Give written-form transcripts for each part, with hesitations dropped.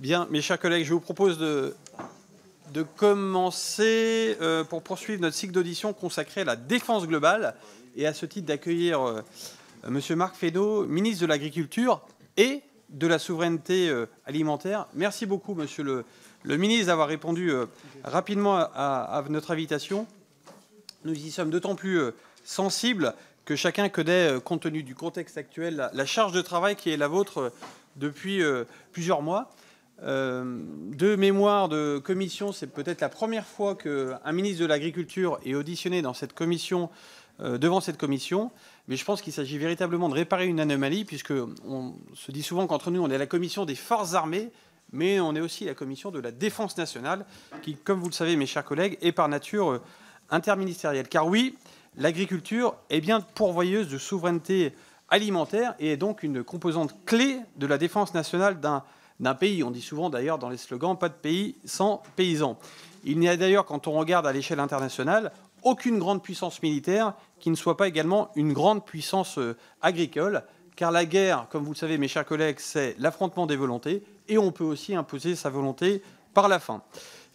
Bien, mes chers collègues, je vous propose de commencer pour poursuivre notre cycle d'audition consacré à la défense globale et à ce titre d'accueillir Monsieur Marc Fesneau, ministre de l'Agriculture et de la Souveraineté alimentaire. Merci beaucoup, Monsieur le ministre, d'avoir répondu rapidement à notre invitation. Nous y sommes d'autant plus sensibles que chacun connaît, compte tenu du contexte actuel, la charge de travail qui est la vôtre depuis plusieurs mois. De mémoire de commission, c'est peut-être la première fois qu'un ministre de l'Agriculture est auditionné dans cette commission, devant cette commission. Mais je pense qu'il s'agit véritablement de réparer une anomalie, puisqu'on se dit souvent qu'entre nous, on est la commission des forces armées, mais on est aussi la commission de la défense nationale, qui, comme vous le savez, mes chers collègues, est par nature interministérielle. Car oui, l'agriculture est bien pourvoyeuse de souveraineté alimentaire et est donc une composante clé de la défense nationale d'un pays. On dit souvent d'ailleurs dans les slogans, pas de pays sans paysans. Il n'y a d'ailleurs, quand on regarde à l'échelle internationale, aucune grande puissance militaire qui ne soit pas également une grande puissance agricole, car la guerre, comme vous le savez mes chers collègues, c'est l'affrontement des volontés, et on peut aussi imposer sa volonté par la faim.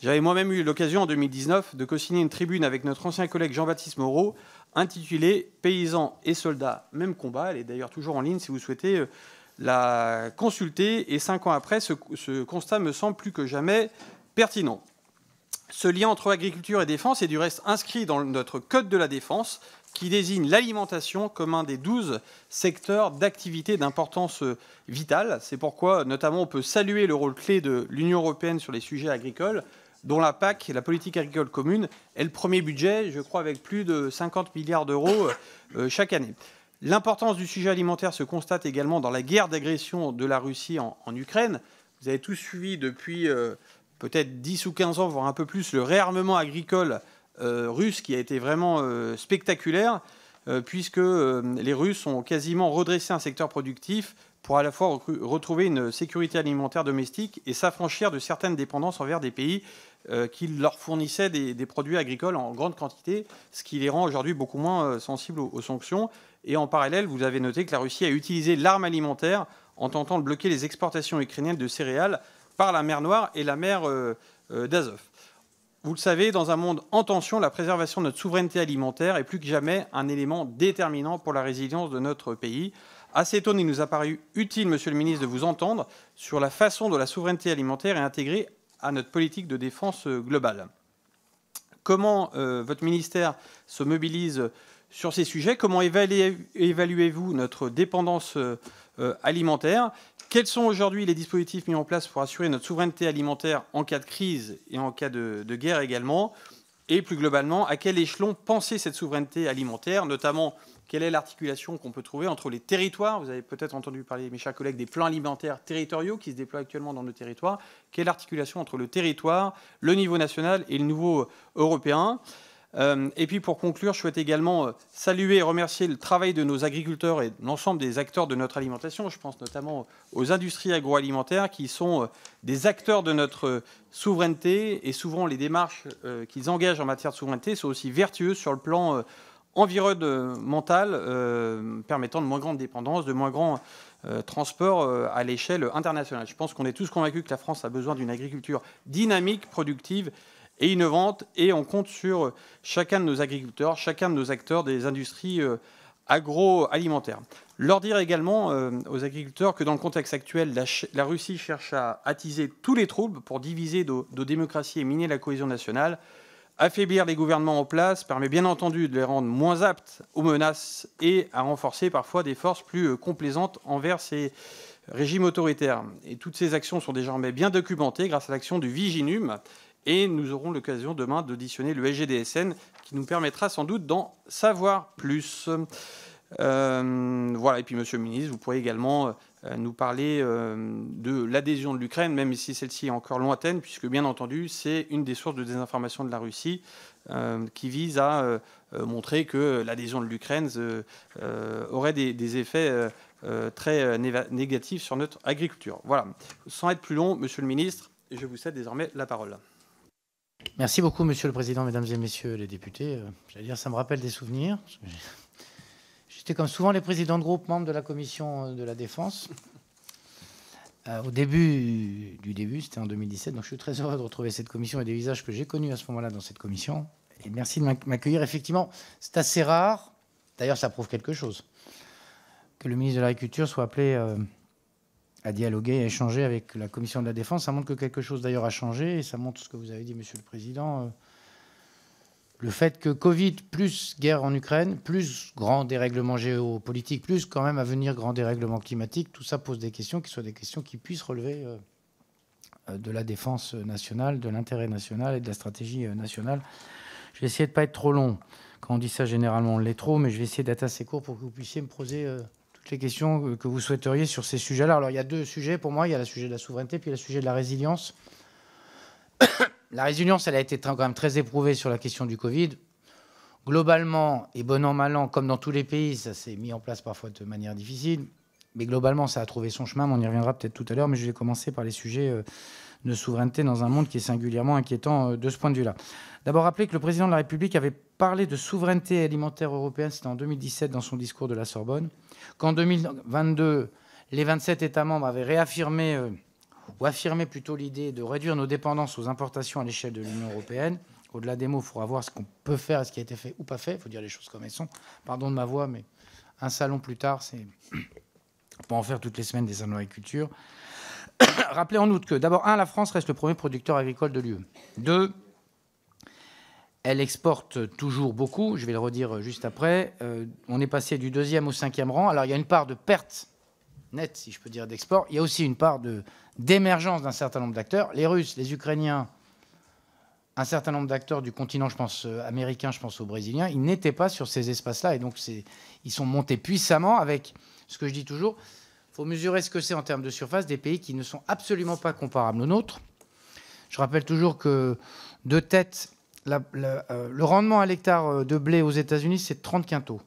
J'avais moi-même eu l'occasion en 2019 de co-signer une tribune avec notre ancien collègue Jean-Baptiste Moreau, intitulée « Paysans et soldats, même combat ». Elle est d'ailleurs toujours en ligne si vous souhaitez la consulter. Et 5 ans après, ce constat me semble plus que jamais pertinent. Ce lien entre agriculture et défense est du reste inscrit dans notre Code de la défense, qui désigne l'alimentation comme un des 12 secteurs d'activité d'importance vitale. C'est pourquoi, notamment, on peut saluer le rôle clé de l'Union européenne sur les sujets agricoles, dont la PAC, la politique agricole commune, est le premier budget, je crois, avec plus de 50 milliards d'euros chaque année. L'importance du sujet alimentaire se constate également dans la guerre d'agression de la Russie en Ukraine. Vous avez tous suivi depuis peut-être 10 ou 15 ans, voire un peu plus, le réarmement agricole russe qui a été vraiment spectaculaire, puisque les Russes ont quasiment redressé un secteur productif pour à la fois retrouver une sécurité alimentaire domestique et s'affranchir de certaines dépendances envers des pays qui leur fournissaient des produits agricoles en grande quantité, ce qui les rend aujourd'hui beaucoup moins sensibles aux sanctions. Et en parallèle, vous avez noté que la Russie a utilisé l'arme alimentaire en tentant de bloquer les exportations ukrainiennes de céréales par la mer Noire et la mer d'Azov. Vous le savez, dans un monde en tension, la préservation de notre souveraineté alimentaire est plus que jamais un élément déterminant pour la résilience de notre pays. À cet égard, il nous a paru utile, Monsieur le ministre, de vous entendre sur la façon dont la souveraineté alimentaire est intégrée à notre politique de défense globale. Comment votre ministère se mobilise sur ces sujets? Comment évaluez-vous notre dépendance alimentaire? Quels sont aujourd'hui les dispositifs mis en place pour assurer notre souveraineté alimentaire en cas de crise et en cas de guerre également? Et plus globalement, à quel échelon penser cette souveraineté alimentaire? Notamment, quelle est l'articulation qu'on peut trouver entre les territoires? Vous avez peut-être entendu parler, mes chers collègues, des plans alimentaires territoriaux qui se déploient actuellement dans nos territoires. Quelle est l'articulation entre le territoire, le niveau national et le niveau européen? Et puis pour conclure, je souhaite également saluer et remercier le travail de nos agriculteurs et de l'ensemble des acteurs de notre alimentation. Je pense notamment aux industries agroalimentaires qui sont des acteurs de notre souveraineté, et souvent les démarches qu'ils engagent en matière de souveraineté sont aussi vertueuses sur le plan environnemental, permettant de moins grande dépendance, de moins grand transport à l'échelle internationale. Je pense qu'on est tous convaincus que la France a besoin d'une agriculture dynamique, productive et innovante, et on compte sur chacun de nos agriculteurs, chacun de nos acteurs des industries agroalimentaires. Leur dire également aux agriculteurs que dans le contexte actuel, la Russie cherche à attiser tous les troubles pour diviser nos démocraties et miner la cohésion nationale. Affaiblir les gouvernements en place permet bien entendu de les rendre moins aptes aux menaces et à renforcer parfois des forces plus complaisantes envers ces régimes autoritaires. Et toutes ces actions sont désormais bien documentées grâce à l'action du Viginum. Et nous aurons l'occasion demain d'auditionner le SGDSN qui nous permettra sans doute d'en savoir plus. Voilà. Et puis, Monsieur le ministre, vous pourrez également nous parler de l'adhésion de l'Ukraine, même si celle-ci est encore lointaine, puisque, bien entendu, c'est une des sources de désinformation de la Russie qui vise à montrer que l'adhésion de l'Ukraine aurait des effets très négatifs sur notre agriculture. Voilà. Sans être plus long, Monsieur le ministre, je vous cède désormais la parole. Merci beaucoup, Monsieur le Président, Mesdames et Messieurs les députés. J'allais dire, ça me rappelle des souvenirs. J'étais comme souvent les présidents de groupe membres de la Commission de la Défense. au début, c'était en 2017, donc je suis très heureux de retrouver cette commission et des visages que j'ai connus à ce moment-là dans cette commission. Et merci de m'accueillir. Effectivement, c'est assez rare, d'ailleurs ça prouve quelque chose, que le ministre de l'Agriculture soit appelé à dialoguer et à échanger avec la commission de la Défense. Ça montre que quelque chose d'ailleurs a changé, et ça montre ce que vous avez dit, Monsieur le Président, le fait que Covid, plus guerre en Ukraine, plus grand dérèglement géopolitique, plus quand même à venir grand dérèglement climatique, tout ça pose des questions qui soient des questions qui puissent relever de la défense nationale, de l'intérêt national et de la stratégie nationale. Je vais essayer de ne pas être trop long. Quand on dit ça, généralement, on l'est trop, mais je vais essayer d'être assez court pour que vous puissiez me poser toutes les questions que vous souhaiteriez sur ces sujets-là. Alors, il y a deux sujets pour moi. Il y a le sujet de la souveraineté, puis le sujet de la résilience. La résilience, elle a été quand même très éprouvée sur la question du Covid. Globalement, et bon an, mal an, comme dans tous les pays, ça s'est mis en place parfois de manière difficile. Mais globalement, ça a trouvé son chemin. On y reviendra peut-être tout à l'heure, mais je vais commencer par les sujets de souveraineté dans un monde qui est singulièrement inquiétant de ce point de vue-là. D'abord, rappelez que le président de la République avait parlé de souveraineté alimentaire européenne, c'était en 2017 dans son discours de la Sorbonne, qu'en 2022, les 27 États membres avaient réaffirmé ou affirmé plutôt l'idée de réduire nos dépendances aux importations à l'échelle de l'Union européenne. Au-delà des mots, il faudra voir ce qu'on peut faire, ce qui a été fait ou pas fait. Il faut dire les choses comme elles sont. Pardon de ma voix, mais un salon plus tard, c'est... on peut en faire toutes les semaines des salons d'agriculture. Rappelez en outre que, d'abord, la France reste le premier producteur agricole de l'UE. 2, elle exporte toujours beaucoup. Je vais le redire juste après. On est passé du 2e au 5e rang. Alors, il y a une part de perte nette, si je peux dire, d'export. Il y a aussi une part d'émergence d'un certain nombre d'acteurs. Les Russes, les Ukrainiens, un certain nombre d'acteurs du continent, je pense américain, je pense aux Brésiliens, ils n'étaient pas sur ces espaces-là. Et donc, ils sont montés puissamment avec ce que je dis toujours. Il faut mesurer ce que c'est en termes de surface des pays qui ne sont absolument pas comparables aux nôtres. Je rappelle toujours que, de tête, le rendement à l'hectare de blé aux États-Unis, c'est 30 quintaux.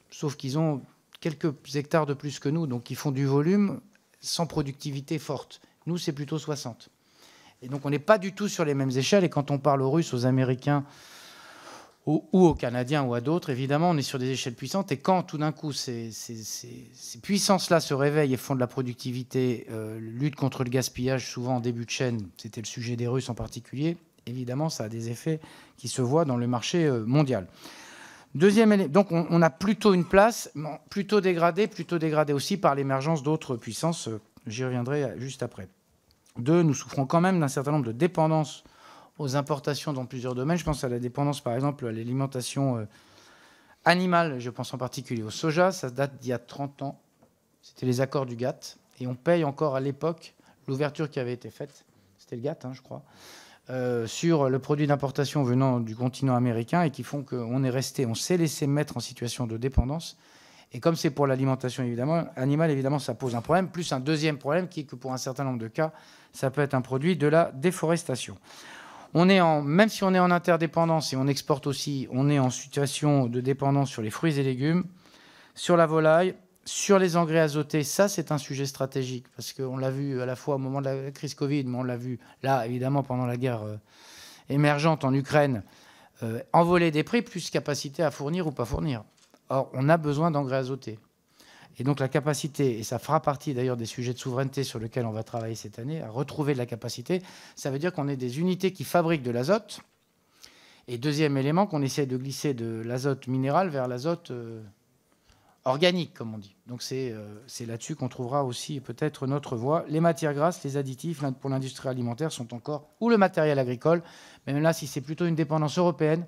Sauf qu'ils ont quelques hectares de plus que nous, donc ils font du volume sans productivité forte. Nous, c'est plutôt 60. Et donc, on n'est pas du tout sur les mêmes échelles. Et quand on parle aux Russes, aux Américains ou aux Canadiens ou à d'autres, évidemment, on est sur des échelles puissantes. Et quand, tout d'un coup, ces puissances-là se réveillent et font de la productivité, lutte contre le gaspillage, souvent en début de chaîne, c'était le sujet des Russes en particulier, évidemment, ça a des effets qui se voient dans le marché mondial. Deuxième élément, donc on a plutôt une place, plutôt dégradée aussi par l'émergence d'autres puissances. J'y reviendrai juste après. 2, nous souffrons quand même d'un certain nombre de dépendances aux importations dans plusieurs domaines. Je pense à la dépendance, par exemple, à l'alimentation animale. Je pense en particulier au soja. Ça date d'il y a 30 ans. C'était les accords du GATT. Et on paye encore à l'époque l'ouverture qui avait été faite. C'était le GATT, je crois. Sur le produit d'importation venant du continent américain et qui font qu'on est resté, on s'est laissé mettre en situation de dépendance. Et comme c'est pour l'alimentation animale, évidemment, ça pose un problème. Plus un deuxième problème qui est que pour un certain nombre de cas, ça peut être un produit de la déforestation. Même si on est en interdépendance et on exporte aussi, on est en situation de dépendance sur les fruits et légumes, sur la volaille, sur les engrais azotés. Ça, c'est un sujet stratégique parce qu'on l'a vu à la fois au moment de la crise Covid, mais on l'a vu là, évidemment, pendant la guerre émergente en Ukraine, envoler des prix plus capacité à fournir ou pas fournir. Or, on a besoin d'engrais azotés. Et donc la capacité, et ça fera partie d'ailleurs des sujets de souveraineté sur lesquels on va travailler cette année, à retrouver de la capacité, ça veut dire qu'on ait des unités qui fabriquent de l'azote. Et deuxième élément, qu'on essaie de glisser de l'azote minéral vers l'azote organique, comme on dit. Donc c'est là-dessus qu'on trouvera aussi peut-être notre voie. Les matières grasses, les additifs pour l'industrie alimentaire sont encore, ou le matériel agricole, mais même là, si c'est plutôt une dépendance européenne,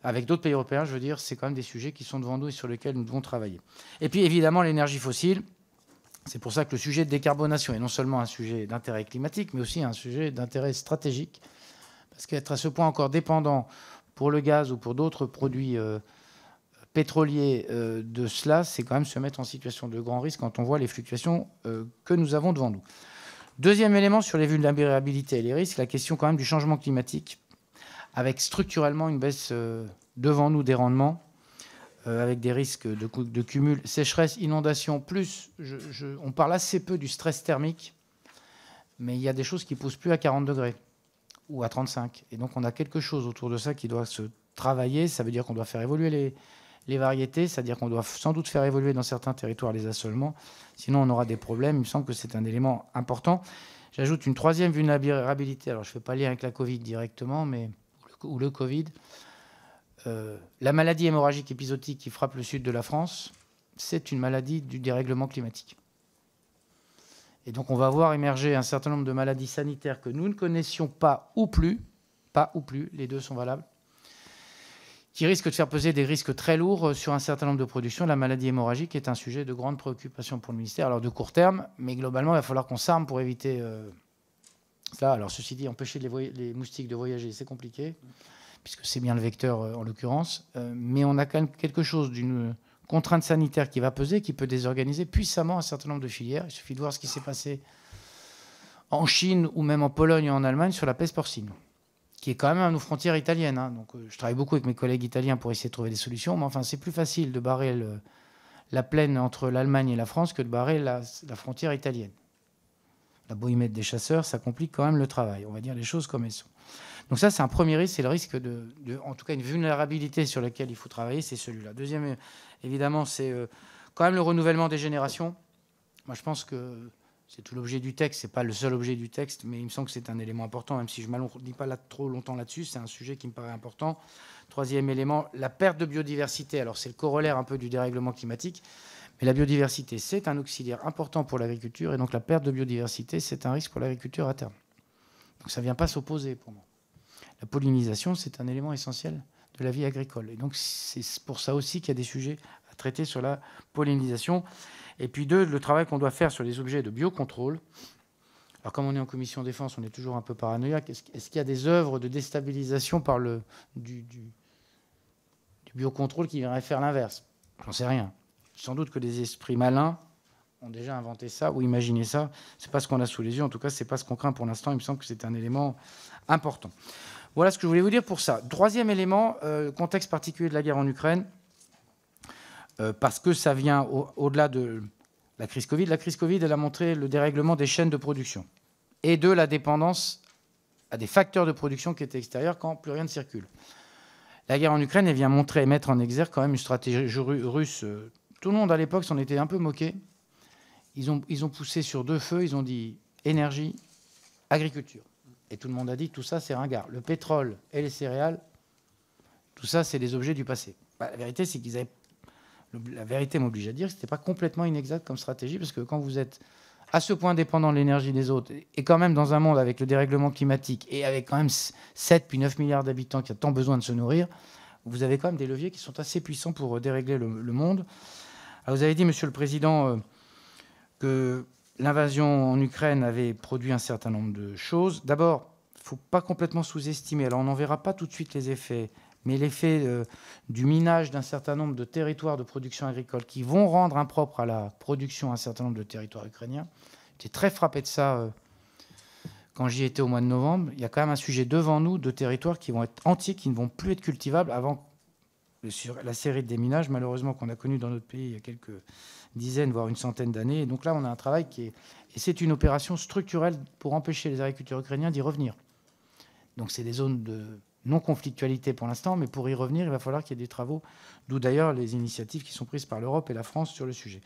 avec d'autres pays européens, je veux dire, c'est quand même des sujets qui sont devant nous et sur lesquels nous devons travailler. Et puis, évidemment, l'énergie fossile. C'est pour ça que le sujet de décarbonation est non seulement un sujet d'intérêt climatique, mais aussi un sujet d'intérêt stratégique. Parce qu'être à ce point encore dépendant pour le gaz ou pour d'autres produits pétroliers de cela, c'est quand même se mettre en situation de grand risque quand on voit les fluctuations que nous avons devant nous. Deuxième élément sur les vulnérabilités et les risques, la question quand même du changement climatique, avec structurellement une baisse devant nous des rendements, avec des risques de cumul, sécheresse, inondation, plus, on parle assez peu du stress thermique, mais il y a des choses qui ne poussent plus à 40 degrés ou à 35. Et donc on a quelque chose autour de ça qui doit se travailler. Ça veut dire qu'on doit faire évoluer les variétés, c'est-à-dire qu'on doit sans doute faire évoluer dans certains territoires les assolements, sinon on aura des problèmes. Il me semble que c'est un élément important. J'ajoute une troisième vulnérabilité. Alors je ne fais pas lien avec la Covid directement, mais ou le Covid. La maladie hémorragique épisodique qui frappe le sud de la France, c'est une maladie du dérèglement climatique. Et donc on va voir émerger un certain nombre de maladies sanitaires que nous ne connaissions pas ou plus, les deux sont valables, qui risquent de faire peser des risques très lourds sur un certain nombre de productions. La maladie hémorragique est un sujet de grande préoccupation pour le ministère, alors de court terme, mais globalement, il va falloir qu'on s'arme pour éviter ça. Alors ceci dit, empêcher les moustiques de voyager, c'est compliqué, puisque c'est bien le vecteur en l'occurrence, mais on a quand même quelque chose d'une contrainte sanitaire qui va peser, qui peut désorganiser puissamment un certain nombre de filières. Il suffit de voir ce qui s'est passé en Chine ou même en Pologne et en Allemagne sur la peste porcine, qui est quand même à nos frontières italiennes. Donc, je travaille beaucoup avec mes collègues italiens pour essayer de trouver des solutions, mais enfin, c'est plus facile de barrer la plaine entre l'Allemagne et la France que de barrer la frontière italienne. La bohimette des chasseurs, ça complique quand même le travail. On va dire les choses comme elles sont. Donc ça, c'est un premier risque, c'est le risque en tout cas, une vulnérabilité sur laquelle il faut travailler, c'est celui-là. Deuxième, évidemment, c'est quand même le renouvellement des générations. Moi, je pense que c'est tout l'objet du texte, c'est pas le seul objet du texte, mais il me semble que c'est un élément important, même si je ne m'allonge pas trop longtemps là-dessus, c'est un sujet qui me paraît important. Troisième élément, la perte de biodiversité. Alors, c'est le corollaire un peu du dérèglement climatique, mais la biodiversité, c'est un auxiliaire important pour l'agriculture, et donc la perte de biodiversité, c'est un risque pour l'agriculture à terme. Donc, ça ne vient pas s'opposer pour moi. La pollinisation, c'est un élément essentiel de la vie agricole. Et donc, c'est pour ça aussi qu'il y a des sujets à traiter sur la pollinisation. Et puis, le travail qu'on doit faire sur les objets de biocontrôle. Alors, comme on est en commission défense, on est toujours un peu paranoïaque. Est-ce qu'il y a des œuvres de déstabilisation par du biocontrôle qui viendraient faire l'inverse? J'en sais rien. Sans doute que des esprits malins ont déjà inventé ça ou imaginé ça. Ce n'est pas ce qu'on a sous les yeux. En tout cas, ce n'est pas ce qu'on craint pour l'instant. Il me semble que c'est un élément important. Voilà ce que je voulais vous dire pour ça. Troisième élément, contexte particulier de la guerre en Ukraine, parce que ça vient au-delà de la crise Covid. La crise Covid, elle a montré le dérèglement des chaînes de production et de la dépendance à des facteurs de production qui étaient extérieurs quand plus rien ne circule. La guerre en Ukraine, elle vient montrer et mettre en exergue quand même une stratégie russe. Tout le monde à l'époque s'en était un peu moqué. Ils ont poussé sur deux feux, ils ont dit énergie, agriculture. Et tout le monde a dit tout ça, c'est ringard. Le pétrole et les céréales, tout ça, c'est des objets du passé. La vérité, c'est qu'ils avaient. La vérité m'oblige à dire que ce n'était pas complètement inexact comme stratégie, parce que quand vous êtes à ce point dépendant de l'énergie des autres, et quand même dans un monde avec le dérèglement climatique, et avec quand même 7 puis 9 milliards d'habitants qui ont tant besoin de se nourrir, vous avez quand même des leviers qui sont assez puissants pour dérégler le monde. Alors vous avez dit, Monsieur le Président, que l'invasion en Ukraine avait produit un certain nombre de choses. D'abord, il ne faut pas complètement sous-estimer. Alors, on n'en verra pas tout de suite les effets, mais l'effet du minage d'un certain nombre de territoires de production agricole qui vont rendre impropre à la production un certain nombre de territoires ukrainiens. J'étais très frappé de ça quand j'y étais au mois de novembre. Il y a quand même un sujet devant nous de territoires qui vont être entiers, qui ne vont plus être cultivables avant la série de déminages, malheureusement, qu'on a connue dans notre pays il y a quelques dizaines, voire une centaine d'années. Et donc là, on a un travail qui est... Et c'est une opération structurelle pour empêcher les agriculteurs ukrainiens d'y revenir. Donc c'est des zones de non-conflictualité pour l'instant, mais pour y revenir, il va falloir qu'il y ait des travaux, d'où d'ailleurs les initiatives qui sont prises par l'Europe et la France sur le sujet.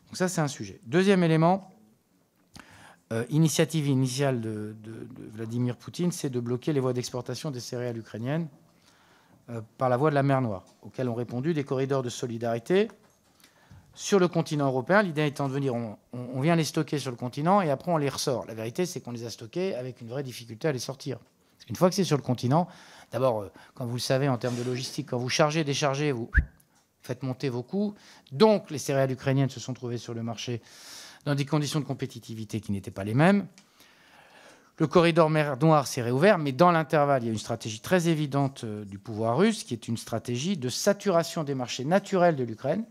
Donc ça, c'est un sujet. Deuxième élément, initiative initiale de Vladimir Poutine, c'est de bloquer les voies d'exportation des céréales ukrainiennes par la voie de la mer Noire, auxquelles ont répondu des corridors de solidarité sur le continent européen. L'idée étant de venir, on vient les stocker sur le continent et après on les ressort. La vérité, c'est qu'on les a stockés avec une vraie difficulté à les sortir. Parce qu'une fois que c'est sur le continent, d'abord, comme vous le savez, en termes de logistique, quand vous chargez, déchargez, vous faites monter vos coûts. Donc, les céréales ukrainiennes se sont trouvées sur le marché dans des conditions de compétitivité qui n'étaient pas les mêmes. Le corridor mer Noire s'est réouvert, mais dans l'intervalle, il y a une stratégie très évidente du pouvoir russe, qui est une stratégie de saturation des marchés naturels de l'Ukraine,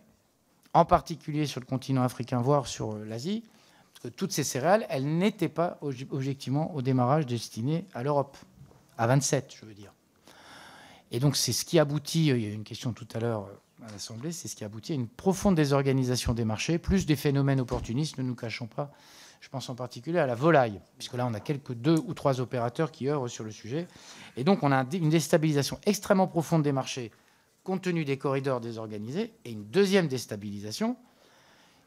en particulier sur le continent africain, voire sur l'Asie, parce que toutes ces céréales, elles n'étaient pas objectivement au démarrage destinées à l'Europe, à 27, je veux dire. Et donc c'est ce qui aboutit, il y a eu une question tout à l'heure à l'Assemblée, c'est ce qui aboutit à une profonde désorganisation des marchés, plus des phénomènes opportunistes, ne nous cachons pas. Je pense en particulier à la volaille, puisque là, on a quelques 2 ou 3 opérateurs qui œuvrent sur le sujet. Et donc, on a une déstabilisation extrêmement profonde des marchés compte tenu des corridors désorganisés, et une deuxième déstabilisation,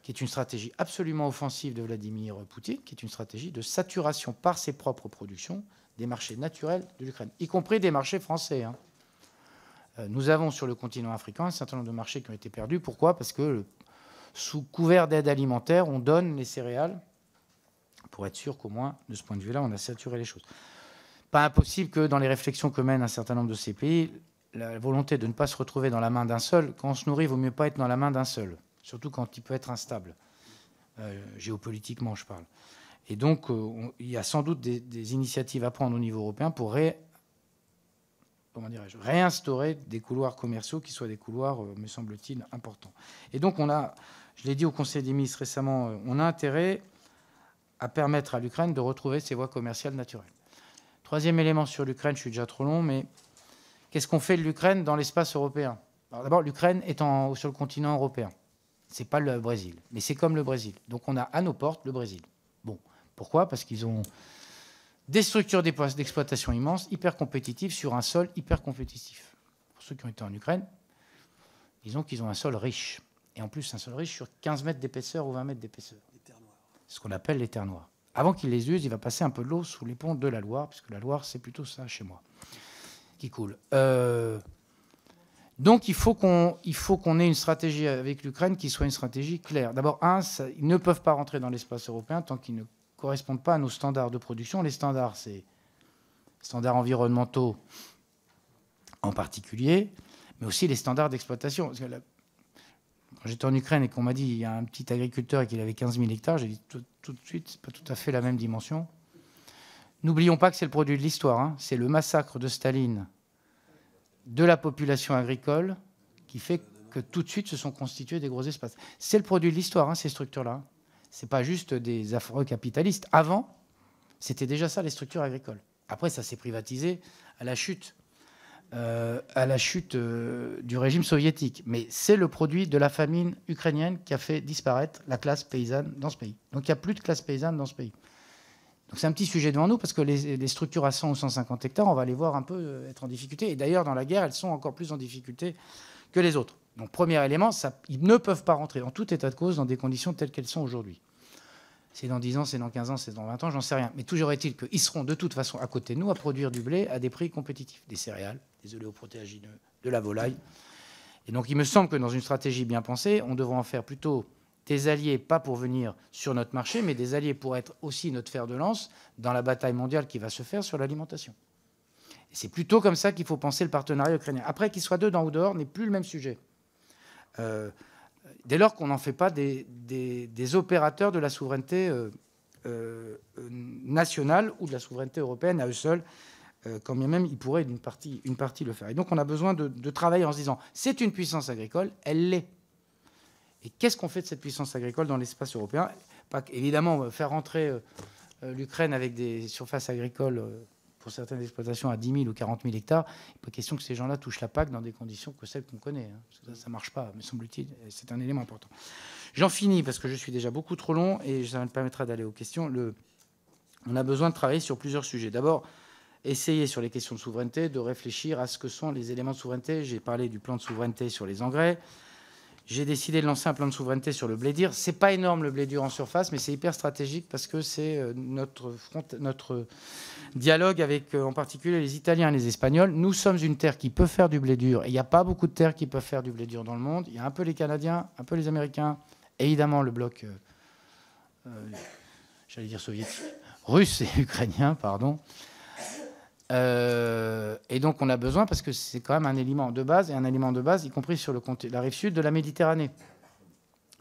qui est une stratégie absolument offensive de Vladimir Poutine, qui est une stratégie de saturation par ses propres productions des marchés naturels de l'Ukraine, y compris des marchés français. Nous avons sur le continent africain un certain nombre de marchés qui ont été perdus. Pourquoi ? Parce que sous couvert d'aide alimentaire, on donne les céréales pour être sûr qu'au moins, de ce point de vue-là, on a saturé les choses. Pas impossible que dans les réflexions que mènent un certain nombre de ces pays, la volonté de ne pas se retrouver dans la main d'un seul, quand on se nourrit, il vaut mieux pas être dans la main d'un seul, surtout quand il peut être instable, géopolitiquement je parle. Et donc, il y a sans doute des initiatives à prendre au niveau européen pour réinstaurer des couloirs commerciaux qui soient des couloirs, me semble-t-il, importants. Et donc, je l'ai dit au Conseil des ministres récemment, on a intérêt à permettre à l'Ukraine de retrouver ses voies commerciales naturelles. Troisième élément sur l'Ukraine, je suis déjà trop long, mais qu'est-ce qu'on fait de l'Ukraine dans l'espace européen ? Alors d'abord, l'Ukraine est sur le continent européen. Ce n'est pas le Brésil, mais c'est comme le Brésil. Donc on a à nos portes le Brésil. Bon, pourquoi ? Parce qu'ils ont des structures d'exploitation immenses, hyper compétitives, sur un sol hyper compétitif. Pour ceux qui ont été en Ukraine, disons qu'ils ont un sol riche. Et en plus, un sol riche sur 15 mètres d'épaisseur ou 20 mètres d'épaisseur. C'est ce qu'on appelle les terres noires. Avant qu'il les use, il va passer un peu de l'eau sous les ponts de la Loire, puisque la Loire, c'est plutôt ça chez moi, qui coule. Donc, il faut qu'on ait une stratégie avec l'Ukraine qui soit une stratégie claire. D'abord, ils ne peuvent pas rentrer dans l'espace européen tant qu'ils ne correspondent pas à nos standards de production. Les standards, c'est standards environnementaux en particulier, mais aussi les standards d'exploitation. Parce que quand j'étais en Ukraine et qu'on m'a dit il y a un petit agriculteur et qu'il avait 15 000 hectares, j'ai dit tout de suite, c'est pas tout à fait la même dimension. N'oublions pas que c'est le produit de l'histoire. C'est le massacre de Staline de la population agricole qui fait que tout de suite se sont constitués des gros espaces. C'est le produit de l'histoire, ces structures-là. Ce n'est pas juste des affreux capitalistes. Avant, c'était déjà ça, les structures agricoles. Après, ça s'est privatisé à la chute du régime soviétique. Mais c'est le produit de la famine ukrainienne qui a fait disparaître la classe paysanne dans ce pays. Donc il n'y a plus de classe paysanne dans ce pays. Donc c'est un petit sujet devant nous, parce que les structures à 100 ou 150 hectares, on va les voir un peu être en difficulté. Et d'ailleurs, dans la guerre, elles sont encore plus en difficulté que les autres. Donc premier élément, ils ne peuvent pas rentrer en tout état de cause dans des conditions telles qu'elles sont aujourd'hui. C'est dans 10 ans, c'est dans 15 ans, c'est dans 20 ans, j'en sais rien. Mais toujours est-il qu'ils seront de toute façon à côté de nous à produire du blé à des prix compétitifs. Des céréales, des oléoprotéagineux, de la volaille. Et donc il me semble que dans une stratégie bien pensée, on devrait en faire plutôt des alliés, pas pour venir sur notre marché, mais des alliés pour être aussi notre fer de lance dans la bataille mondiale qui va se faire sur l'alimentation. Et c'est plutôt comme ça qu'il faut penser le partenariat ukrainien. Après, qu'il soit dedans ou dehors, n'est plus le même sujet. Dès lors qu'on n'en fait pas des opérateurs de la souveraineté nationale ou de la souveraineté européenne à eux seuls, quand bien même ils pourraient une partie le faire. Et donc on a besoin de travailler en se disant, c'est une puissance agricole, elle l'est. Et qu'est-ce qu'on fait de cette puissance agricole dans l'espace européen ? Évidemment, faire rentrer l'Ukraine avec des surfaces agricoles pour certaines exploitations à 10 000 ou 40 000 hectares, il n'est pas question que ces gens-là touchent la PAC dans des conditions que celles qu'on connaît. Ça ne marche pas, me semble-t-il. C'est un élément important. J'en finis parce que je suis déjà beaucoup trop long et ça me permettra d'aller aux questions. On a besoin de travailler sur plusieurs sujets. D'abord, essayer sur les questions de souveraineté de réfléchir à ce que sont les éléments de souveraineté. J'ai parlé du plan de souveraineté sur les engrais. J'ai décidé de lancer un plan de souveraineté sur le blé dur. C'est pas énorme le blé dur en surface, mais c'est hyper stratégique parce que c'est notre dialogue avec en particulier les Italiens et les Espagnols. Nous sommes une terre qui peut faire du blé dur. Et il n'y a pas beaucoup de terres qui peuvent faire du blé dur dans le monde. Il y a un peu les Canadiens, un peu les Américains, et évidemment le bloc, j'allais dire soviétique, russe et ukrainien, pardon. Et donc on a besoin, parce que c'est quand même un élément de base, et un élément de base, y compris sur la rive sud de la Méditerranée.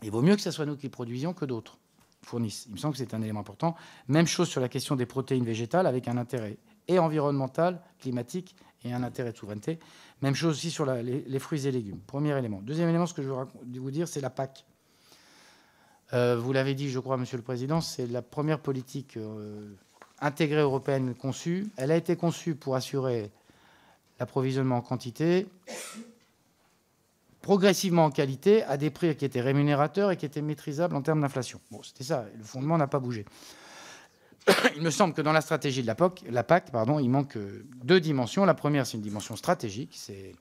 Il vaut mieux que ce soit nous qui produisions que d'autres fournissent. Il me semble que c'est un élément important. Même chose sur la question des protéines végétales, avec un intérêt et environnemental, climatique, et un intérêt de souveraineté. Même chose aussi sur les fruits et légumes. Premier élément. Deuxième élément, ce que je veux vous dire, c'est la PAC. Vous l'avez dit, je crois, Monsieur le Président, c'est la première politique intégrée européenne conçue. Elle a été conçue pour assurer l'approvisionnement en quantité, progressivement en qualité, à des prix qui étaient rémunérateurs et qui étaient maîtrisables en termes d'inflation. Bon, c'était ça, le fondement n'a pas bougé. Il me semble que dans la stratégie de la PAC, il manque deux dimensions. La première, c'est une dimension stratégique, c'est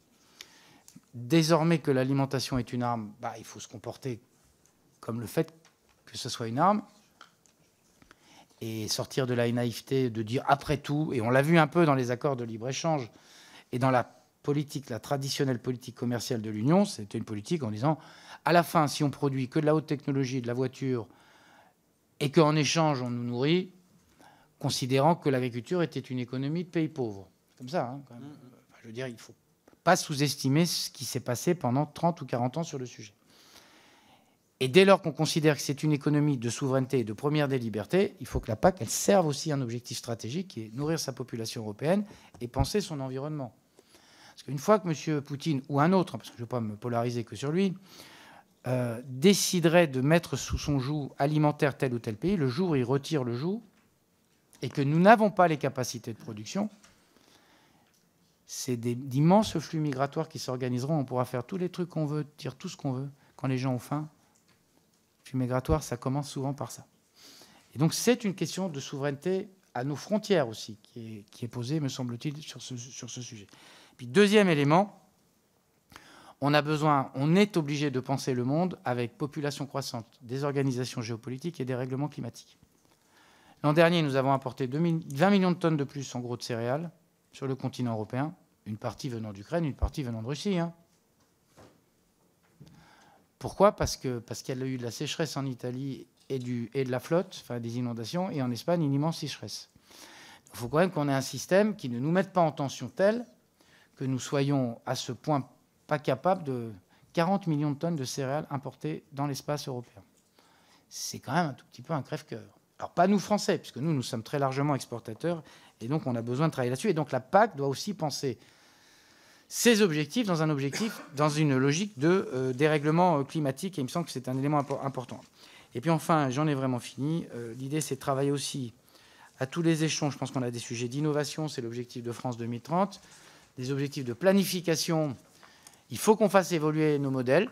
désormais que l'alimentation est une arme, il faut se comporter comme le fait que ce soit une arme et sortir de la naïveté de dire après tout, et on l'a vu un peu dans les accords de libre-échange et dans la politique, la traditionnelle politique commerciale de l'Union, c'était une politique en disant à la fin, si on produit que de la haute technologie, de la voiture, et qu'en échange on nous nourrit, considérant que l'agriculture était une économie de pays pauvres. Comme ça, hein, quand même. Je veux dire, il ne faut pas sous-estimer ce qui s'est passé pendant 30 ou 40 ans sur le sujet. Et dès lors qu'on considère que c'est une économie de souveraineté et de première des libertés, il faut que la PAC, elle serve aussi un objectif stratégique qui est nourrir sa population européenne et penser son environnement. Parce qu'une fois que M. Poutine ou un autre, parce que je ne vais pas me polariser que sur lui, déciderait de mettre sous son joug alimentaire tel ou tel pays, le jour où il retire le joug, et que nous n'avons pas les capacités de production, c'est d'immenses flux migratoires qui s'organiseront. On pourra faire tous les trucs qu'on veut, dire tout ce qu'on veut. Quand les gens ont faim, le flux migratoire, ça commence souvent par ça. Et donc c'est une question de souveraineté à nos frontières aussi qui est posée, me semble-t-il, sur ce sujet. Puis deuxième élément, on est obligé de penser le monde avec population croissante, des organisations géopolitiques et des règlements climatiques. L'an dernier, nous avons importé 20 millions de tonnes de plus, en gros, de céréales sur le continent européen, une partie venant d'Ukraine, une partie venant de Russie. Hein. Pourquoi ? Parce qu'il y a eu de la sécheresse en Italie et de la flotte, enfin des inondations, et en Espagne, une immense sécheresse. Il faut quand même qu'on ait un système qui ne nous mette pas en tension telle que nous soyons à ce point pas capables de 40 millions de tonnes de céréales importées dans l'espace européen. C'est quand même un tout petit peu un crève-cœur. Alors, pas nous, Français, puisque nous sommes très largement exportateurs, et donc on a besoin de travailler là-dessus. Et donc la PAC doit aussi penser ses objectifs dans une logique de dérèglement climatique, et il me semble que c'est un élément important. Et puis enfin, j'en ai vraiment fini. L'idée, c'est de travailler aussi à tous les échelons. Je pense qu'on a des sujets d'innovation, c'est l'objectif de France 2030, des objectifs de planification. Il faut qu'on fasse évoluer nos modèles.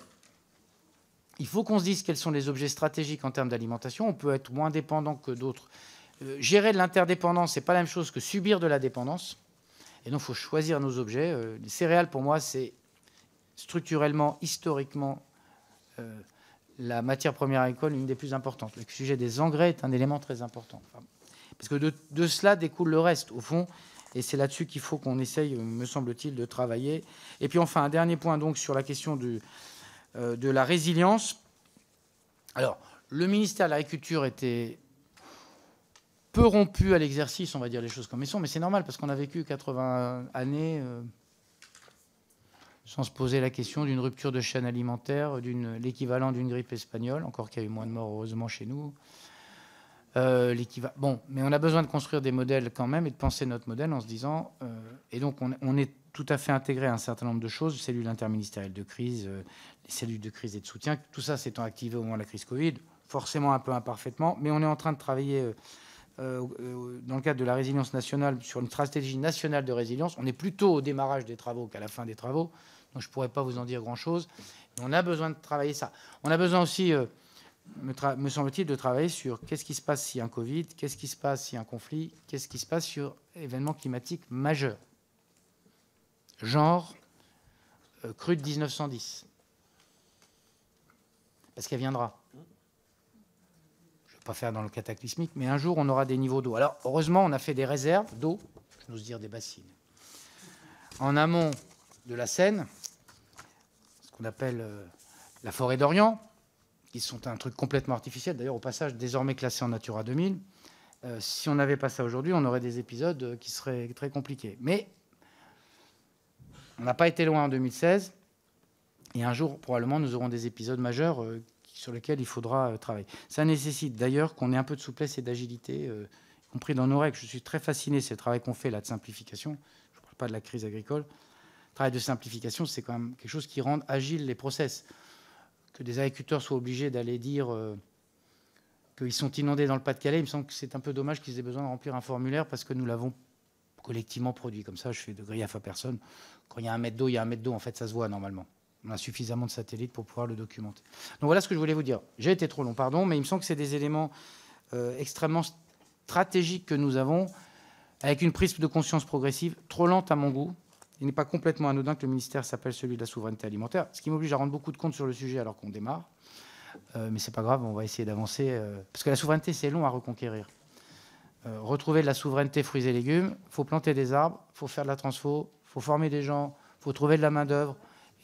Il faut qu'on se dise quels sont les objets stratégiques en termes d'alimentation. On peut être moins dépendant que d'autres. Gérer de l'interdépendance, ce n'est pas la même chose que subir de la dépendance. Et donc, il faut choisir nos objets. Les céréales, pour moi, c'est structurellement, historiquement, la matière première agricole, une des plus importantes. Le sujet des engrais est un élément très important. Parce que de cela découle le reste, au fond. Et c'est là-dessus qu'il faut qu'on essaye, me semble-t-il, de travailler. Et puis enfin, un dernier point donc sur la question de la résilience. Alors, le ministère de l'Agriculture était peu rompu à l'exercice, on va dire les choses comme elles sont, mais c'est normal parce qu'on a vécu 80 années sans se poser la question d'une rupture de chaîne alimentaire, l'équivalent d'une grippe espagnole, encore qu'il y a eu moins de morts heureusement chez nous. Bon, mais on a besoin de construire des modèles quand même et de penser notre modèle en se disant... et donc on est tout à fait intégré à un certain nombre de choses, cellules interministérielles de crise, les cellules de crise et de soutien, tout ça s'étant activé au moment de la crise Covid, forcément un peu imparfaitement, mais on est en train de travailler dans le cadre de la résilience nationale sur une stratégie nationale de résilience. On est plutôt au démarrage des travaux qu'à la fin des travaux, donc je ne pourrais pas vous en dire grand-chose. On a besoin de travailler ça. On a besoin aussi... me semble-t-il, de travailler sur qu'est-ce qui se passe s'il y a un Covid, qu'est-ce qui se passe s'il y a un conflit, qu'est-ce qui se passe sur événements climatiques majeurs. Genre crue de 1910. Parce qu'elle viendra. Je ne vais pas faire dans le cataclysmique, mais un jour, on aura des niveaux d'eau. Alors, heureusement, on a fait des réserves d'eau, je n'ose dire des bassines, en amont de la Seine, ce qu'on appelle la forêt d'Orient, qui sont un truc complètement artificiel, d'ailleurs au passage désormais classé en Natura 2000. Si on n'avait pas ça aujourd'hui, on aurait des épisodes qui seraient très compliqués. Mais on n'a pas été loin en 2016, et un jour, probablement, nous aurons des épisodes majeurs sur lesquels il faudra travailler. Ça nécessite d'ailleurs qu'on ait un peu de souplesse et d'agilité, y compris dans nos règles. Je suis très fasciné, c'est le travail qu'on fait là de simplification. Je ne parle pas de la crise agricole. Le travail de simplification, c'est quand même quelque chose qui rend agiles les process. Que des agriculteurs soient obligés d'aller dire qu'ils sont inondés dans le Pas-de-Calais, il me semble que c'est un peu dommage qu'ils aient besoin de remplir un formulaire parce que nous l'avons collectivement produit. Comme ça, je fais de grief à personne. Quand il y a un mètre d'eau, il y a un mètre d'eau. En fait, ça se voit normalement. On a suffisamment de satellites pour pouvoir le documenter. Donc voilà ce que je voulais vous dire. J'ai été trop long, pardon, mais il me semble que c'est des éléments extrêmement stratégiques que nous avons, avec une prise de conscience progressive, trop lente à mon goût, il n'est pas complètement anodin que le ministère s'appelle celui de la souveraineté alimentaire, ce qui m'oblige à rendre beaucoup de comptes sur le sujet alors qu'on démarre. Mais c'est pas grave, on va essayer d'avancer. Parce que la souveraineté, c'est long à reconquérir. Retrouver de la souveraineté fruits et légumes, il faut planter des arbres, il faut faire de la transfo, il faut former des gens, il faut trouver de la main-d'œuvre.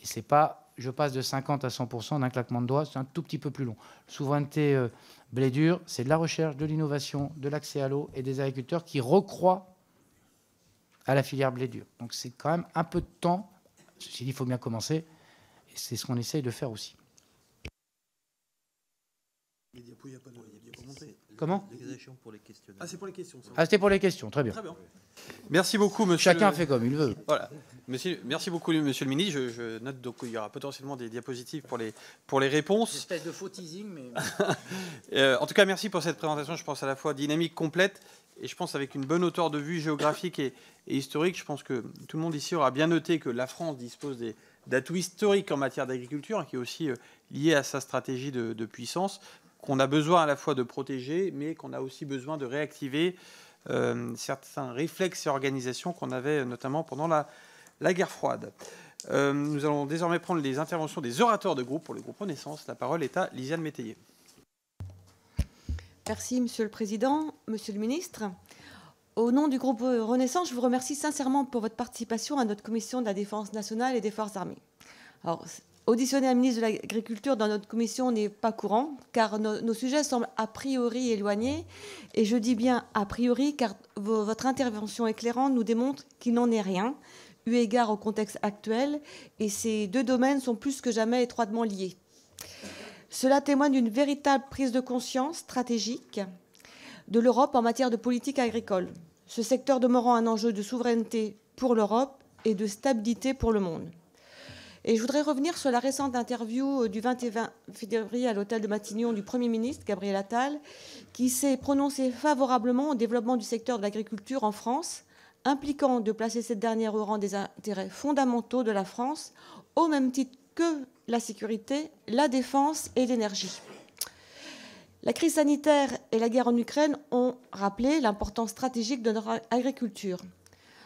Et c'est pas, je passe de 50 à 100% d'un claquement de doigts, c'est un tout petit peu plus long. Souveraineté blé dur, c'est de la recherche, de l'innovation, de l'accès à l'eau et des agriculteurs qui recroient à la filière blé dur. Donc c'est quand même un peu de temps. Ceci dit, il faut bien commencer. Et c'est ce qu'on essaye de faire aussi. Les diapos, il n'y a pas de montée. Comment ? Pour les questionnaires. Ah, c'est pour les questions. Ah, c'était pour les questions. Très bien. Très bien. Merci beaucoup, monsieur. Chacun fait comme il veut. Voilà. Merci beaucoup, monsieur le ministre. Je note donc qu'il y aura potentiellement des diapositives pour les réponses. Une espèce de faux teasing, mais... En tout cas, merci pour cette présentation. Je pense à la fois dynamique, complète, et je pense avec une bonne hauteur de vue géographique et historique. Je pense que tout le monde ici aura bien noté que la France dispose d'atouts historiques en matière d'agriculture, qui est aussi lié à sa stratégie de puissance, qu'on a besoin à la fois de protéger, mais qu'on a aussi besoin de réactiver certains réflexes et organisations qu'on avait notamment pendant la guerre froide. Nous allons désormais prendre les interventions des orateurs de groupe pour le groupe Renaissance. La parole est à Lisiane Métayer. Merci, Monsieur le Président, Monsieur le Ministre. Au nom du groupe Renaissance, je vous remercie sincèrement pour votre participation à notre commission de la Défense nationale et des Forces armées. Alors, auditionner un ministre de l'Agriculture dans notre commission n'est pas courant, car nos sujets semblent a priori éloignés. Et je dis bien a priori, car votre intervention éclairante nous démontre qu'il n'en est rien, eu égard au contexte actuel, et ces deux domaines sont plus que jamais étroitement liés. Cela témoigne d'une véritable prise de conscience stratégique de l'Europe en matière de politique agricole, ce secteur demeurant un enjeu de souveraineté pour l'Europe et de stabilité pour le monde. Et je voudrais revenir sur la récente interview du 21 février à l'hôtel de Matignon du Premier ministre, Gabriel Attal, qui s'est prononcé favorablement au développement du secteur de l'agriculture en France, impliquant de placer cette dernière au rang des intérêts fondamentaux de la France, au même titre que la sécurité, la défense et l'énergie. La crise sanitaire et la guerre en Ukraine ont rappelé l'importance stratégique de notre agriculture.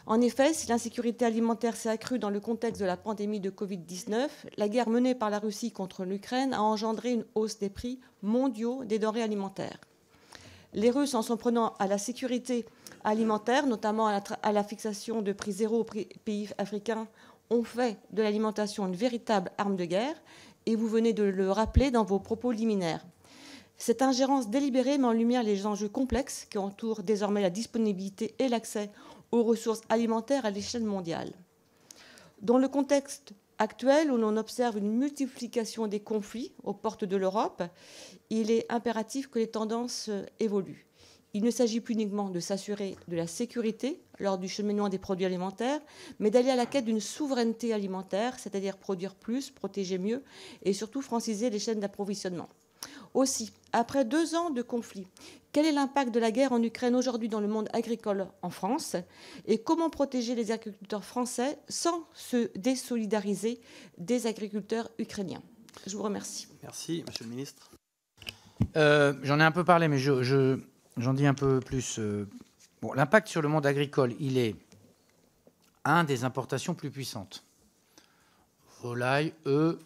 En effet, si l'insécurité alimentaire s'est accrue dans le contexte de la pandémie de Covid-19, la guerre menée par la Russie contre l'Ukraine a engendré une hausse des prix mondiaux des denrées alimentaires. Les Russes, en s'en prenant à la sécurité alimentaire, notamment à la fixation de prix zéro aux pays africains, ont fait de l'alimentation une véritable arme de guerre, et vous venez de le rappeler dans vos propos liminaires. Cette ingérence délibérée met en lumière les enjeux complexes qui entourent désormais la disponibilité et l'accès aux ressources alimentaires à l'échelle mondiale. Dans le contexte actuel où l'on observe une multiplication des conflits aux portes de l'Europe, il est impératif que les tendances évoluent. Il ne s'agit plus uniquement de s'assurer de la sécurité lors du cheminement des produits alimentaires, mais d'aller à la quête d'une souveraineté alimentaire, c'est-à-dire produire plus, protéger mieux et surtout franciser les chaînes d'approvisionnement. Aussi, après 2 ans de conflit, quel est l'impact de la guerre en Ukraine aujourd'hui dans le monde agricole en France et comment protéger les agriculteurs français sans se désolidariser des agriculteurs ukrainiens? Je vous remercie. Merci, Monsieur le Ministre. J'en ai un peu parlé, mais j'en dis un peu plus. Bon, l'impact sur le monde agricole, il est des importations plus puissantes. Volaille, œufs,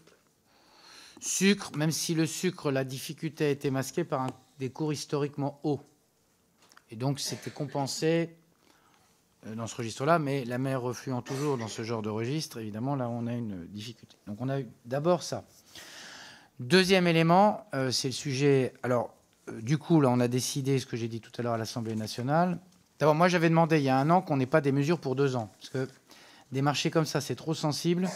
sucre, même si le sucre, la difficulté a été masquée par des cours historiquement hauts. Et donc, c'était compensé dans ce registre-là, mais la mer refluant toujours dans ce genre de registre, évidemment, là, on a une difficulté. Donc, on a eu d'abord ça. Deuxième élément, c'est le sujet... Alors, du coup, là, on a décidé, ce que j'ai dit tout à l'heure à l'Assemblée nationale. D'abord, moi, j'avais demandé il y a 1 an qu'on n'ait pas des mesures pour 2 ans. Parce que des marchés comme ça, c'est trop sensible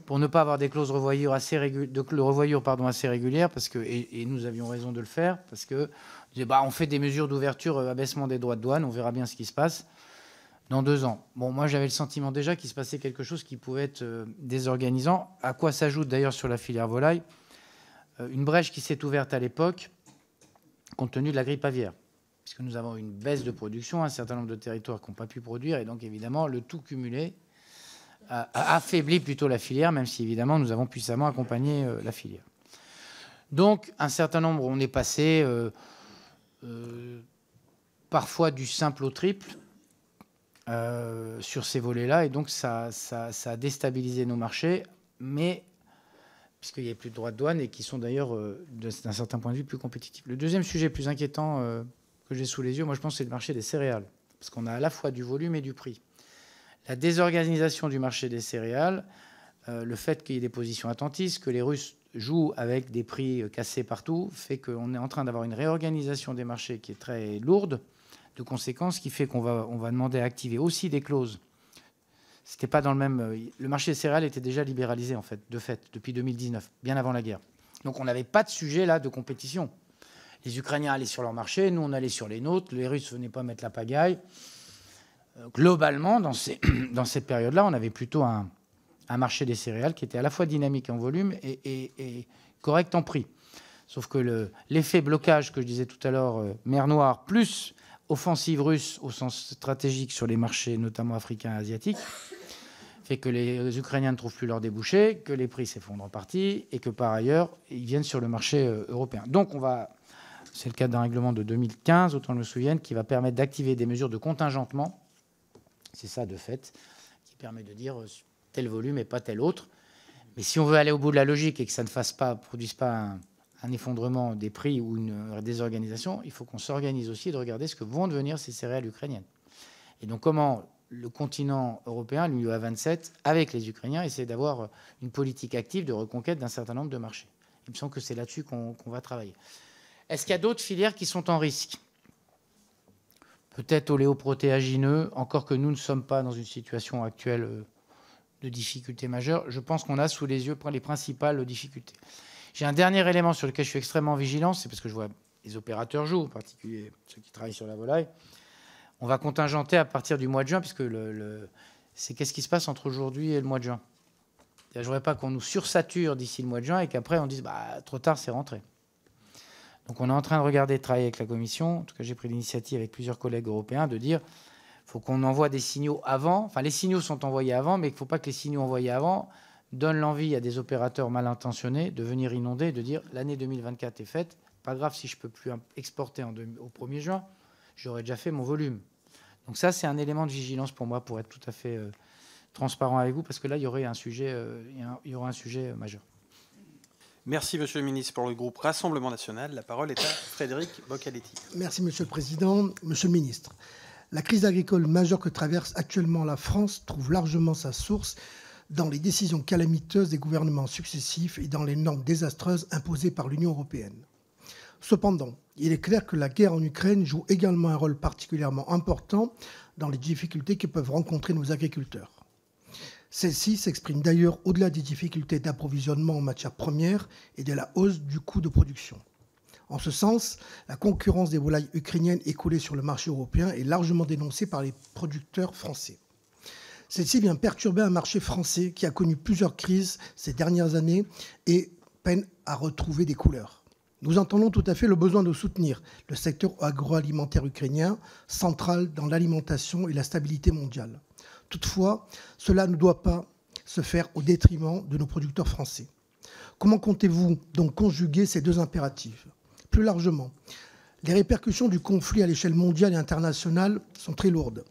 pour ne pas avoir des clauses de revoyure assez régulières. Parce que, et nous avions raison de le faire, parce que on fait des mesures d'ouverture, abaissement des droits de douane, on verra bien ce qui se passe dans 2 ans. Bon, moi, j'avais le sentiment déjà qu'il se passait quelque chose qui pouvait être désorganisant, à quoi s'ajoute d'ailleurs sur la filière volaille une brèche qui s'est ouverte à l'époque compte tenu de la grippe aviaire, puisque nous avons une baisse de production, un certain nombre de territoires qui n'ont pas pu produire, et donc évidemment le tout cumulé a affaibli plutôt la filière, même si évidemment nous avons puissamment accompagné la filière. Donc un certain nombre, on est passé parfois du simple au triple, sur ces volets-là, et donc ça a déstabilisé nos marchés, mais puisqu'il n'y a plus de droits de douane et qui sont d'ailleurs, d'un certain point de vue, plus compétitifs. Le deuxième sujet plus inquiétant que j'ai sous les yeux, moi je pense, c'est le marché des céréales, parce qu'on a à la fois du volume et du prix. La désorganisation du marché des céréales, le fait qu'il y ait des positions attentistes, que les Russes jouent avec des prix cassés partout, fait qu'on est en train d'avoir une réorganisation des marchés qui est très lourde, de conséquences, qui fait qu'on va demander à activer aussi des clauses. C'était pas dans le même. Le marché des céréales était déjà libéralisé, en fait, depuis 2019, bien avant la guerre. Donc on n'avait pas de sujet là de compétition. Les Ukrainiens allaient sur leur marché, nous on allait sur les nôtres, les Russes ne venaient pas mettre la pagaille. Globalement, dans cette période-là, on avait plutôt un marché des céréales qui était à la fois dynamique en volume et correct en prix. Sauf que l'effet blocage que je disais tout à l'heure, mer Noire, plus offensive russe au sens stratégique sur les marchés, notamment africains et asiatiques, fait que les Ukrainiens ne trouvent plus leurs débouchés, que les prix s'effondrent en partie et que par ailleurs, ils viennent sur le marché européen. Donc c'est le cas d'un règlement de 2015, autant je me souvienne, qui va permettre d'activer des mesures de contingentement. C'est ça de fait, qui permet de dire tel volume et pas tel autre. Mais si on veut aller au bout de la logique et que ça ne produise pas un effondrement des prix ou une désorganisation, il faut qu'on s'organise aussi et de regarder ce que vont devenir ces céréales ukrainiennes. Et donc comment le continent européen, l'Union à 27, avec les Ukrainiens, essaie d'avoir une politique active de reconquête d'un certain nombre de marchés. Il me semble que c'est là-dessus qu'on va travailler. Est-ce qu'il y a d'autres filières qui sont en risque ? Peut-être oléoprotéagineux, encore que nous ne sommes pas dans une situation actuelle de difficulté majeure. Je pense qu'on a sous les yeux les principales difficultés. J'ai un dernier élément sur lequel je suis extrêmement vigilant, c'est parce que je vois les opérateurs jouent, en particulier ceux qui travaillent sur la volaille. On va contingenter à partir du mois de juin, puisque c'est qu'est-ce qui se passe entre aujourd'hui et le mois de juin. Je ne voudrais pas qu'on nous sursature d'ici le mois de juin et qu'après on dise trop tard, c'est rentré. Donc on est en train de regarder, de travailler avec la Commission. En tout cas, j'ai pris l'initiative avec plusieurs collègues européens de dire qu'il faut qu'on envoie des signaux avant. Enfin, les signaux sont envoyés avant, mais il ne faut pas que les signaux envoyés avant donnent l'envie à des opérateurs mal intentionnés de venir inonder, de dire l'année 2024 est faite. Pas grave si je ne peux plus exporter au 1er juin, j'aurais déjà fait mon volume. Donc ça, c'est un élément de vigilance pour moi, pour être tout à fait transparent avec vous, parce que là, il y aura un sujet majeur. Merci, Monsieur le Ministre. Pour le groupe Rassemblement National, la parole est à Frédéric Boccaletti. Merci, Monsieur le Président. Monsieur le Ministre, la crise agricole majeure que traverse actuellement la France trouve largement sa source dans les décisions calamiteuses des gouvernements successifs et dans les normes désastreuses imposées par l'Union européenne. Cependant, il est clair que la guerre en Ukraine joue également un rôle particulièrement important dans les difficultés que peuvent rencontrer nos agriculteurs. Celle-ci s'exprime d'ailleurs au-delà des difficultés d'approvisionnement en matières premières et de la hausse du coût de production. En ce sens, la concurrence des volailles ukrainiennes écoulées sur le marché européen est largement dénoncée par les producteurs français. Celle-ci vient perturber un marché français qui a connu plusieurs crises ces dernières années et peine à retrouver des couleurs. Nous entendons tout à fait le besoin de soutenir le secteur agroalimentaire ukrainien, central dans l'alimentation et la stabilité mondiale. Toutefois, cela ne doit pas se faire au détriment de nos producteurs français. Comment comptez-vous donc conjuguer ces deux impératifs ? Plus largement, les répercussions du conflit à l'échelle mondiale et internationale sont très lourdes.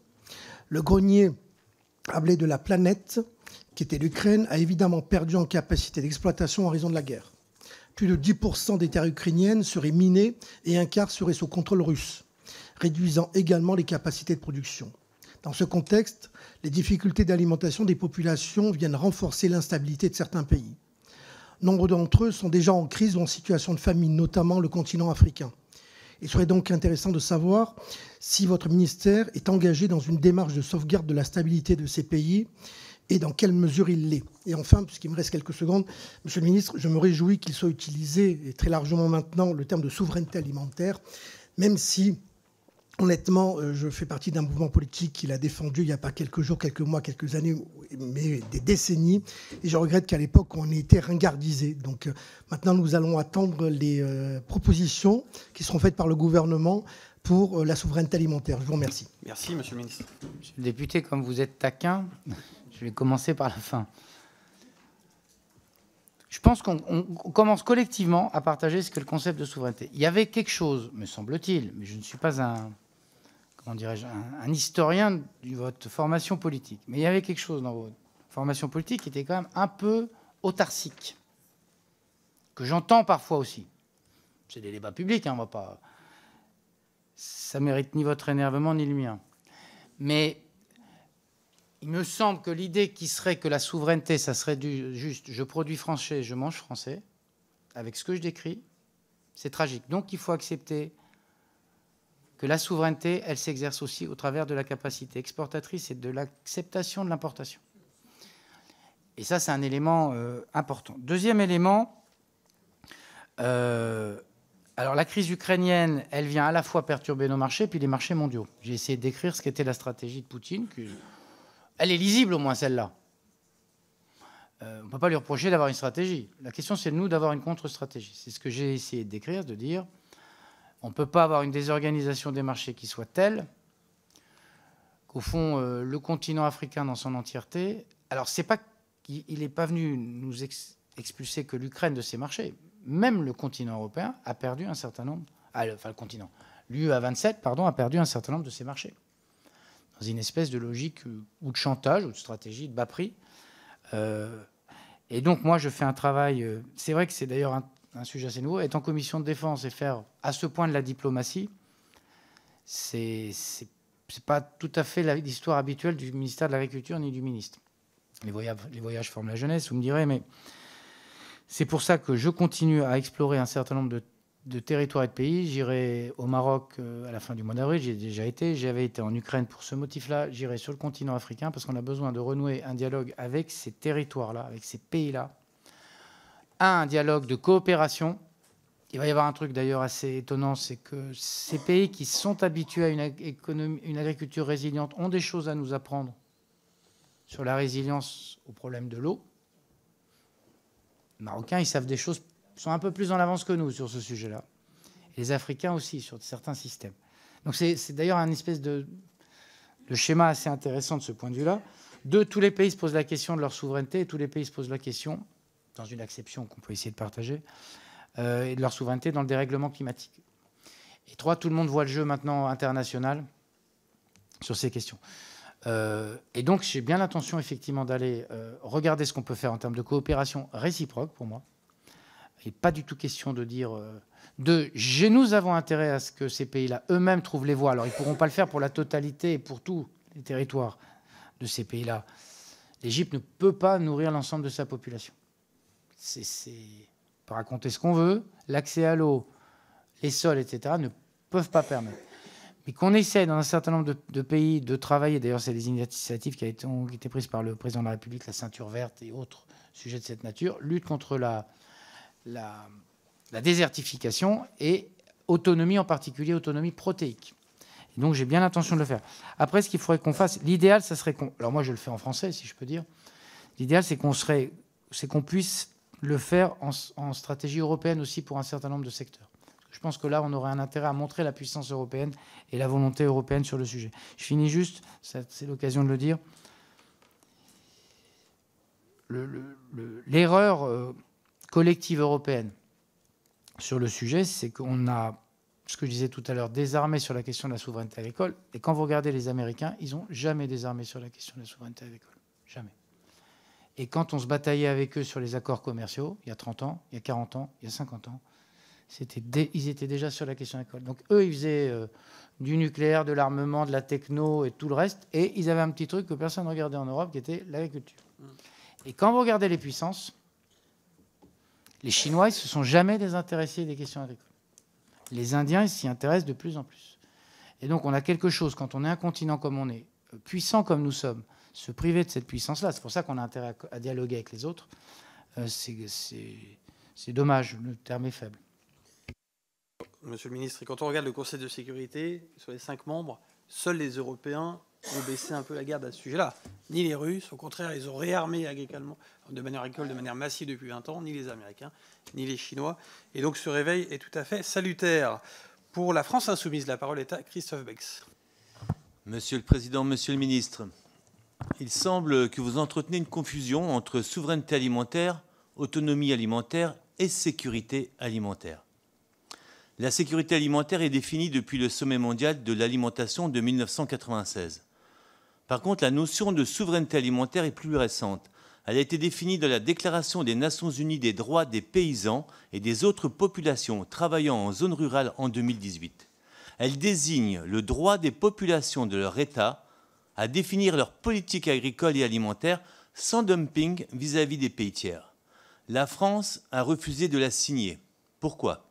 Le grenier à blé de la planète, qui était l'Ukraine, a évidemment perdu en capacité d'exploitation en raison de la guerre. Plus de 10% des terres ukrainiennes seraient minées et un quart serait sous contrôle russe, réduisant également les capacités de production. Dans ce contexte, les difficultés d'alimentation des populations viennent renforcer l'instabilité de certains pays. Nombre d'entre eux sont déjà en crise ou en situation de famine, notamment le continent africain. Il serait donc intéressant de savoir si votre ministère est engagé dans une démarche de sauvegarde de la stabilité de ces pays et dans quelle mesure il l'est. Et enfin, puisqu'il me reste quelques secondes, Monsieur le ministre, je me réjouis qu'il soit utilisé, et très largement maintenant, le terme de souveraineté alimentaire, même si, honnêtement, je fais partie d'un mouvement politique qui l'a défendu il n'y a pas quelques jours, quelques mois, quelques années, mais des décennies. Et je regrette qu'à l'époque, on ait été ringardisé. Donc maintenant, nous allons attendre les propositions qui seront faites par le gouvernement pour la souveraineté alimentaire. Je vous remercie. Merci, Monsieur le Ministre. Monsieur le député, comme vous êtes taquin, je vais commencer par la fin. Je pense qu'on commence collectivement à partager ce que le concept de souveraineté. Il y avait quelque chose, me semble-t-il, mais je ne suis pas un comment dirais-je, un historien de votre formation politique. Mais il y avait quelque chose dans votre formation politique qui était quand même un peu autarcique, que j'entends parfois aussi. C'est des débats publics, hein, on va pas... Ça mérite ni votre énervement ni le mien. Mais il me semble que l'idée qui serait que la souveraineté, ça serait juste je produis français, je mange français, avec ce que je décris, c'est tragique. Donc il faut accepter que la souveraineté, elle s'exerce aussi au travers de la capacité exportatrice et de l'acceptation de l'importation. Et ça, c'est un élément important. Deuxième élément, alors la crise ukrainienne, elle vient à la fois perturber nos marchés puis les marchés mondiaux. J'ai essayé de décrire ce qu'était la stratégie de Poutine. Elle est lisible au moins, celle-là. On ne peut pas lui reprocher d'avoir une stratégie. La question, c'est de nous d'avoir une contre-stratégie. C'est ce que j'ai essayé de décrire, de dire on ne peut pas avoir une désorganisation des marchés qui soit telle qu'au fond, le continent africain dans son entièreté... Alors, c'est pas qu'il n'est pas venu nous expulser que l'Ukraine de ses marchés. Même le continent européen a perdu un certain nombre... Enfin, le continent. L'UE à 27, pardon, a perdu un certain nombre de ses marchés. Dans une espèce de logique ou de chantage ou de stratégie de bas prix. Et donc, moi, je fais un travail... c'est vrai que c'est d'ailleurs un sujet assez nouveau. Être en commission de défense et faire à ce point de la diplomatie, c'est pas tout à fait l'histoire habituelle du ministère de l'Agriculture ni du ministre. Les voyages forment la jeunesse, vous me direz, mais c'est pour ça que je continue à explorer un certain nombre de territoires et de pays. J'irai au Maroc à la fin du mois d'avril, j'y ai déjà été. J'avais été en Ukraine pour ce motif-là. J'irai sur le continent africain parce qu'on a besoin de renouer un dialogue avec ces territoires-là, avec ces pays-là. Un dialogue de coopération. Il va y avoir un truc d'ailleurs assez étonnant, c'est que ces pays qui sont habitués à une agriculture résiliente ont des choses à nous apprendre sur la résilience au problème de l'eau. Les Marocains, ils savent des choses, sont un peu plus en avance que nous sur ce sujet-là. Et les Africains aussi, sur certains systèmes. Donc c'est d'ailleurs un espèce de schéma assez intéressant de ce point de vue-là. Tous les pays se posent la question de leur souveraineté, et tous les pays se posent la question, dans une acception qu'on peut essayer de partager, et de leur souveraineté dans le dérèglement climatique. Et 3, tout le monde voit le jeu maintenant international sur ces questions. Et donc, j'ai bien l'intention, effectivement, d'aller regarder ce qu'on peut faire en termes de coopération réciproque, pour moi. Il n'est pas du tout question de dire... nous avons intérêt à ce que ces pays-là eux-mêmes trouvent les voies. Alors, ils ne pourront pas le faire pour la totalité et pour tous les territoires de ces pays-là. L'Égypte ne peut pas nourrir l'ensemble de sa population. On peut raconter ce qu'on veut. L'accès à l'eau, les sols, etc., ne peuvent pas permettre. Mais qu'on essaie dans un certain nombre de pays de travailler, d'ailleurs c'est des initiatives qui ont été prises par le président de la République, la ceinture verte et autres sujets de cette nature, lutte contre la désertification et autonomie, en particulier autonomie protéique. Et donc j'ai bien l'intention de le faire. Après, ce qu'il faudrait qu'on fasse, l'idéal, ça serait qu'on... Alors moi je le fais en français, si je peux dire. L'idéal, c'est qu'on puisse le faire en stratégie européenne aussi pour un certain nombre de secteurs. Je pense que là, on aurait un intérêt à montrer la puissance européenne et la volonté européenne sur le sujet. Je finis juste, c'est l'occasion de le dire. L'erreur collective européenne sur le sujet, c'est qu'on a, ce que je disais tout à l'heure, désarmé sur la question de la souveraineté agricole. Et quand vous regardez les Américains, ils n'ont jamais désarmé sur la question de la souveraineté agricole. Jamais. Et quand on se bataillait avec eux sur les accords commerciaux, il y a 30 ans, il y a 40 ans, il y a 50 ans, ils étaient déjà sur la question agricole. Donc eux, ils faisaient du nucléaire, de l'armement, de la techno et tout le reste. Et ils avaient un petit truc que personne ne regardait en Europe, qui était l'agriculture. Et quand vous regardez les puissances, les Chinois, ils ne se sont jamais désintéressés des questions agricoles. Les Indiens, ils s'y intéressent de plus en plus. Et donc on a quelque chose, quand on est un continent comme on est, puissant comme nous sommes, se priver de cette puissance-là, c'est pour ça qu'on a intérêt à dialoguer avec les autres, c'est dommage, le terme est faible. Monsieur le ministre, quand on regarde le Conseil de sécurité, sur les 5 membres, seuls les Européens ont baissé un peu la garde à ce sujet-là. Ni les Russes, au contraire, ils ont réarmé agricolement, de manière agricole, de manière massive depuis 20 ans, ni les Américains, ni les Chinois. Et donc ce réveil est tout à fait salutaire. Pour la France insoumise, la parole est à Christophe Bex. Monsieur le Président, Monsieur le Ministre, il semble que vous entretenez une confusion entre souveraineté alimentaire, autonomie alimentaire et sécurité alimentaire. La sécurité alimentaire est définie depuis le sommet mondial de l'alimentation de 1996. Par contre, la notion de souveraineté alimentaire est plus récente. Elle a été définie dans la Déclaration des Nations Unies des droits des paysans et des autres populations travaillant en zone rurale en 2018. Elle désigne le droit des populations de leur État à définir leur politique agricole et alimentaire sans dumping vis-à-vis des pays tiers. La France a refusé de la signer. Pourquoi ?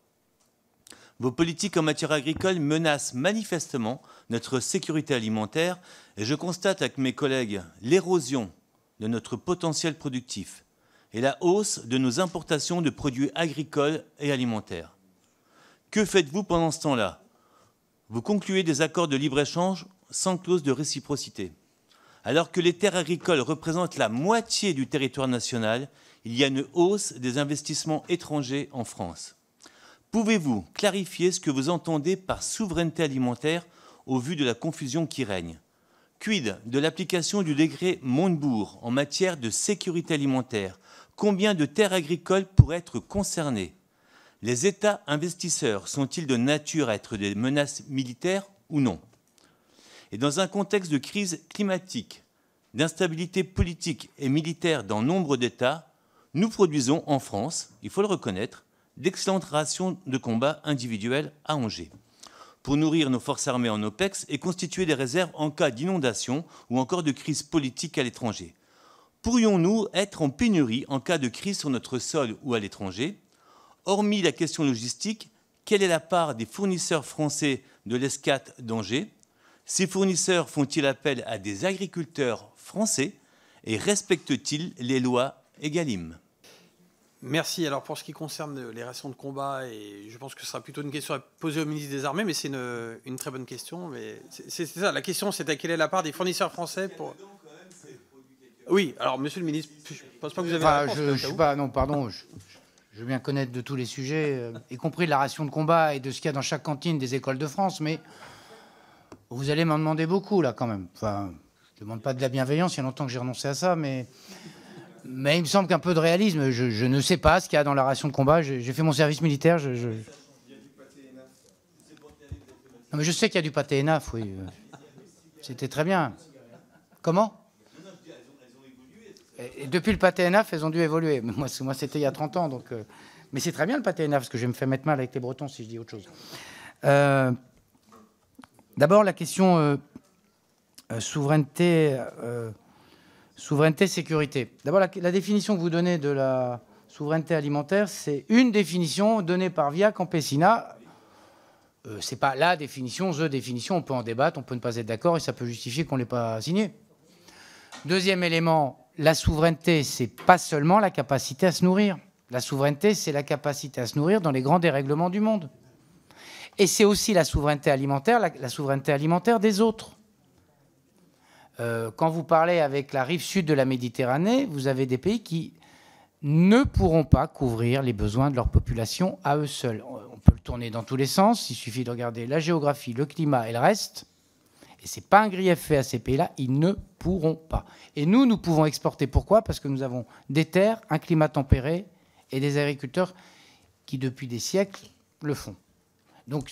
Vos politiques en matière agricole menacent manifestement notre sécurité alimentaire et je constate avec mes collègues l'érosion de notre potentiel productif et la hausse de nos importations de produits agricoles et alimentaires. Que faites-vous pendant ce temps-là ? Vous concluez des accords de libre-échange sans clause de réciprocité. Alors que les terres agricoles représentent la moitié du territoire national, il y a une hausse des investissements étrangers en France. Pouvez-vous clarifier ce que vous entendez par souveraineté alimentaire au vu de la confusion qui règne ? Quid de l'application du décret Montebourg en matière de sécurité alimentaire ? Combien de terres agricoles pourraient être concernées ? Les États investisseurs sont-ils de nature à être des menaces militaires ou non ? Et dans un contexte de crise climatique, d'instabilité politique et militaire dans nombre d'États, nous produisons en France, il faut le reconnaître, d'excellentes rations de combat individuelles à Angers, pour nourrir nos forces armées en OPEX et constituer des réserves en cas d'inondation ou encore de crise politique à l'étranger. Pourrions-nous être en pénurie en cas de crise sur notre sol ou à l'étranger ? Hormis la question logistique, quelle est la part des fournisseurs français de l'ESCAT d'Angers ? Ces fournisseurs font-ils appel à des agriculteurs français et respectent-ils les lois Egalim ? Merci. Alors pour ce qui concerne les rations de combat, et je pense que ce sera plutôt une question à poser au ministre des Armées, mais c'est une très bonne question. Mais c'est ça, la question c'était quelle est la part des fournisseurs français pour... Oui, alors monsieur le ministre, je ne pense pas que vous avez la réponse. Je suis pas, non, pardon, je veux bien connaître de tous les sujets, y compris de la ration de combat et de ce qu'il y a dans chaque cantine des écoles de France, mais vous allez m'en demander beaucoup là quand même. Enfin, je ne demande pas de la bienveillance, il y a longtemps que j'ai renoncé à ça, mais il me semble qu'un peu de réalisme, je ne sais pas ce qu'il y a dans la ration de combat. J'ai fait mon service militaire. Non, mais je sais qu'il y a du pâté ENAF, oui. C'était très bien. Comment ? Et depuis le pâté ENAF, elles ont dû évoluer. Mais moi c'était il y a 30 ans. Donc, mais c'est très bien le pâté ENAF, parce que je me fais mettre mal avec les Bretons si je dis autre chose. D'abord, la question souveraineté... Souveraineté, sécurité. D'abord, la définition que vous donnez de la souveraineté alimentaire, c'est une définition donnée par Via Campesina. C'est pas la définition, the définition. On peut en débattre, on peut ne pas être d'accord et ça peut justifier qu'on ne l'ait pas signé. Deuxième élément, la souveraineté, c'est pas seulement la capacité à se nourrir. La souveraineté, c'est la capacité à se nourrir dans les grands dérèglements du monde. Et c'est aussi la souveraineté alimentaire, la souveraineté alimentaire des autres. Quand vous parlez avec la rive sud de la Méditerranée, vous avez des pays qui ne pourront pas couvrir les besoins de leur population à eux seuls. On peut le tourner dans tous les sens, il suffit de regarder la géographie, le climat et le reste. Et ce n'est pas un grief fait à ces pays-là, ils ne pourront pas. Et nous pouvons exporter. Pourquoi ? Parce que nous avons des terres, un climat tempéré et des agriculteurs qui, depuis des siècles, le font. Donc,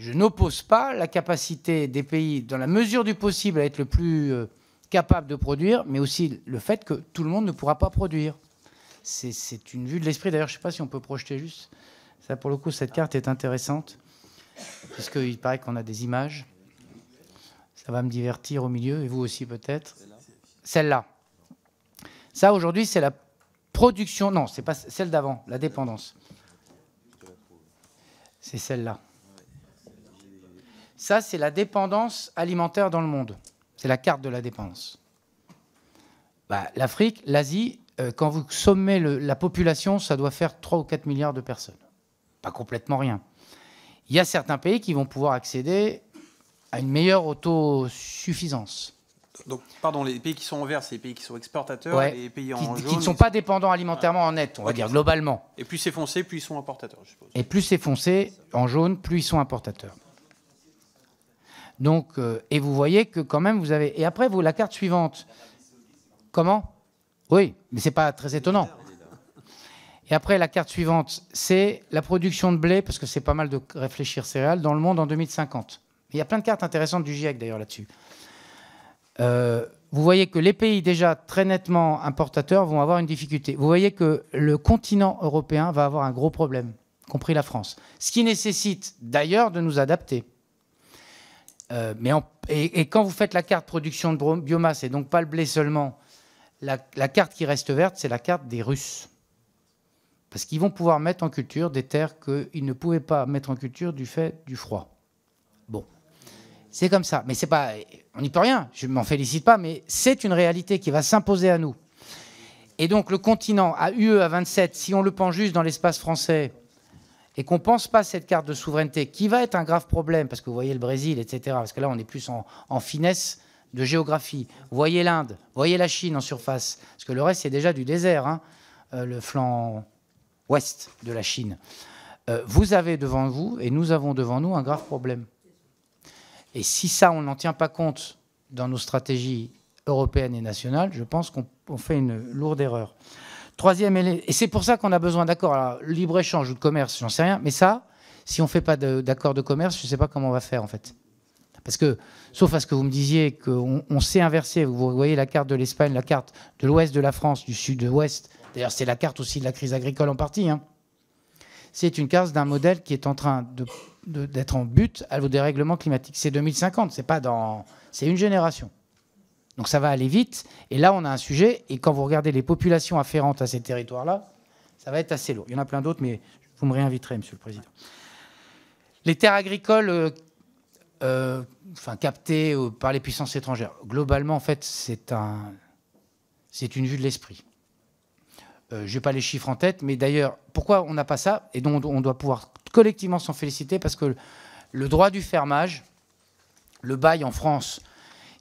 je n'oppose pas la capacité des pays, dans la mesure du possible, à être le plus capable de produire, mais aussi le fait que tout le monde ne pourra pas produire. C'est une vue de l'esprit. D'ailleurs, je ne sais pas si on peut projeter juste. Ça, pour le coup, cette carte est intéressante, puisqu'il paraît qu'on a des images. Ça va me divertir au milieu, et vous aussi peut-être. Celle-là. Ça, aujourd'hui, c'est la production... Non, c'est pas celle d'avant, la dépendance. C'est celle-là. Ça, c'est la dépendance alimentaire dans le monde. C'est la carte de la dépendance. L'Afrique, l'Asie, quand vous sommez la population, ça doit faire 3 ou 4 milliards de personnes. Pas complètement rien. Il y a certains pays qui vont pouvoir accéder à une meilleure autosuffisance. Donc, pardon, les pays qui sont en vert, c'est les pays qui sont exportateurs, ouais, et les pays en jaune... Qui ne sont pas dépendants alimentairement en net, on va dire, globalement. Et plus c'est foncé, plus ils sont importateurs, je suppose. Et plus c'est foncé, en jaune, plus ils sont importateurs. Donc, et vous voyez que quand même, vous avez... Et après, la carte suivante. Comment ? Oui, mais ce n'est pas très étonnant. Et après, la carte suivante, c'est la production de blé, parce que c'est pas mal de réfléchir céréales, dans le monde en 2050. Il y a plein de cartes intéressantes du GIEC, d'ailleurs, là-dessus. Vous voyez que les pays déjà très nettement importateurs vont avoir une difficulté. Vous voyez que le continent européen va avoir un gros problème, compris la France. Ce qui nécessite d'ailleurs de nous adapter. Et quand vous faites la carte production de biomasse, et donc pas le blé seulement, la carte qui reste verte, c'est la carte des Russes. Parce qu'ils vont pouvoir mettre en culture des terres qu'ils ne pouvaient pas mettre en culture du fait du froid. Bon, c'est comme ça. Mais c'est pas, on n'y peut rien, je ne m'en félicite pas, mais c'est une réalité qui va s'imposer à nous. Et donc le continent, à UE, à 27, si on le prend juste dans l'espace français, et qu'on ne pense pas cette carte de souveraineté, qui va être un grave problème, parce que vous voyez le Brésil, etc., parce que là on est plus en finesse de géographie. Vous voyez l'Inde, vous voyez la Chine en surface, parce que le reste c'est déjà du désert, hein, le flanc ouest de la Chine. Vous avez devant vous, et nous avons devant nous, un grave problème. Et si ça, on n'en tient pas compte dans nos stratégies européennes et nationales, je pense qu'on fait une lourde erreur. Troisième élément, et c'est pour ça qu'on a besoin d'accords, libre-échange ou de commerce, j'en sais rien, mais ça, si on ne fait pas d'accord de commerce, je ne sais pas comment on va faire, en fait. Parce que, sauf à ce que vous me disiez qu'on s'est inversé, vous voyez la carte de l'Espagne, la carte de l'ouest de la France, du sud-ouest, d'ailleurs c'est la carte aussi de la crise agricole en partie, hein. C'est une carte d'un modèle qui est en train d'être en but au dérèglement climatique. C'est 2050, c'est une génération. Donc ça va aller vite. Et là, on a un sujet. Et quand vous regardez les populations afférentes à ces territoires-là, ça va être assez lourd. Il y en a plein d'autres, mais vous me réinviterez, Monsieur le Président. Les terres agricoles captées par les puissances étrangères. Globalement, en fait, c'est une vue de l'esprit. Je n'ai pas les chiffres en tête, mais d'ailleurs, pourquoi on n'a pas ça? Et donc, on doit pouvoir collectivement s'en féliciter, parce que le droit du fermage, le bail en France,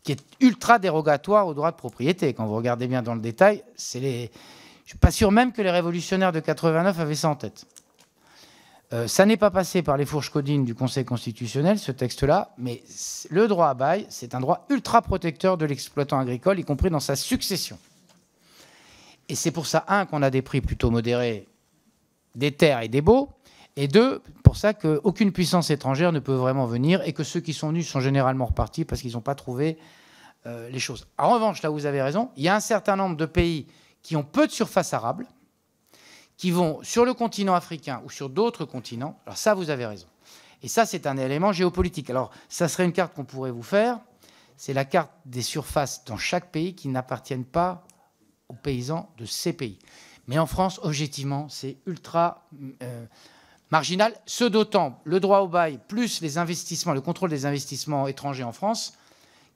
qui est ultra dérogatoire au droit de propriété, quand vous regardez bien dans le détail, je ne suis pas sûr même que les révolutionnaires de 89 avaient ça en tête. Ça n'est pas passé par les fourches codines du Conseil constitutionnel, ce texte-là, mais le droit à bail, c'est un droit ultra protecteur de l'exploitant agricole, y compris dans sa succession. Et c'est pour ça, un, qu'on a des prix plutôt modérés des terres et des baux, et deux, pour ça qu'aucune puissance étrangère ne peut vraiment venir, et que ceux qui sont venus sont généralement repartis parce qu'ils n'ont pas trouvé les choses. En revanche, là où vous avez raison, il y a un certain nombre de pays qui ont peu de surface arable, qui vont sur le continent africain ou sur d'autres continents. Alors ça, vous avez raison. Et ça, c'est un élément géopolitique. Alors, ça serait une carte qu'on pourrait vous faire. C'est la carte des surfaces dans chaque pays qui n'appartiennent pas aux paysans de ces pays. Mais en France, objectivement, c'est ultra marginal. Ce d'autant, le droit au bail, plus les investissements, le contrôle des investissements étrangers en France,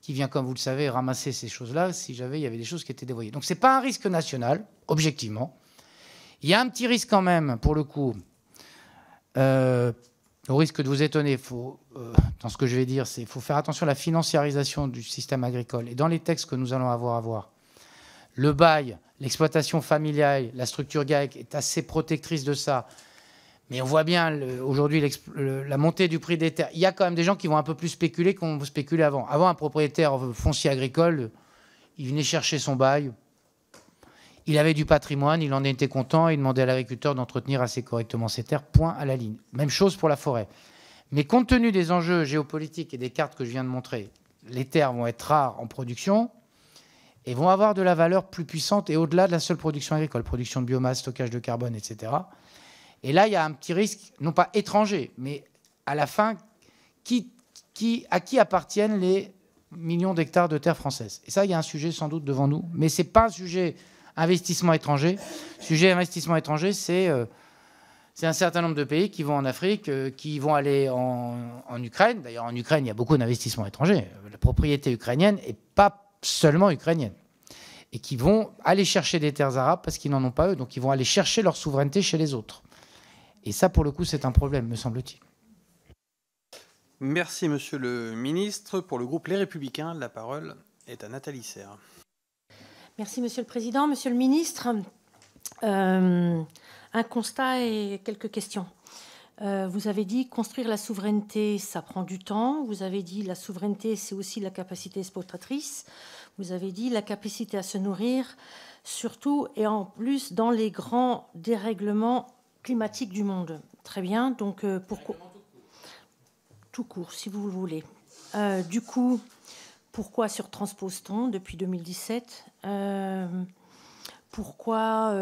qui vient, comme vous le savez, ramasser ces choses-là. Si il y avait des choses qui étaient dévoyées. Donc, ce n'est pas un risque national, objectivement. Il y a un petit risque quand même, pour le coup, au risque de vous étonner, dans ce que je vais dire, c'est qu'il faut faire attention à la financiarisation du système agricole. Et dans les textes que nous allons avoir à voir, le bail, l'exploitation familiale, la structure GAEC est assez protectrice de ça. Mais on voit bien aujourd'hui la montée du prix des terres. Il y a quand même des gens qui vont un peu plus spéculer qu'on spéculait avant. Avant, un propriétaire foncier agricole, il venait chercher son bail. Il avait du patrimoine, il en était content, il demandait à l'agriculteur d'entretenir assez correctement ses terres, point à la ligne. Même chose pour la forêt. Mais compte tenu des enjeux géopolitiques et des cartes que je viens de montrer, les terres vont être rares en production et vont avoir de la valeur plus puissante et au-delà de la seule production agricole, production de biomasse, stockage de carbone, etc. Et là, il y a un petit risque, non pas étranger, mais à la fin, à qui appartiennent les millions d'hectares de terres françaises. Et ça, il y a un sujet sans doute devant nous, mais ce n'est pas un sujet investissement étranger. Sujet investissement étranger, c'est un certain nombre de pays qui vont en Afrique, qui vont aller en Ukraine. D'ailleurs, en Ukraine, il y a beaucoup d'investissements étrangers. La propriété ukrainienne n'est pas seulement ukrainienne. Et qui vont aller chercher des terres arabes parce qu'ils n'en ont pas eux. Donc, ils vont aller chercher leur souveraineté chez les autres. Et ça, pour le coup, c'est un problème, me semble-t-il. Merci, Monsieur le Ministre. Pour le groupe Les Républicains, la parole est à Nathalie Serre. Merci, Monsieur le Président. Monsieur le Ministre, un constat et quelques questions. Vous avez dit construire la souveraineté, ça prend du temps. Vous avez dit la souveraineté, c'est aussi la capacité exportatrice. Vous avez dit la capacité à se nourrir, surtout et en plus dans les grands dérèglements climatiques du monde. Très bien, donc pourquoi tout court, si vous le voulez. Du coup, pourquoi surtranspose-t-on depuis 2017 Pourquoi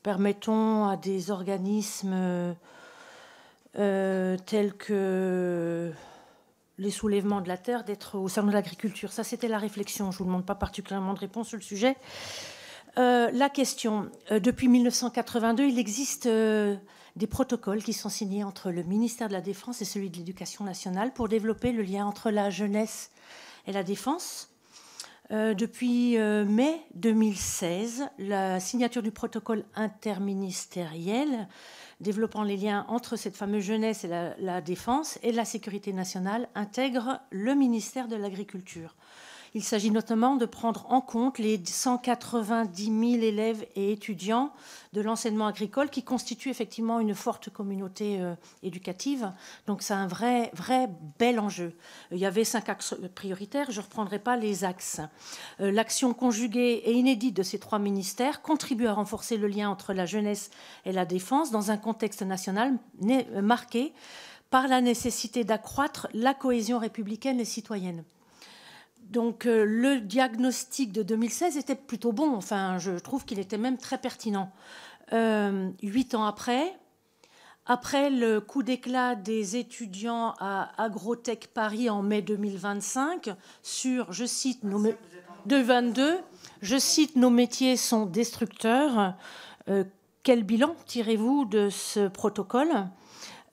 permettons à des organismes tels que les soulèvements de la terre d'être au salon de l'agriculture? Ça, c'était la réflexion. Je ne vous demande pas particulièrement de réponse sur le sujet. La question, depuis 1982, il existe des protocoles qui sont signés entre le ministère de la Défense et celui de l'Éducation nationale pour développer le lien entre la jeunesse et la défense. Depuis mai 2016, la signature du protocole interministériel développant les liens entre cette fameuse jeunesse et la défense et la sécurité nationale intègre le ministère de l'Agriculture. Il s'agit notamment de prendre en compte les 190 000 élèves et étudiants de l'enseignement agricole qui constituent effectivement une forte communauté éducative. Donc c'est un vrai bel enjeu. Il y avait 5 axes prioritaires, je ne reprendrai pas les axes. L'action conjuguée et inédite de ces 3 ministères contribue à renforcer le lien entre la jeunesse et la défense dans un contexte national marqué par la nécessité d'accroître la cohésion républicaine et citoyenne. Donc le diagnostic de 2016 était plutôt bon. Enfin, je trouve qu'il était même très pertinent. 8 ans après le coup d'éclat des étudiants à Agrotech Paris en mai 2025, sur, je cite, nos métiers sont destructeurs. Quel bilan tirez-vous de ce protocole ?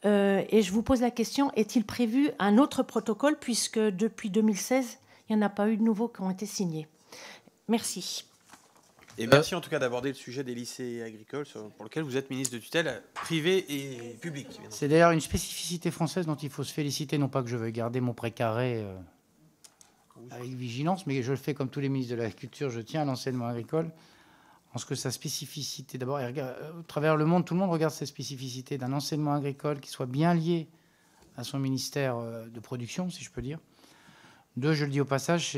Et je vous pose la question, est-il prévu un autre protocole, puisque depuis 2016, il n'y en a pas eu de nouveaux qui ont été signés. Merci. Et merci en tout cas d'aborder le sujet des lycées agricoles pour lequel vous êtes ministre de tutelle privée et publique. C'est d'ailleurs une spécificité française dont il faut se féliciter. Non pas que je veuille garder mon précaré avec vigilance, mais je le fais comme tous les ministres de l'Agriculture. Je tiens à l'enseignement agricole en ce que sa spécificité, d'abord, au travers le monde, tout le monde regarde cette spécificité d'un enseignement agricole qui soit bien lié à son ministère de production, si je peux dire. 2, je le dis au passage,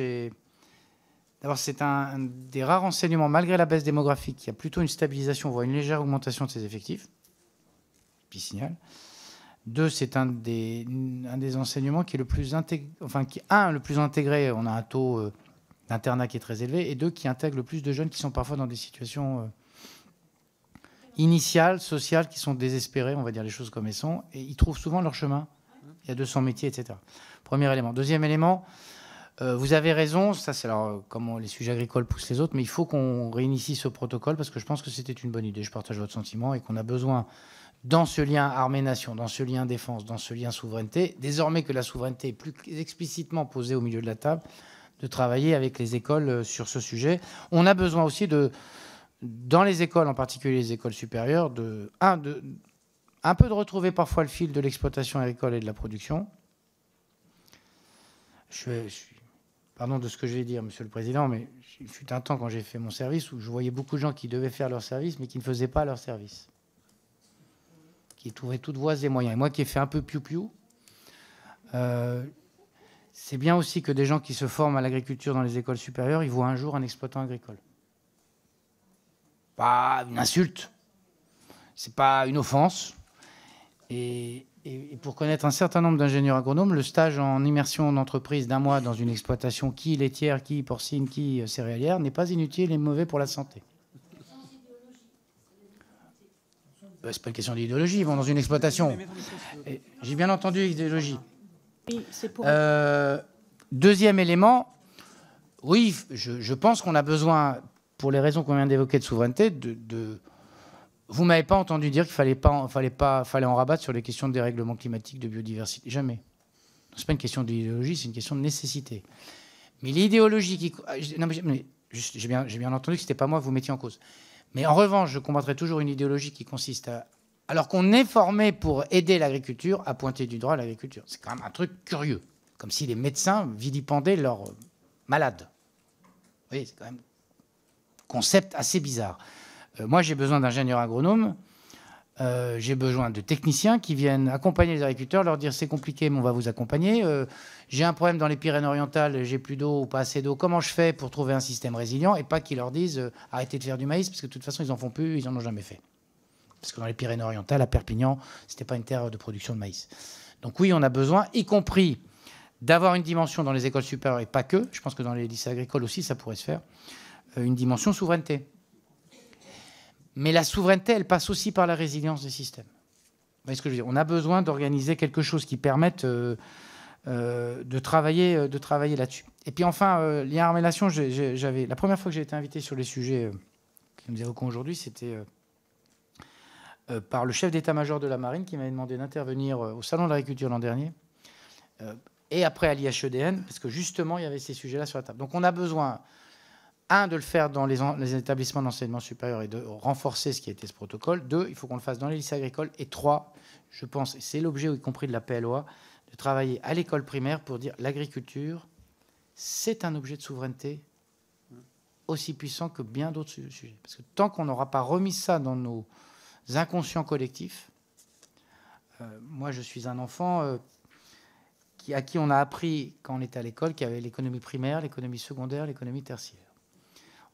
d'abord, c'est un des rares enseignements, malgré la baisse démographique, il y a plutôt une stabilisation, voire une légère augmentation de ses effectifs. Petit signal. 2, c'est un des enseignements qui est le plus intégré, le plus intégré, on a un taux d'internat qui est très élevé, et 2, qui intègre le plus de jeunes qui sont parfois dans des situations initiales, sociales, qui sont désespérées, on va dire les choses comme elles sont, et ils trouvent souvent leur chemin. Il y a 200 métiers, etc. Premier élément. Deuxième élément, vous avez raison, ça c'est alors comment les sujets agricoles poussent les autres, mais il faut qu'on réinitie ce protocole parce que je pense que c'était une bonne idée, je partage votre sentiment, et qu'on a besoin, dans ce lien armée-nation, dans ce lien défense, dans ce lien souveraineté, désormais que la souveraineté est plus explicitement posée au milieu de la table, de travailler avec les écoles sur ce sujet. On a besoin aussi dans les écoles, en particulier les écoles supérieures, un peu de retrouver parfois le fil de l'exploitation agricole et de la production. Pardon de ce que je vais dire, Monsieur le Président, mais il fut un temps quand j'ai fait mon service où je voyais beaucoup de gens qui devaient faire leur service, mais qui ne faisaient pas leur service, qui trouvaient toutes voies et moyens. Et moi qui ai fait un peu piou-piou, c'est bien aussi que des gens qui se forment à l'agriculture dans les écoles supérieures, ils voient un jour un exploitant agricole. Pas une insulte, c'est pas une offense. Et pour connaître un certain nombre d'ingénieurs agronomes, le stage en immersion d'entreprise d'1 mois dans une exploitation, qui laitière, qui porcine, qui céréalière, n'est pas inutile et mauvais pour la santé. C'est pas une question d'idéologie, ils vont dans une exploitation. J'ai bien entendu idéologie. Oui, c'est pour... Deuxième élément, oui, je pense qu'on a besoin, pour les raisons qu'on vient d'évoquer de souveraineté, Vous ne m'avez pas entendu dire qu'il fallait en rabattre sur les questions de dérèglement climatique, de biodiversité. Jamais. Ce n'est pas une question d'idéologie, c'est une question de nécessité. Mais l'idéologie qui... Non, mais j'ai bien entendu que ce n'était pas moi que vous mettiez en cause. Mais en revanche, je combattrai toujours une idéologie qui consiste à... Alors qu'on est formé pour aider l'agriculture, à pointer du doigt l'agriculture. C'est quand même un truc curieux. Comme si les médecins vilipendaient leurs malades. Vous voyez, c'est quand même un concept assez bizarre. Moi, j'ai besoin d'ingénieurs agronomes J'ai besoin de techniciens qui viennent accompagner les agriculteurs, leur dire c'est compliqué, mais on va vous accompagner. J'ai un problème dans les Pyrénées-Orientales, j'ai plus d'eau ou pas assez d'eau. Comment je fais pour trouver un système résilient? Et pas qu'ils leur disent arrêtez de faire du maïs, parce que de toute façon, ils n'en font plus, ils n'en ont jamais fait. Parce que dans les Pyrénées-Orientales, à Perpignan, ce n'était pas une terre de production de maïs. Donc oui, on a besoin, y compris d'avoir une dimension dans les écoles supérieures, et pas que, je pense que dans les lycées agricoles aussi, ça pourrait se faire, une dimension souveraineté. Mais la souveraineté, elle passe aussi par la résilience des systèmes. Vous voyez ce que je veux dire? On a besoin d'organiser quelque chose qui permette de travailler là-dessus. Et puis enfin, lien armée-nation, la première fois que j'ai été invité sur les sujets que nous évoquons aujourd'hui, c'était par le chef d'état-major de la marine qui m'avait demandé d'intervenir au Salon de l'agriculture l'an dernier, et après à l'IHEDN, parce que justement, il y avait ces sujets-là sur la table. Donc on a besoin... de le faire dans les établissements d'enseignement supérieur et de renforcer ce qui a été ce protocole. 2, il faut qu'on le fasse dans les lycées agricoles. Et 3, je pense, et c'est l'objet y compris de la PLOA, de travailler à l'école primaire pour dire l'agriculture, c'est un objet de souveraineté aussi puissant que bien d'autres sujets. Parce que tant qu'on n'aura pas remis ça dans nos inconscients collectifs, moi je suis un enfant... à qui on a appris, quand on était à l'école, qu'il y avait l'économie primaire, l'économie secondaire, l'économie tertiaire.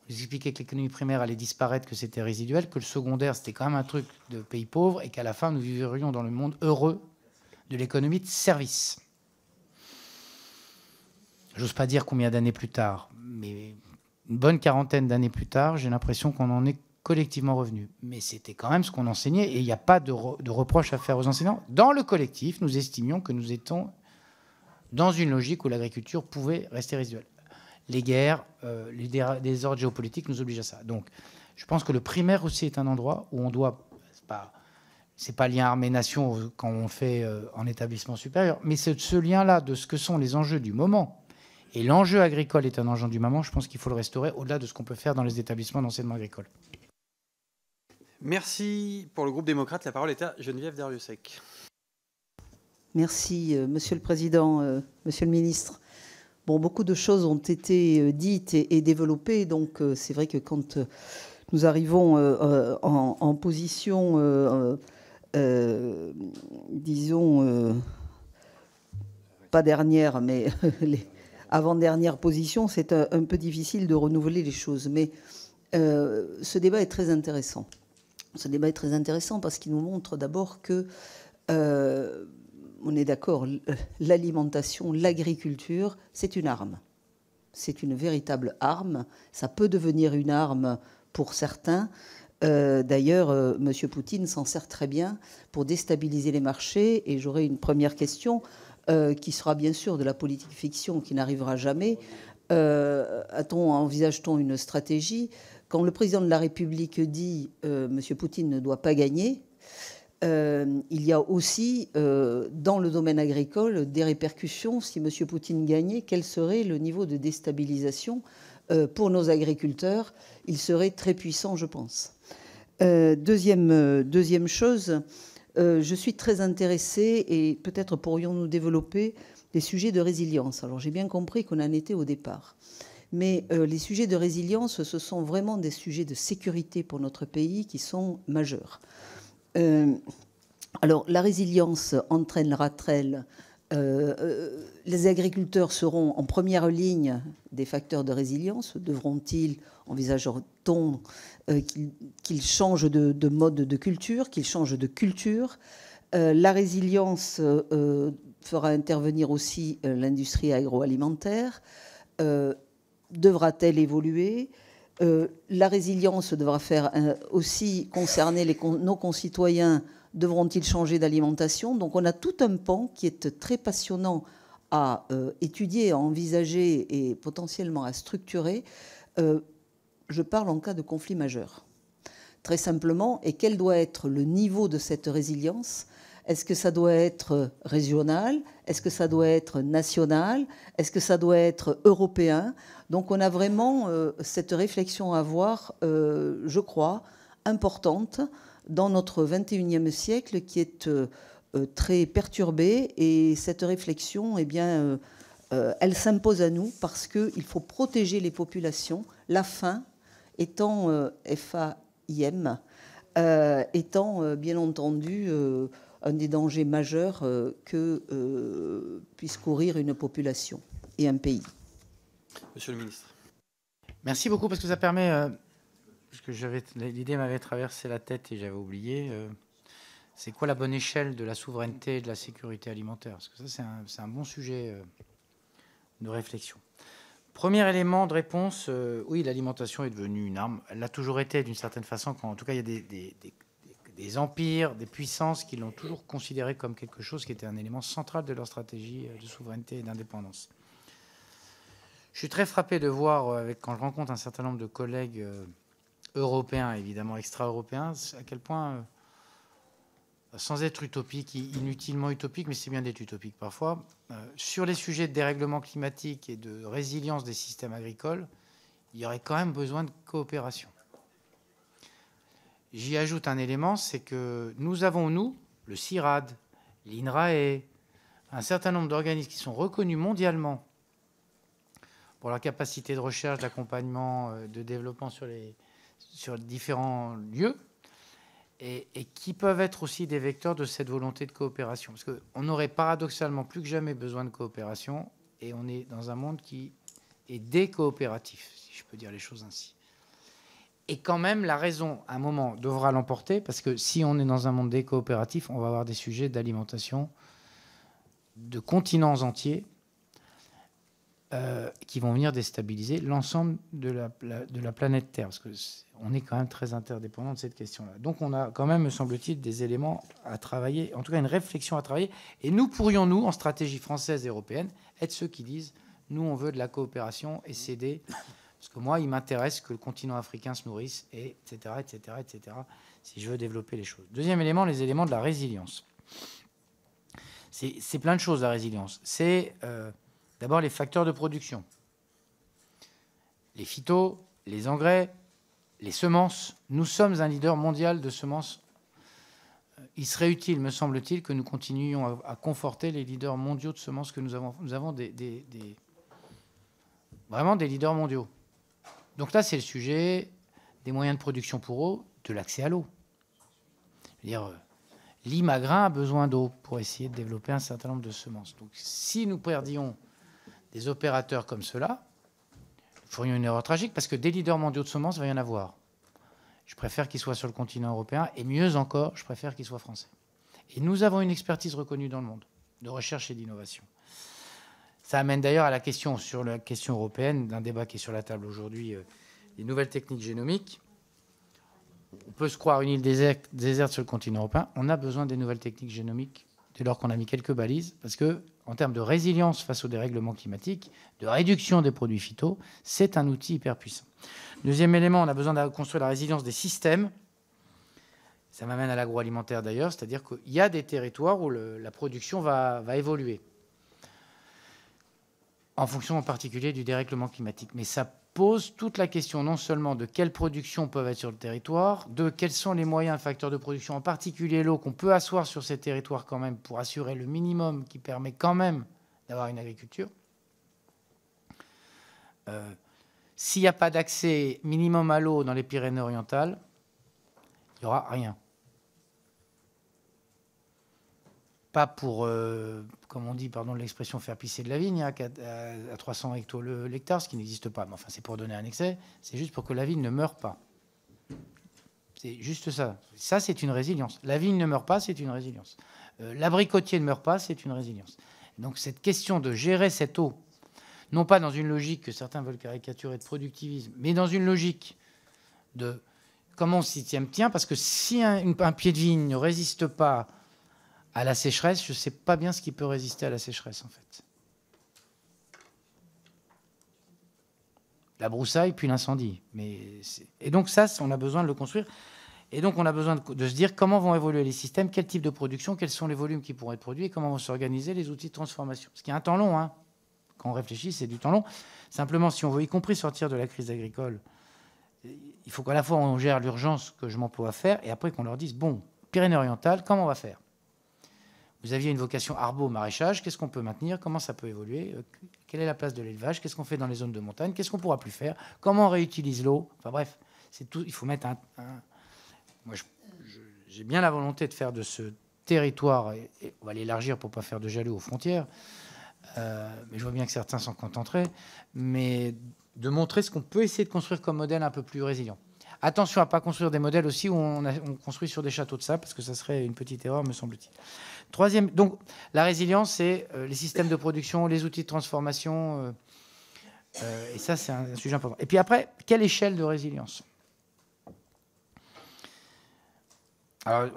On nous expliquait que l'économie primaire allait disparaître, que c'était résiduel, que le secondaire, c'était quand même un truc de pays pauvres, et qu'à la fin, nous vivrions dans le monde heureux de l'économie de service. J'ose pas dire combien d'années plus tard, mais une bonne quarantaine d'années plus tard, j'ai l'impression qu'on en est collectivement revenu. Mais c'était quand même ce qu'on enseignait, et il n'y a pas de reproche à faire aux enseignants. Dans le collectif, nous estimions que nous étions dans une logique où l'agriculture pouvait rester résiduelle. Les guerres, les désordres géopolitiques nous obligent à ça. Donc, je pense que le primaire aussi est un endroit où on doit... C'est pas lien armée-nation quand on fait en établissement supérieur, mais c'est ce lien-là de ce que sont les enjeux du moment. Et l'enjeu agricole est un enjeu du moment. Je pense qu'il faut le restaurer au-delà de ce qu'on peut faire dans les établissements d'enseignement agricole. Merci. Pour le groupe démocrate, la parole est à Geneviève Darrieussecq. Merci, Monsieur le Président, Monsieur le Ministre. Bon, beaucoup de choses ont été dites et développées, donc c'est vrai que quand nous arrivons en position, disons, pas dernière, mais avant-dernière position, c'est un peu difficile de renouveler les choses. Mais ce débat est très intéressant. Ce débat est très intéressant parce qu'il nous montre d'abord que... on est d'accord, l'alimentation, l'agriculture, c'est une arme. C'est une véritable arme. Ça peut devenir une arme pour certains. D'ailleurs, M. Poutine s'en sert très bien pour déstabiliser les marchés. Et j'aurai une première question qui sera bien sûr de la politique fiction qui n'arrivera jamais. Envisage-t-on une stratégie? Quand le président de la République dit M. Poutine ne doit pas gagner, il y a aussi, dans le domaine agricole, des répercussions. Si M. Poutine gagnait, quel serait le niveau de déstabilisation pour nos agriculteurs? Il serait très puissant, je pense. Deuxième chose, je suis très intéressée, et peut-être pourrions-nous développer les sujets de résilience. Alors, j'ai bien compris qu'on en était au départ. Mais les sujets de résilience, ce sont vraiment des sujets de sécurité pour notre pays qui sont majeurs. Alors, la résilience entraînera-t-elle les agriculteurs seront en première ligne des facteurs de résilience. Devront-ils, envisage-t-on, qu'ils changent de mode de culture, qu'ils changent de culture? La résilience fera intervenir aussi l'industrie agroalimentaire. Devra-t-elle évoluer? La résilience devra faire aussi concerner nos concitoyens. Devront-ils changer d'alimentation? Donc on a tout un pan qui est très passionnant à étudier, à envisager et potentiellement à structurer. Je parle en cas de conflit majeur. Très simplement, et quel doit être le niveau de cette résilience? Est-ce que ça doit être régional? Est-ce que ça doit être national? Est-ce que ça doit être européen? Donc on a vraiment cette réflexion à avoir, je crois, importante dans notre 21e siècle qui est très perturbé. Et cette réflexion, eh bien, elle s'impose à nous parce qu'il faut protéger les populations. La faim étant FAIM, étant bien entendu un des dangers majeurs que puisse courir une population et un pays. Monsieur le ministre. Merci beaucoup, parce que ça permet, parce que l'idée m'avait traversé la tête et j'avais oublié, c'est quoi la bonne échelle de la souveraineté et de la sécurité alimentaire? Parce que ça, c'est un bon sujet de réflexion. Premier élément de réponse, oui, l'alimentation est devenue une arme. Elle l'a toujours été d'une certaine façon, quand en tout cas il y a des empires, des puissances qui l'ont toujours considéré comme quelque chose qui était un élément central de leur stratégie de souveraineté et d'indépendance. Je suis très frappé de voir, quand je rencontre un certain nombre de collègues européens, évidemment extra-européens, à quel point, sans être utopique, inutilement utopique, mais c'est bien d'être utopique parfois, sur les sujets de dérèglement climatique et de résilience des systèmes agricoles, il y aurait quand même besoin de coopération. J'y ajoute un élément, c'est que nous avons, le CIRAD, l'INRAE, un certain nombre d'organismes qui sont reconnus mondialement pour leur capacité de recherche, d'accompagnement, de développement sur différents lieux, et qui peuvent être aussi des vecteurs de cette volonté de coopération. Parce qu'on aurait paradoxalement plus que jamais besoin de coopération, et on est dans un monde qui est décoopératif, si je peux dire les choses ainsi. Et quand même, la raison, à un moment, devra l'emporter, parce que si on est dans un monde décoopératif, on va avoir des sujets d'alimentation de continents entiers, qui vont venir déstabiliser l'ensemble de la planète Terre, parce qu'on est quand même très interdépendant de cette question-là. Donc on a quand même, me semble-t-il, des éléments à travailler, en tout cas une réflexion à travailler, et nous pourrions, nous, en stratégie française et européenne, être ceux qui disent, nous, on veut de la coopération et céder, parce que moi, il m'intéresse que le continent africain se nourrisse, et etc., etc., etc., si je veux développer les choses. Deuxième élément, les éléments de la résilience. C'est plein de choses, la résilience. C'est... d'abord, les facteurs de production. Les phytos, les engrais, les semences. Nous sommes un leader mondial de semences. Il serait utile, me semble-t-il, que nous continuions à conforter les leaders mondiaux de semences que nous avons. Nous avons vraiment des leaders mondiaux. Donc là, c'est le sujet des moyens de production pour eau, de l'accès à l'eau. Je veux dire, l'Imagrin a besoin d'eau pour essayer de développer un certain nombre de semences. Donc si nous perdions des opérateurs comme cela, nous ferions une erreur tragique, parce que des leaders mondiaux de semences, il va y en avoir. Je préfère qu'ils soient sur le continent européen, et mieux encore, je préfère qu'ils soient français. Et nous avons une expertise reconnue dans le monde, de recherche et d'innovation. Ça amène d'ailleurs à la question, sur la question européenne, d'un débat qui est sur la table aujourd'hui, les nouvelles techniques génomiques. On peut se croire une île déserte sur le continent européen. On a besoin des nouvelles techniques génomiques, dès lors qu'on a mis quelques balises, parce que en termes de résilience face au dérèglement climatique, de réduction des produits phytos, c'est un outil hyper puissant. Deuxième élément, on a besoin de construire la résilience des systèmes. Ça m'amène à l'agroalimentaire d'ailleurs, c'est-à-dire qu'il y a des territoires où la production va évoluer, en fonction en particulier du dérèglement climatique. Mais ça pose toute la question non seulement de quelles productions peuvent être sur le territoire, de quels sont les moyens, facteurs de production, en particulier l'eau, qu'on peut asseoir sur ces territoires quand même pour assurer le minimum qui permet quand même d'avoir une agriculture. S'il n'y a pas d'accès minimum à l'eau dans les Pyrénées-Orientales, il n'y aura rien. Pas pour, comme on dit, pardon l'expression, faire pisser de la vigne à 300 hectos l'hectare, ce qui n'existe pas. Mais enfin, c'est pour donner un excès. C'est juste pour que la vigne ne meure pas. C'est juste ça. Ça, c'est une résilience. La vigne ne meurt pas, c'est une résilience. L'abricotier ne meurt pas, c'est une résilience. Donc cette question de gérer cette eau, non pas dans une logique que certains veulent caricaturer de productivisme, mais dans une logique de comment on s'y tient, parce que si un pied de vigne ne résiste pas à la sécheresse, je ne sais pas bien ce qui peut résister à la sécheresse, en fait. La broussaille, puis l'incendie. Et donc ça, on a besoin de le construire. Et donc on a besoin de se dire comment vont évoluer les systèmes, quel type de production, quels sont les volumes qui pourront être produits, et comment vont s'organiser les outils de transformation. Ce qui est un temps long, hein. Quand on réfléchit, c'est du temps long. Simplement, si on veut y compris sortir de la crise agricole, il faut qu'à la fois on gère l'urgence que je m'emploie à faire, et après qu'on leur dise, bon, Pyrénées-Orientales, comment on va faire ? Vous aviez une vocation arbo-maraîchage, qu'est-ce qu'on peut maintenir, comment ça peut évoluer, quelle est la place de l'élevage, qu'est-ce qu'on fait dans les zones de montagne, qu'est-ce qu'on ne pourra plus faire, comment on réutilise l'eau, enfin bref, c'est tout. Il faut mettre moi, j'ai bien la volonté de faire de ce territoire, et on va l'élargir pour ne pas faire de jaloux aux frontières, mais je vois bien que certains s'en contenteraient, mais de montrer ce qu'on peut essayer de construire comme modèle un peu plus résilient. Attention à ne pas construire des modèles aussi où on construit sur des châteaux de sable, parce que ça serait une petite erreur, me semble-t-il. Troisième, donc la résilience, c'est les systèmes de production, les outils de transformation, et ça, c'est un sujet important. Et puis après, quelle échelle de résilience ? Alors,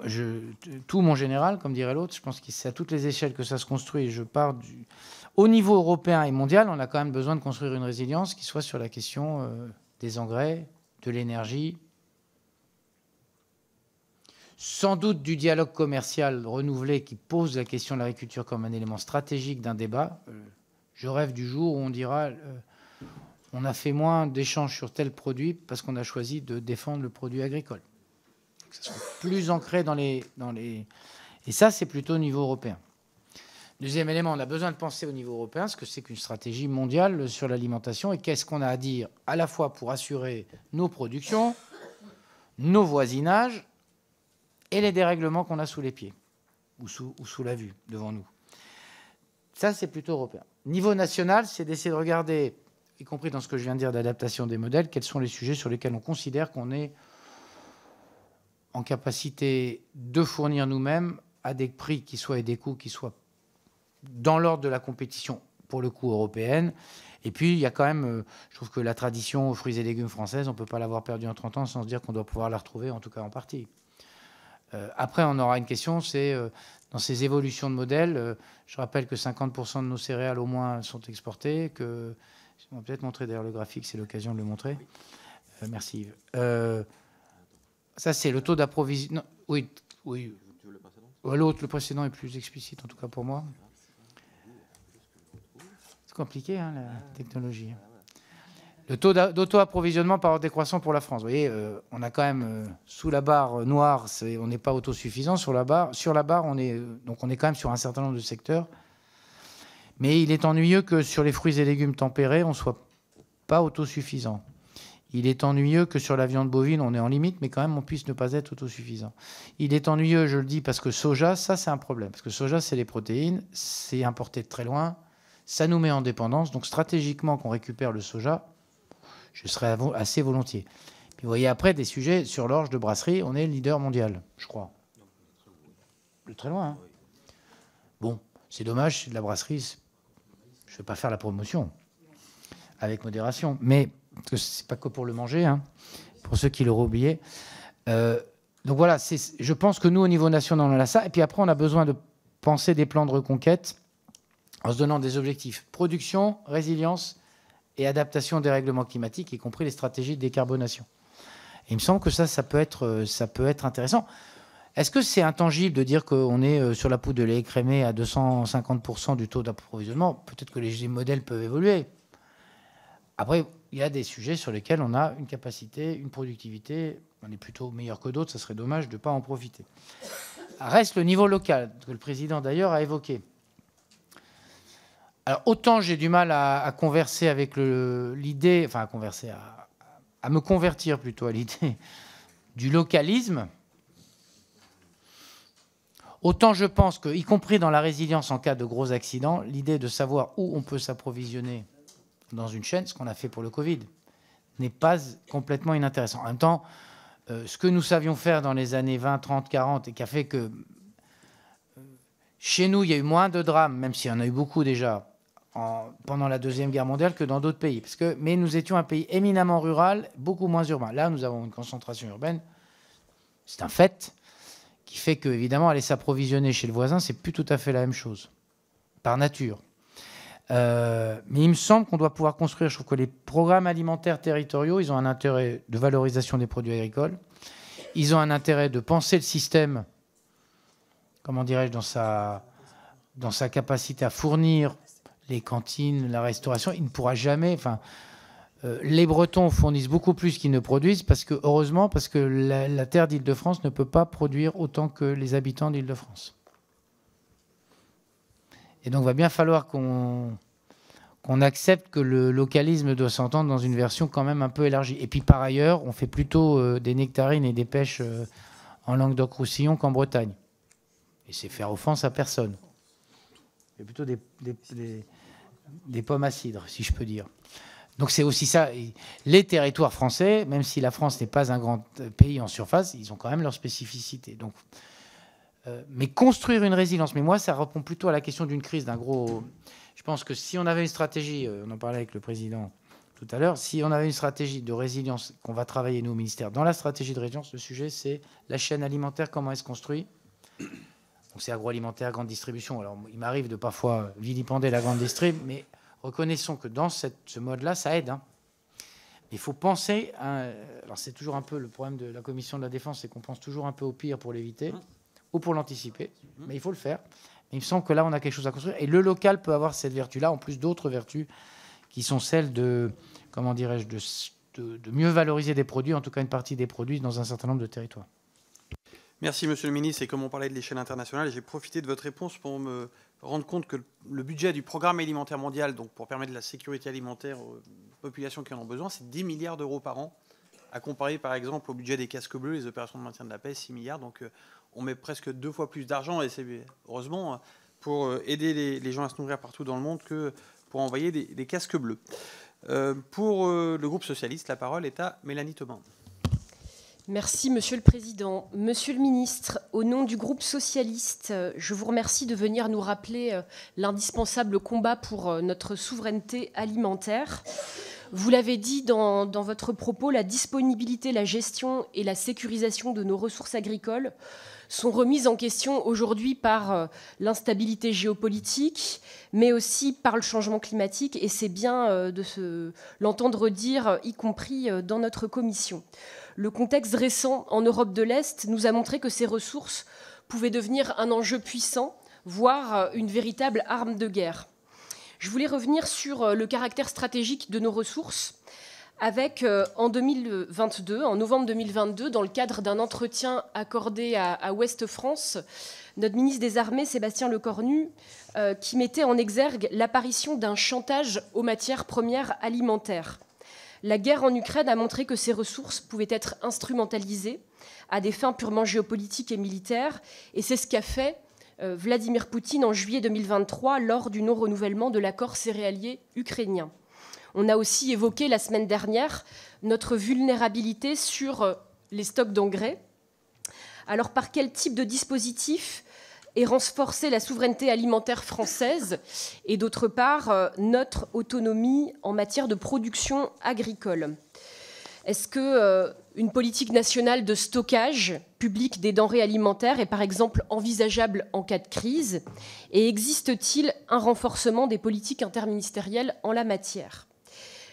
tout mon général, comme dirait l'autre, je pense que c'est à toutes les échelles que ça se construit. Je pars au niveau européen et mondial, on a quand même besoin de construire une résilience qui soit sur la question des engrais, de l'énergie, sans doute du dialogue commercial renouvelé qui pose la question de l'agriculture comme un élément stratégique d'un débat. Je rêve du jour où on dira on a fait moins d'échanges sur tel produit parce qu'on a choisi de défendre le produit agricole. Que ça soit plus ancré dans les... Et ça, c'est plutôt au niveau européen. Deuxième élément, on a besoin de penser au niveau européen ce que c'est qu'une stratégie mondiale sur l'alimentation et qu'est-ce qu'on a à dire à la fois pour assurer nos productions, nos voisinages et les dérèglements qu'on a sous les pieds ou sous la vue devant nous. Ça, c'est plutôt européen. Niveau national, c'est d'essayer de regarder, y compris dans ce que je viens de dire d'adaptation des modèles, quels sont les sujets sur lesquels on considère qu'on est en capacité de fournir nous-mêmes à des prix qui soient et des coûts qui soient dans l'ordre de la compétition, pour le coup, européenne. Et puis, il y a quand même, je trouve que la tradition aux fruits et légumes française, on ne peut pas l'avoir perdue en 30 ans sans se dire qu'on doit pouvoir la retrouver, en tout cas en partie. Après, on aura une question, c'est dans ces évolutions de modèles, je rappelle que 50% de nos céréales au moins sont exportées, que, on va peut-être montrer d'ailleurs le graphique, c'est l'occasion de le montrer. Merci Yves. Ça, c'est le taux d'approvisionnement. Oui. L'autre, le précédent est plus explicite, en tout cas pour moi. C'est compliqué, hein, la technologie. Le taux d'auto-approvisionnement par ordre décroissant pour la France. Vous voyez, on a quand même, sous la barre noire, on n'est pas autosuffisant. Sur la barre, on est quand même sur un certain nombre de secteurs. Mais il est ennuyeux que sur les fruits et légumes tempérés, on ne soit pas autosuffisant. Il est ennuyeux que sur la viande bovine, on est en limite, mais quand même, on puisse ne pas être autosuffisant. Il est ennuyeux, je le dis, parce que soja, ça, c'est un problème. Parce que soja, c'est les protéines, c'est importé de très loin, ça nous met en dépendance. Donc, stratégiquement, qu'on récupère le soja, je serais assez volontiers. Puis, vous voyez, après, des sujets sur l'orge de brasserie, on est le leader mondial, je crois. De très loin, hein. Bon, c'est dommage, c'est de la brasserie. Je ne vais pas faire la promotion, avec modération, mais... parce que ce n'est pas que pour le manger, hein, pour ceux qui l'auraient oublié. Donc voilà, je pense que nous, au niveau national, on a ça. Et puis après, on a besoin de penser des plans de reconquête en se donnant des objectifs. Production, résilience et adaptation des règlements climatiques, y compris les stratégies de décarbonation. Et il me semble que ça peut être intéressant. Est-ce que c'est intangible de dire qu'on est sur la poudre de lait écrémé à 250% du taux d'approvisionnement? Peut-être que les modèles peuvent évoluer. Après, il y a des sujets sur lesquels on a une capacité, une productivité, on est plutôt meilleur que d'autres, ça serait dommage de ne pas en profiter. Reste le niveau local, que le président d'ailleurs a évoqué. Alors autant j'ai du mal à converser avec l'idée, enfin à me convertir plutôt à l'idée du localisme, autant je pense que, y compris dans la résilience en cas de gros accidents, l'idée de savoir où on peut s'approvisionner dans une chaîne, ce qu'on a fait pour le Covid, n'est pas complètement inintéressant. En même temps, ce que nous savions faire dans les années 20, 30, 40, et qui a fait que chez nous, il y a eu moins de drames, même s'il y en a eu beaucoup déjà, pendant la Deuxième Guerre mondiale que dans d'autres pays. Mais nous étions un pays éminemment rural, beaucoup moins urbain. Là, nous avons une concentration urbaine, c'est un fait, qui fait qu'évidemment, aller s'approvisionner chez le voisin, c'est plus tout à fait la même chose, par nature. Mais il me semble qu'on doit pouvoir construire, je trouve que les programmes alimentaires territoriaux, ils ont un intérêt de valorisation des produits agricoles, ils ont un intérêt de penser le système, comment dirais-je, dans sa capacité à fournir les cantines, la restauration. Il ne pourra jamais, les Bretons fournissent beaucoup plus qu'ils ne produisent, parce que la terre d'Île-de-France ne peut pas produire autant que les habitants d'Île-de-France. Et donc, il va bien falloir qu'on accepte que le localisme doit s'entendre dans une version quand même un peu élargie. Et puis, par ailleurs, on fait plutôt des nectarines et des pêches en Languedoc-Roussillon qu'en Bretagne. Et c'est faire offense à personne. C'est plutôt des pommes à cidre, si je peux dire. Donc c'est aussi ça. Les territoires français, même si la France n'est pas un grand pays en surface, ils ont quand même leur spécificité. Donc, mais construire une résilience, mais moi ça répond plutôt à la question d'une crise, d'un gros... Je pense que si on avait une stratégie, on en parlait avec le président tout à l'heure, si on avait une stratégie de résilience qu'on va travailler nous au ministère, dans la stratégie de résilience, le sujet c'est la chaîne alimentaire, comment elle se construit. Donc c'est agroalimentaire, grande distribution. Alors il m'arrive de parfois vilipender la grande distrib, mais reconnaissons que dans ce mode-là, ça aide. Hein. Il faut penser... alors c'est toujours un peu le problème de la commission de la défense, c'est qu'on pense toujours un peu au pire pour l'éviter ou pour l'anticiper, mais il faut le faire. Mais il me semble que là, on a quelque chose à construire. Et le local peut avoir cette vertu-là, en plus d'autres vertus qui sont celles de, comment dirais-je, de mieux valoriser des produits, en tout cas une partie des produits dans un certain nombre de territoires. Merci, Monsieur le Ministre. Et comme on parlait de l'échelle internationale, j'ai profité de votre réponse pour me rendre compte que le budget du Programme alimentaire mondial, donc pour permettre la sécurité alimentaire aux populations qui en ont besoin, c'est 10 milliards d'euros par an, à comparer par exemple au budget des casques bleus, les opérations de maintien de la paix, 6 milliards. Donc on met presque 2 fois plus d'argent, et c'est heureusement pour aider les gens à se nourrir partout dans le monde que pour envoyer des casques bleus. Pour le groupe socialiste, la parole est à Mélanie Thomas. Merci, Monsieur le Président. Monsieur le Ministre, au nom du groupe socialiste, je vous remercie de venir nous rappeler l'indispensable combat pour notre souveraineté alimentaire. Vous l'avez dit dans votre propos, la disponibilité, la gestion et la sécurisation de nos ressources agricoles sont remises en question aujourd'hui par l'instabilité géopolitique, mais aussi par le changement climatique, et c'est bien de l'entendre dire, y compris dans notre commission. Le contexte récent en Europe de l'Est nous a montré que ces ressources pouvaient devenir un enjeu puissant, voire une véritable arme de guerre. Je voulais revenir sur le caractère stratégique de nos ressources avec, en novembre 2022, dans le cadre d'un entretien accordé à Ouest France, notre ministre des Armées, Sébastien Lecornu, qui mettait en exergue l'apparition d'un chantage aux matières premières alimentaires. La guerre en Ukraine a montré que ces ressources pouvaient être instrumentalisées à des fins purement géopolitiques et militaires, et c'est ce qu'a fait Vladimir Poutine en juillet 2023 lors du non-renouvellement de l'accord céréalier ukrainien. On a aussi évoqué la semaine dernière notre vulnérabilité sur les stocks d'engrais. Alors par quel type de dispositif est renforcer la souveraineté alimentaire française et d'autre part notre autonomie en matière de production agricole? Est-ce qu'une politique nationale de stockage public des denrées alimentaires est par exemple envisageable en cas de crise? Et existe-t-il un renforcement des politiques interministérielles en la matière?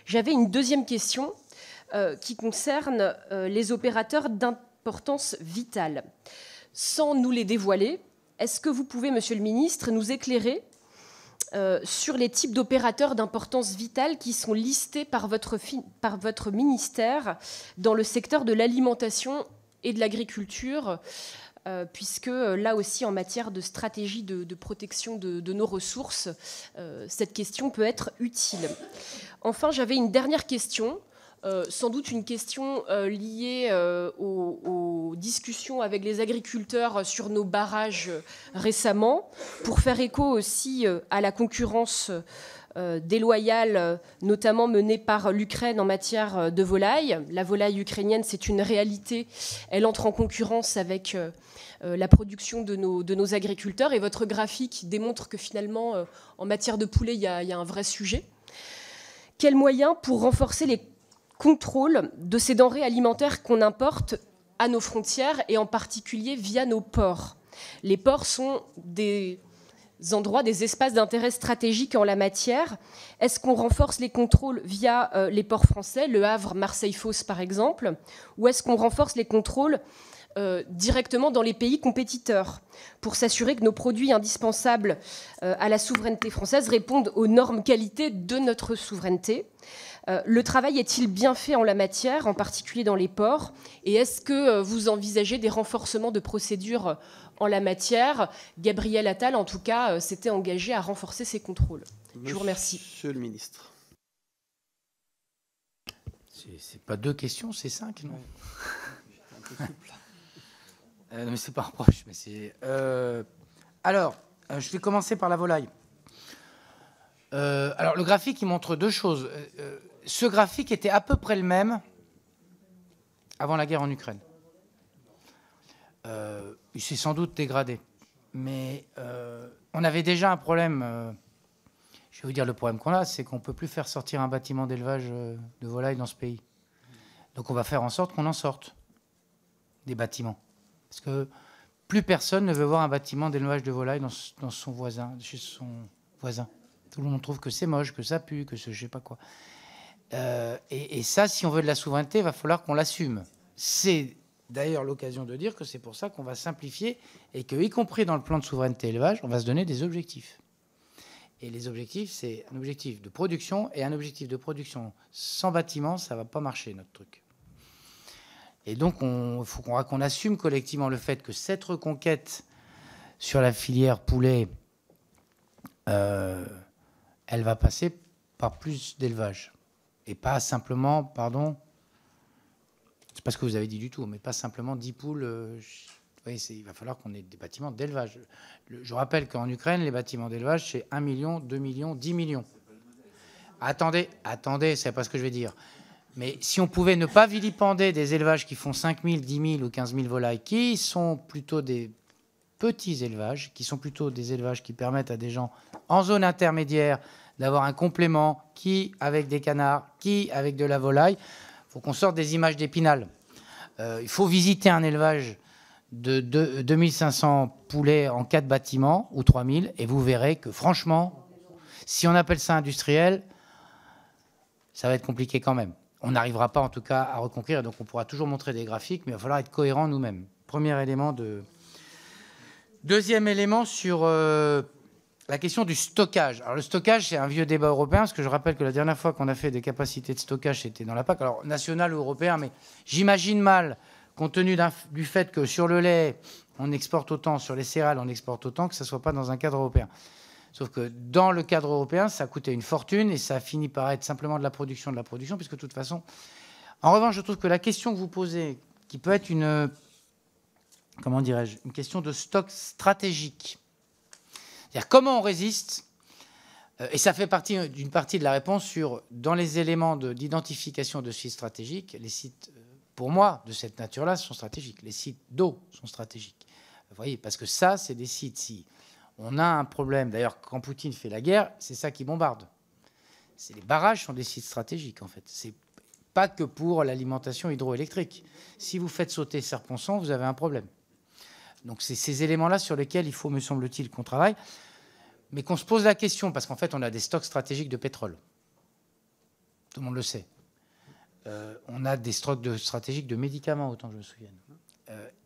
J'avais une deuxième question qui concerne les opérateurs d'importance vitale. Sans nous les dévoiler, est-ce que vous pouvez, Monsieur le Ministre, nous éclairer sur les types d'opérateurs d'importance vitale qui sont listés par votre ministère dans le secteur de l'alimentation et de l'agriculture, puisque là aussi, en matière de stratégie de protection de nos ressources, cette question peut être utile. Enfin, j'avais une dernière question, sans doute une question liée aux discussions avec les agriculteurs sur nos barrages récemment, pour faire écho aussi à la concurrence déloyale, notamment menée par l'Ukraine en matière de volaille. La volaille ukrainienne, c'est une réalité. Elle entre en concurrence avec la production de nos agriculteurs. Et votre graphique démontre que finalement, en matière de poulet, il y a un vrai sujet. Quels moyens pour renforcer les contrôle de ces denrées alimentaires qu'on importe à nos frontières et en particulier via nos ports? Les ports sont des endroits, des espaces d'intérêt stratégique en la matière. Est-ce qu'on renforce les contrôles via les ports français, Le Havre, Marseille-Fos par exemple, ou est-ce qu'on renforce les contrôles directement dans les pays compétiteurs pour s'assurer que nos produits indispensables à la souveraineté française répondent aux normes qualité de notre souveraineté? Le travail est-il bien fait en la matière, en particulier dans les ports? Et est-ce que vous envisagez des renforcements de procédures en la matière? Gabriel Attal, en tout cas, s'était engagé à renforcer ces contrôles. Je vous remercie. Monsieur le ministre. C'est pas 2 questions, c'est 5, non? Non, mais c'est pas un reproche, mais c'est... Alors, je vais commencer par la volaille. Alors, le graphique, il montre deux choses. Ce graphique était à peu près le même avant la guerre en Ukraine. Il s'est sans doute dégradé. Mais on avait déjà un problème. Je vais vous dire le problème qu'on a, c'est qu'on ne peut plus faire sortir un bâtiment d'élevage de volailles dans ce pays. Donc on va faire en sorte qu'on en sorte des bâtiments. Parce que plus personne ne veut voir un bâtiment d'élevage de volailles dans son voisin, chez son voisin. Tout le monde trouve que c'est moche, que ça pue, que ce je sais pas quoi. Et ça, si on veut de la souveraineté, il va falloir qu'on l'assume. C'est d'ailleurs l'occasion de dire que c'est pour ça qu'on va simplifier et que, y compris dans le plan de souveraineté élevage, on va se donner des objectifs. Et les objectifs, c'est un objectif de production, et un objectif de production sans bâtiment, ça ne va pas marcher, notre truc. Et donc, il faut qu'on assume collectivement le fait que cette reconquête sur la filière poulet, elle va passer par plus d'élevage. Et pas simplement, pardon, c'est pas ce que vous avez dit du tout, mais pas simplement 10 poules. Oui, il va falloir qu'on ait des bâtiments d'élevage. Je rappelle qu'en Ukraine, les bâtiments d'élevage, c'est 1 million, 2 millions, 10 millions. Attendez, c'est pas ce que je vais dire. Mais si on pouvait ne pas vilipender des élevages qui font 5 000, 10 000 ou 15 000 volailles, qui sont plutôt des petits élevages, qui sont plutôt des élevages qui permettent à des gens en zone intermédiaire d'avoir un complément, qui avec des canards, qui avec de la volaille, il faut qu'on sorte des images d'Épinal. Il faut visiter un élevage de 2500 poulets en 4 bâtiments, ou 3000, et vous verrez que franchement, si on appelle ça industriel, ça va être compliqué quand même. On n'arrivera pas en tout cas à reconquérir, donc on pourra toujours montrer des graphiques, mais il va falloir être cohérent nous-mêmes. Premier élément de... Deuxième élément sur la question du stockage. Alors le stockage, c'est un vieux débat européen, parce que je rappelle que la dernière fois qu'on a fait des capacités de stockage, c'était dans la PAC, alors national ou européen, mais j'imagine mal, compte tenu du fait que sur le lait, on exporte autant, sur les céréales, on exporte autant, que ça ne soit pas dans un cadre européen. Sauf que dans le cadre européen, ça coûtait une fortune et ça finit par être simplement de la production, puisque de toute façon... En revanche, je trouve que la question que vous posez, qui peut être une question de stock stratégique, c'est-à-dire comment on résiste, et ça fait partie d'une partie de la réponse sur, dans les éléments d'identification de sites stratégiques, les sites... Pour moi, de cette nature-là, sont stratégiques. Les sites d'eau sont stratégiques. Vous voyez, parce que ça, c'est des sites. Si on a un problème, d'ailleurs, quand Poutine fait la guerre, c'est ça qui bombarde. Les barrages sont des sites stratégiques, en fait. C'est pas que pour l'alimentation hydroélectrique. Si vous faites sauter Serre-Ponçon, vous avez un problème. Donc, c'est ces éléments-là sur lesquels il faut, me semble-t-il, qu'on travaille, mais qu'on se pose la question, parce qu'en fait, on a des stocks stratégiques de pétrole. Tout le monde le sait. On a des stocks stratégiques de médicaments, autant que je me souvienne.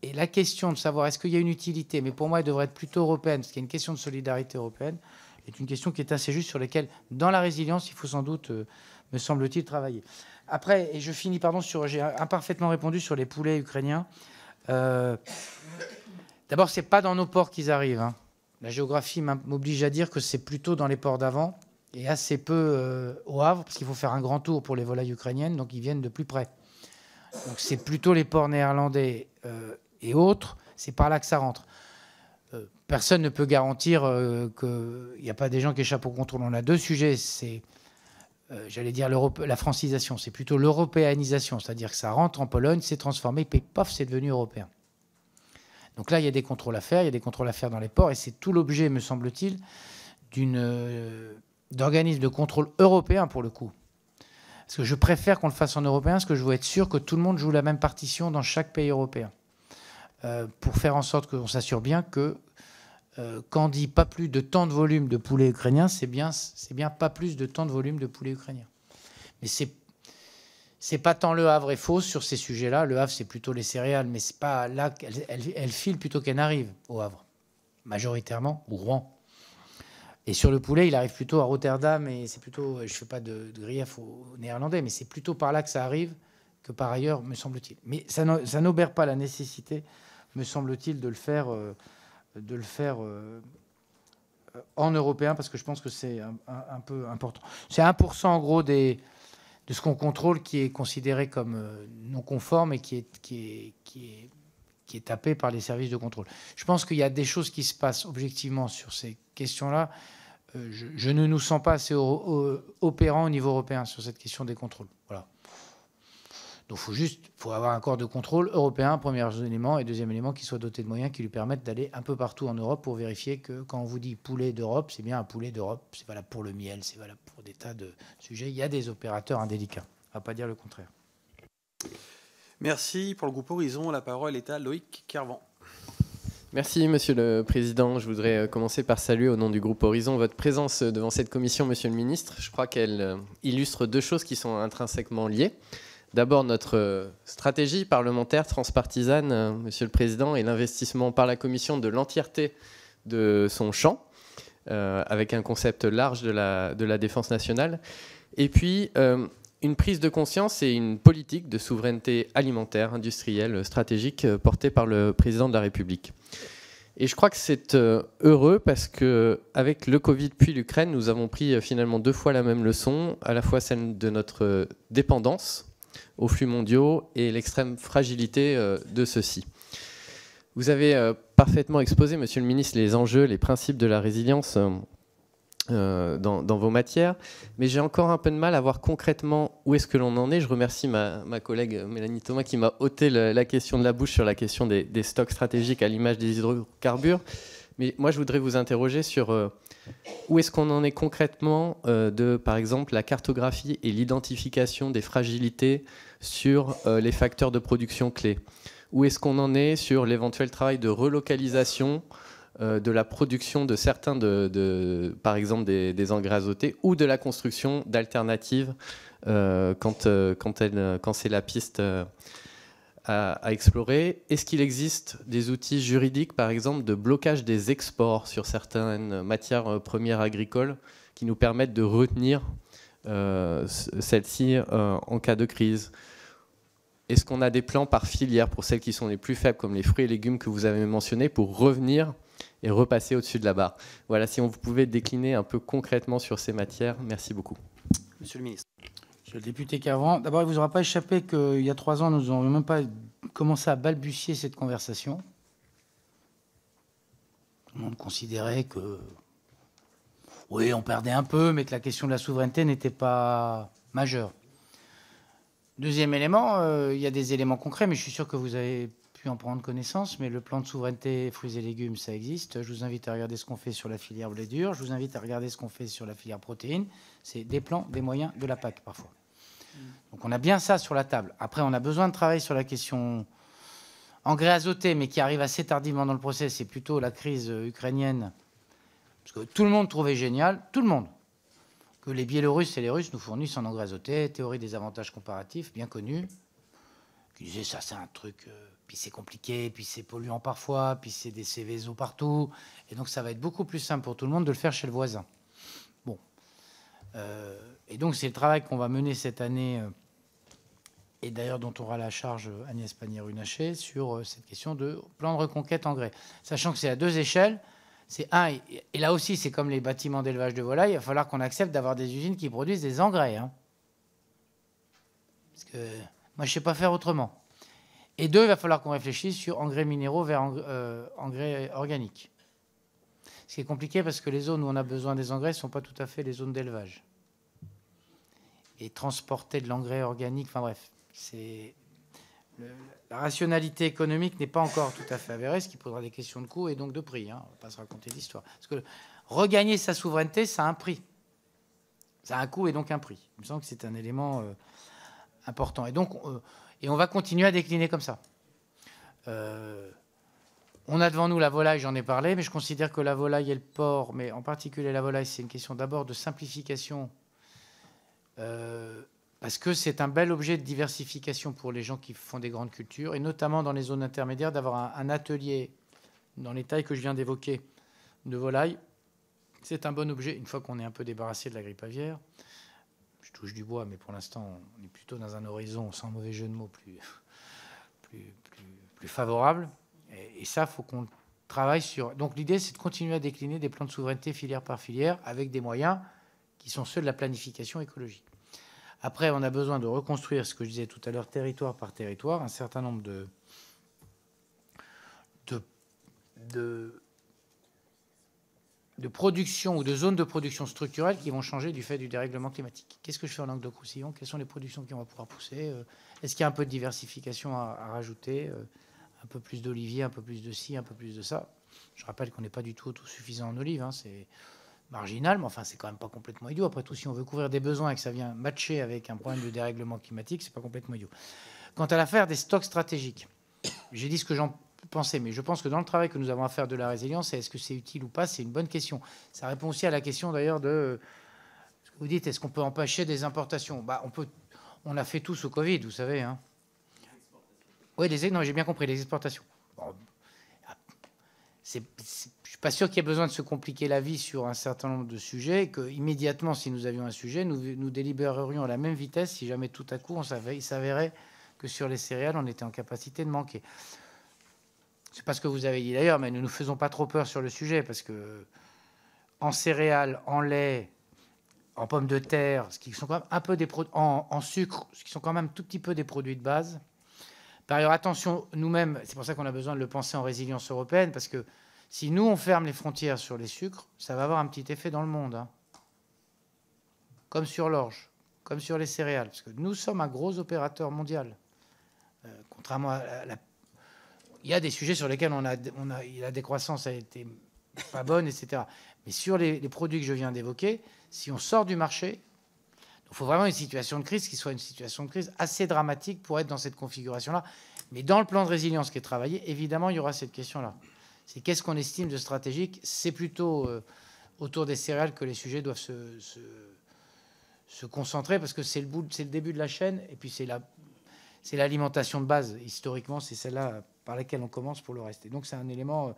Et la question de savoir est-ce qu'il y a une utilité, mais pour moi, elle devrait être plutôt européenne, parce qu'il y a une question de solidarité européenne, est une question qui est assez juste, sur laquelle, dans la résilience, il faut sans doute, me semble-t-il, travailler. Après, et je finis, j'ai imparfaitement répondu sur les poulets ukrainiens. D'abord, ce n'est pas dans nos ports qu'ils arrivent. Hein. La géographie m'oblige à dire que c'est plutôt dans les ports d'avant, et assez peu au Havre, parce qu'il faut faire un grand tour pour les volailles ukrainiennes, donc ils viennent de plus près. Donc c'est plutôt les ports néerlandais et autres, c'est par là que ça rentre. Personne ne peut garantir qu'il n'y a pas des gens qui échappent au contrôle. On a deux sujets, c'est, j'allais dire, la francisation, c'est plutôt l'européanisation, c'est-à-dire que ça rentre en Pologne, c'est transformé, puis paf, c'est devenu européen. Donc là, il y a des contrôles à faire, dans les ports, et c'est tout l'objet, me semble-t-il, d'organismes de contrôle européens pour le coup. Parce que je préfère qu'on le fasse en européen, parce que je veux être sûr que tout le monde joue la même partition dans chaque pays européen. Pour faire en sorte qu'on s'assure bien que quand on dit pas plus de tant de volume de poulet ukrainien, c'est bien pas plus de tant de volume de poulet ukrainien. Mais c'est pas tant le Havre et Fos sur ces sujets-là. Le Havre, c'est plutôt les céréales, mais c'est pas là qu'elle file plutôt qu'elle n'arrive au Havre, majoritairement, ou Rouen. Et sur le poulet, il arrive plutôt à Rotterdam, et c'est plutôt, je ne fais pas de grief aux Néerlandais, mais c'est plutôt par là que ça arrive que par ailleurs, me semble-t-il. Mais ça n'obère pas la nécessité, me semble-t-il, de le faire en européen, parce que je pense que c'est un peu important. C'est 1% en gros de ce qu'on contrôle qui est considéré comme non conforme et qui est qui est tapé par les services de contrôle. Je pense qu'il y a des choses qui se passent objectivement sur ces questions-là. Je ne nous sens pas assez opérants au niveau européen sur cette question des contrôles. Voilà. Donc faut avoir un corps de contrôle européen, premier élément, et deuxième élément, qui soit doté de moyens qui lui permettent d'aller un peu partout en Europe pour vérifier que quand on vous dit poulet d'Europe, c'est bien un poulet d'Europe. C'est valable pour le miel, c'est valable pour des tas de sujets. Il y a des opérateurs indélicats. On ne va pas dire le contraire. Merci. Pour le groupe Horizon, la parole est à Loïc Kervan. Merci, Monsieur le Président. Je voudrais commencer par saluer au nom du groupe Horizon votre présence devant cette commission, Monsieur le Ministre. Je crois qu'elle illustre deux choses qui sont intrinsèquement liées. D'abord, notre stratégie parlementaire transpartisane, Monsieur le Président, et l'investissement par la Commission de l'entièreté de son champ, avec un concept large de la défense nationale. Et puis, une prise de conscience et une politique de souveraineté alimentaire, industrielle, stratégique, portée par le Président de la République. Et je crois que c'est heureux parce qu'avec le Covid puis l'Ukraine, nous avons pris finalement deux fois la même leçon, à la fois celle de notre dépendance aux flux mondiaux et l'extrême fragilité de ceux-ci. Vous avez parfaitement exposé, Monsieur le Ministre, les enjeux, les principes de la résilience dans vos matières, mais j'ai encore un peu de mal à voir concrètement où est-ce que l'on en est. Je remercie ma collègue Mélanie Thomas qui m'a ôté la question de la bouche sur la question des stocks stratégiques à l'image des hydrocarbures. Mais moi, je voudrais vous interroger sur où est-ce qu'on en est concrètement de, par exemple, la cartographie et l'identification des fragilités sur les facteurs de production clés. Où est-ce qu'on en est sur l'éventuel travail de relocalisation de la production de certains, par exemple, des engrais azotés ou de la construction d'alternatives quand c'est la piste à explorer. Est-ce qu'il existe des outils juridiques, par exemple, de blocage des exports sur certaines matières premières agricoles qui nous permettent de retenir celles-ci en cas de crise? Est-ce qu'on a des plans par filière pour celles qui sont les plus faibles, comme les fruits et légumes que vous avez mentionnés, pour revenir et repasser au-dessus de la barre? Voilà, si vous pouvez décliner un peu concrètement sur ces matières, merci beaucoup. Monsieur le ministre. Monsieur le député Kervan, d'abord, il ne vous aura pas échappé qu'il y a 3 ans, nous n'avons même pas commencé à balbutier cette conversation. Tout le monde considérait que, oui, on perdait un peu, mais que la question de la souveraineté n'était pas majeure. Deuxième élément, il y a des éléments concrets, mais je suis sûr que vous avez pu en prendre connaissance, mais le plan de souveraineté fruits et légumes, ça existe. Je vous invite à regarder ce qu'on fait sur la filière blé dur. Je vous invite à regarder ce qu'on fait sur la filière protéines. C'est des plans, des moyens, de la PAC, parfois. Donc on a bien ça sur la table. Après, on a besoin de travailler sur la question engrais azotés, mais qui arrive assez tardivement dans le process. C'est plutôt la crise ukrainienne. Parce que tout le monde trouvait génial, tout le monde, que les Biélorusses et les Russes nous fournissent en engrais azotés, théorie des avantages comparatifs, bien connue, qui disait ça c'est un truc, puis c'est compliqué, puis c'est polluant parfois, puis c'est des Céveso partout, et donc ça va être beaucoup plus simple pour tout le monde de le faire chez le voisin. Bon. Et donc c'est le travail qu'on va mener cette année, et d'ailleurs dont aura la charge Agnès Pannier-Runacher, sur cette question de plan de reconquête engrais. Sachant que c'est à 2 échelles. C'est et là aussi, c'est comme les bâtiments d'élevage de volailles, il va falloir qu'on accepte d'avoir des usines qui produisent des engrais. Hein. Parce que moi, je ne sais pas faire autrement. Et 2, il va falloir qu'on réfléchisse sur engrais minéraux vers engrais organiques. Ce qui est compliqué parce que les zones où on a besoin des engrais ne sont pas tout à fait les zones d'élevage. Et transporter de l'engrais organique, enfin bref, la rationalité économique n'est pas encore tout à fait avérée, ce qui posera des questions de coût et donc de prix. Hein. On ne va pas se raconter d'histoire. Parce que regagner sa souveraineté, ça a un prix. Ça a un coût et donc un prix. Il me semble que c'est un élément important. Et donc, on va continuer à décliner comme ça. On a devant nous la volaille, j'en ai parlé, mais je considère que la volaille et le porc, mais en particulier la volaille, c'est une question d'abord de simplification. Parce que c'est un bel objet de diversification pour les gens qui font des grandes cultures, et notamment dans les zones intermédiaires, d'avoir un atelier dans les tailles que je viens d'évoquer de volaille. C'est un bon objet, une fois qu'on est un peu débarrassé de la grippe aviaire. Je touche du bois, mais pour l'instant, on est plutôt dans un horizon, sans mauvais jeu de mots, plus favorable. Et ça, il faut qu'on travaille sur... Donc l'idée, c'est de continuer à décliner des plans de souveraineté filière par filière, avec des moyens qui sont ceux de la planification écologique. Après, on a besoin de reconstruire, ce que je disais tout à l'heure, territoire par territoire, un certain nombre de production ou de zones de production structurelles qui vont changer du fait du dérèglement climatique. Qu'est-ce que je fais en Languedoc-Roussillon? Quelles sont les productions qu'on va pouvoir pousser? Est-ce qu'il y a un peu de diversification à rajouter? Un peu plus d'oliviers, un peu plus de ci, un peu plus de ça. Je rappelle qu'on n'est pas du tout autosuffisant en olives. Hein, c'est marginal, mais enfin, c'est quand même pas complètement idiot. Après tout, si on veut couvrir des besoins et que ça vient matcher avec un problème de dérèglement climatique, c'est pas complètement idiot. Quant à l'affaire des stocks stratégiques, j'ai dit ce que j'en pensais, mais je pense que dans le travail que nous avons à faire de la résilience, est-ce que c'est utile ou pas? C'est une bonne question. Ça répond aussi à la question d'ailleurs de ce que vous dites, est-ce qu'on peut empêcher des importations? On a fait tout ce Covid, vous savez. Hein. Oui, non, j'ai bien compris, les exportations. Bon, je ne suis pas sûr qu'il y ait besoin de se compliquer la vie sur un certain nombre de sujets, et que immédiatement, si nous avions un sujet, nous délibérerions à la même vitesse si jamais tout à coup il s'avérait que sur les céréales, on était en capacité de manquer. C'est pas ce que vous avez dit d'ailleurs, mais ne nous faisons pas trop peur sur le sujet, parce que en céréales, en lait, en pommes de terre, ce qui sont quand même un peu des en sucre, ce qui sont quand même un tout petit peu des produits de base. Par ailleurs, attention, nous-mêmes, c'est pour ça qu'on a besoin de le penser en résilience européenne, parce que si nous, on ferme les frontières sur les sucres, ça va avoir un petit effet dans le monde. Hein. Comme sur l'orge, comme sur les céréales, parce que nous sommes un gros opérateur mondial. Contrairement à il y a des sujets sur lesquels la décroissance a été pas bonne, etc. Mais sur les produits que je viens d'évoquer, si on sort du marché, il faut vraiment une situation de crise qui soit une situation de crise assez dramatique pour être dans cette configuration-là. Mais dans le plan de résilience qui est travaillé, évidemment, il y aura cette question-là. C'est qu'est-ce qu'on estime de stratégique? C'est plutôt autour des céréales que les sujets doivent se concentrer, parce que c'est le début de la chaîne, et puis c'est l'alimentation de base. Historiquement, c'est celle-là par laquelle on commence pour le reste. Et donc, c'est un élément...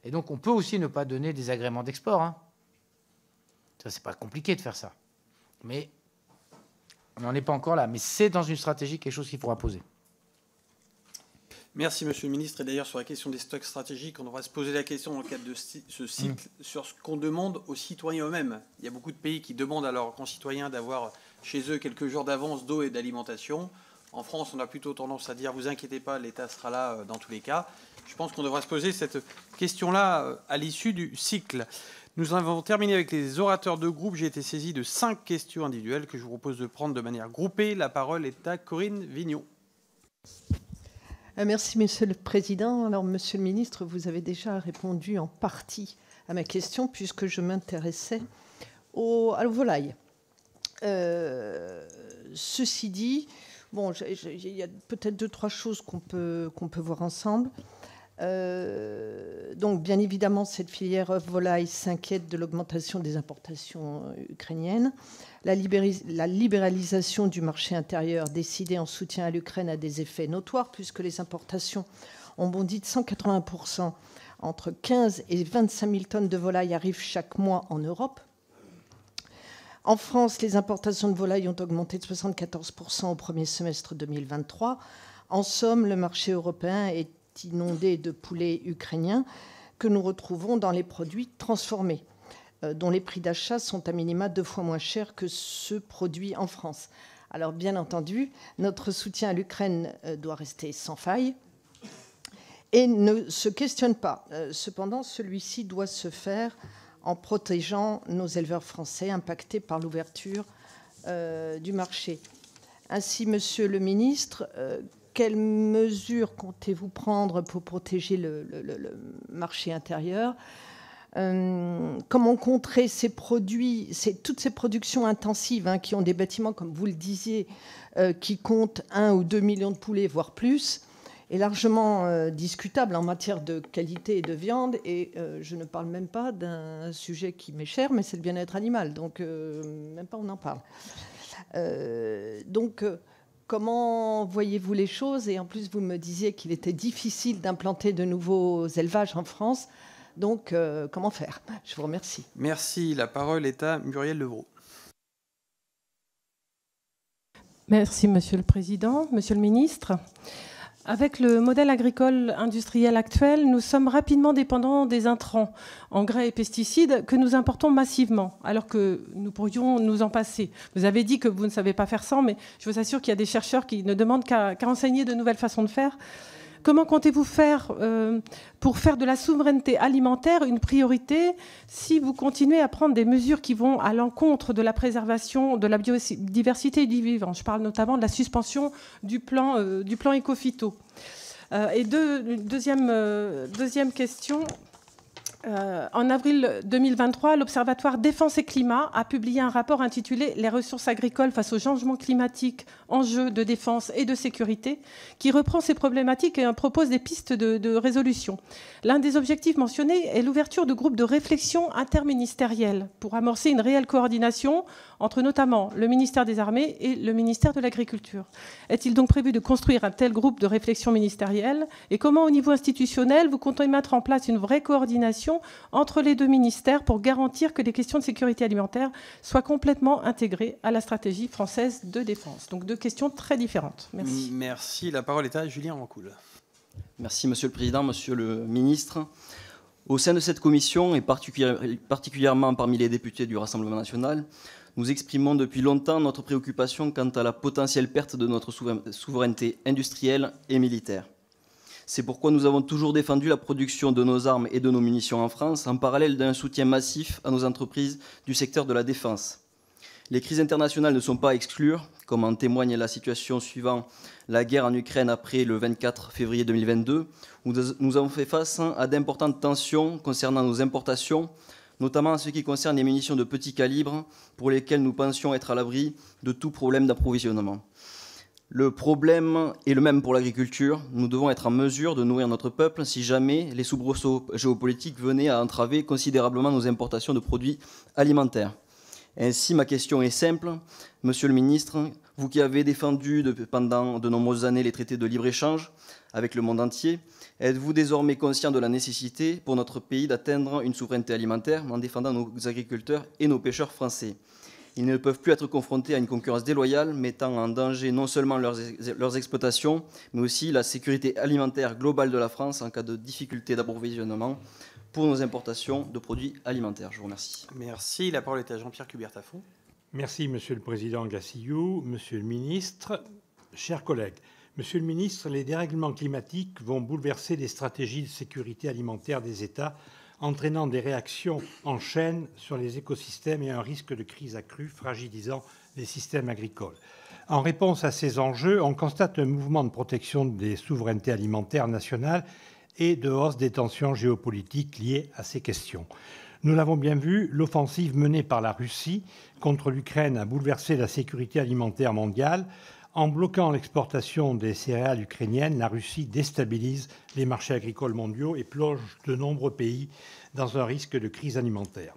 Et donc, on peut aussi ne pas donner des agréments d'export. Hein. Ça, c'est pas compliqué de faire ça. Mais on n'en est pas encore là. Mais c'est dans une stratégie quelque chose qu'il faudra poser. Merci, Monsieur le Ministre. Et d'ailleurs, sur la question des stocks stratégiques, on devra se poser la question dans le cadre de ce cycle sur ce qu'on demande aux citoyens eux-mêmes. Il y a beaucoup de pays qui demandent à leurs concitoyens d'avoir chez eux quelques jours d'avance d'eau et d'alimentation. En France, on a plutôt tendance à dire « vous inquiétez pas, l'État sera là dans tous les cas ». Je pense qu'on devra se poser cette question-là à l'issue du cycle. Nous avons terminé avec les orateurs de groupe. J'ai été saisi de 5 questions individuelles que je vous propose de prendre de manière groupée. La parole est à Corinne Vignon. Merci, Monsieur le Président. Alors, Monsieur le Ministre, vous avez déjà répondu en partie à ma question, puisque je m'intéressais à la volaille. Ceci dit, bon, il y a peut-être 2-3 choses qu'on peut voir ensemble. Donc, bien évidemment, cette filière volaille s'inquiète de l'augmentation des importations ukrainiennes. La libéralisation du marché intérieur décidée en soutien à l'Ukraine a des effets notoires, puisque les importations ont bondi de 180%. Entre 15 et 25 000 tonnes de volailles arrivent chaque mois en Europe. En France, les importations de volailles ont augmenté de 74% au premier semestre 2023. En somme, le marché européen est inondé de poulets ukrainiens que nous retrouvons dans les produits transformés, dont les prix d'achat sont à minima 2 fois moins chers que ceux produits en France. Alors, bien entendu, notre soutien à l'Ukraine doit rester sans faille et ne se questionne pas. Cependant, celui-ci doit se faire en protégeant nos éleveurs français impactés par l'ouverture du marché. Ainsi, Monsieur le Ministre, quelles mesures comptez-vous prendre pour protéger le marché intérieur? Comment contrer ces produits, toutes ces productions intensives qui ont des bâtiments, comme vous le disiez, qui comptent 1 ou 2 millions de poulets, voire plus, est largement discutable en matière de qualité et de viande. Et je ne parle même pas d'un sujet qui m'est cher, mais c'est le bien-être animal. Donc, même pas on en parle. Comment voyez-vous les choses? Et en plus, vous me disiez qu'il était difficile d'implanter de nouveaux élevages en France. Donc, comment faire? Je vous remercie. Merci. La parole est à Muriel Levrault. Merci, Monsieur le Président. Monsieur le Ministre, avec le modèle agricole industriel actuel, nous sommes rapidement dépendants des intrants, engrais et pesticides que nous importons massivement, alors que nous pourrions nous en passer. Vous avez dit que vous ne savez pas faire sans, mais je vous assure qu'il y a des chercheurs qui ne demandent qu'à enseigner de nouvelles façons de faire. Comment comptez-vous faire pour faire de la souveraineté alimentaire une priorité si vous continuez à prendre des mesures qui vont à l'encontre de la préservation de la biodiversité et du vivant? Je parle notamment de la suspension du plan Éco-Phyto. Et deuxième question. En avril 2023, l'Observatoire Défense et Climat a publié un rapport intitulé « Les ressources agricoles face au changement climatique, enjeux de défense et de sécurité » qui reprend ces problématiques et propose des pistes de résolution. L'un des objectifs mentionnés est l'ouverture de groupes de réflexion interministériels pour amorcer une réelle coordination entre notamment le ministère des Armées et le ministère de l'Agriculture. Est-il donc prévu de construire un tel groupe de réflexion ministérielle? Et comment, au niveau institutionnel, vous comptez mettre en place une vraie coordination entre les deux ministères pour garantir que les questions de sécurité alimentaire soient complètement intégrées à la stratégie française de défense? Donc deux questions très différentes. Merci. Merci. La parole est à Julien Rancoul. Merci Monsieur le Président, Monsieur le Ministre. Au sein de cette commission, et particulièrement parmi les députés du Rassemblement national, nous exprimons depuis longtemps notre préoccupation quant à la potentielle perte de notre souveraineté industrielle et militaire. C'est pourquoi nous avons toujours défendu la production de nos armes et de nos munitions en France, en parallèle d'un soutien massif à nos entreprises du secteur de la défense. Les crises internationales ne sont pas à exclure, comme en témoigne la situation suivant la guerre en Ukraine après le 24 février 2022, où nous avons fait face à d'importantes tensions concernant nos importations, notamment en ce qui concerne les munitions de petit calibre, pour lesquelles nous pensions être à l'abri de tout problème d'approvisionnement. Le problème est le même pour l'agriculture. Nous devons être en mesure de nourrir notre peuple si jamais les soubresauts géopolitiques venaient à entraver considérablement nos importations de produits alimentaires. Ainsi, ma question est simple. Monsieur le ministre, vous qui avez défendu pendant de nombreuses années les traités de libre-échange avec le monde entier, êtes-vous désormais conscient de la nécessité pour notre pays d'atteindre une souveraineté alimentaire en défendant nos agriculteurs et nos pêcheurs français? Ils ne peuvent plus être confrontés à une concurrence déloyale, mettant en danger non seulement leurs exploitations, mais aussi la sécurité alimentaire globale de la France en cas de difficulté d'approvisionnement pour nos importations de produits alimentaires. Je vous remercie. Merci. La parole est à Jean-Pierre Cubert-Tafon. Merci, Monsieur le Président Gassillou, Monsieur le Ministre, chers collègues. Monsieur le Ministre, les dérèglements climatiques vont bouleverser les stratégies de sécurité alimentaire des États, entraînant des réactions en chaîne sur les écosystèmes et un risque de crise accrue, fragilisant les systèmes agricoles. En réponse à ces enjeux, on constate un mouvement de protection des souverainetés alimentaires nationales et de hausse des tensions géopolitiques liées à ces questions. Nous l'avons bien vu, l'offensive menée par la Russie contre l'Ukraine a bouleversé la sécurité alimentaire mondiale. En bloquant l'exportation des céréales ukrainiennes, la Russie déstabilise les marchés agricoles mondiaux et plonge de nombreux pays dans un risque de crise alimentaire.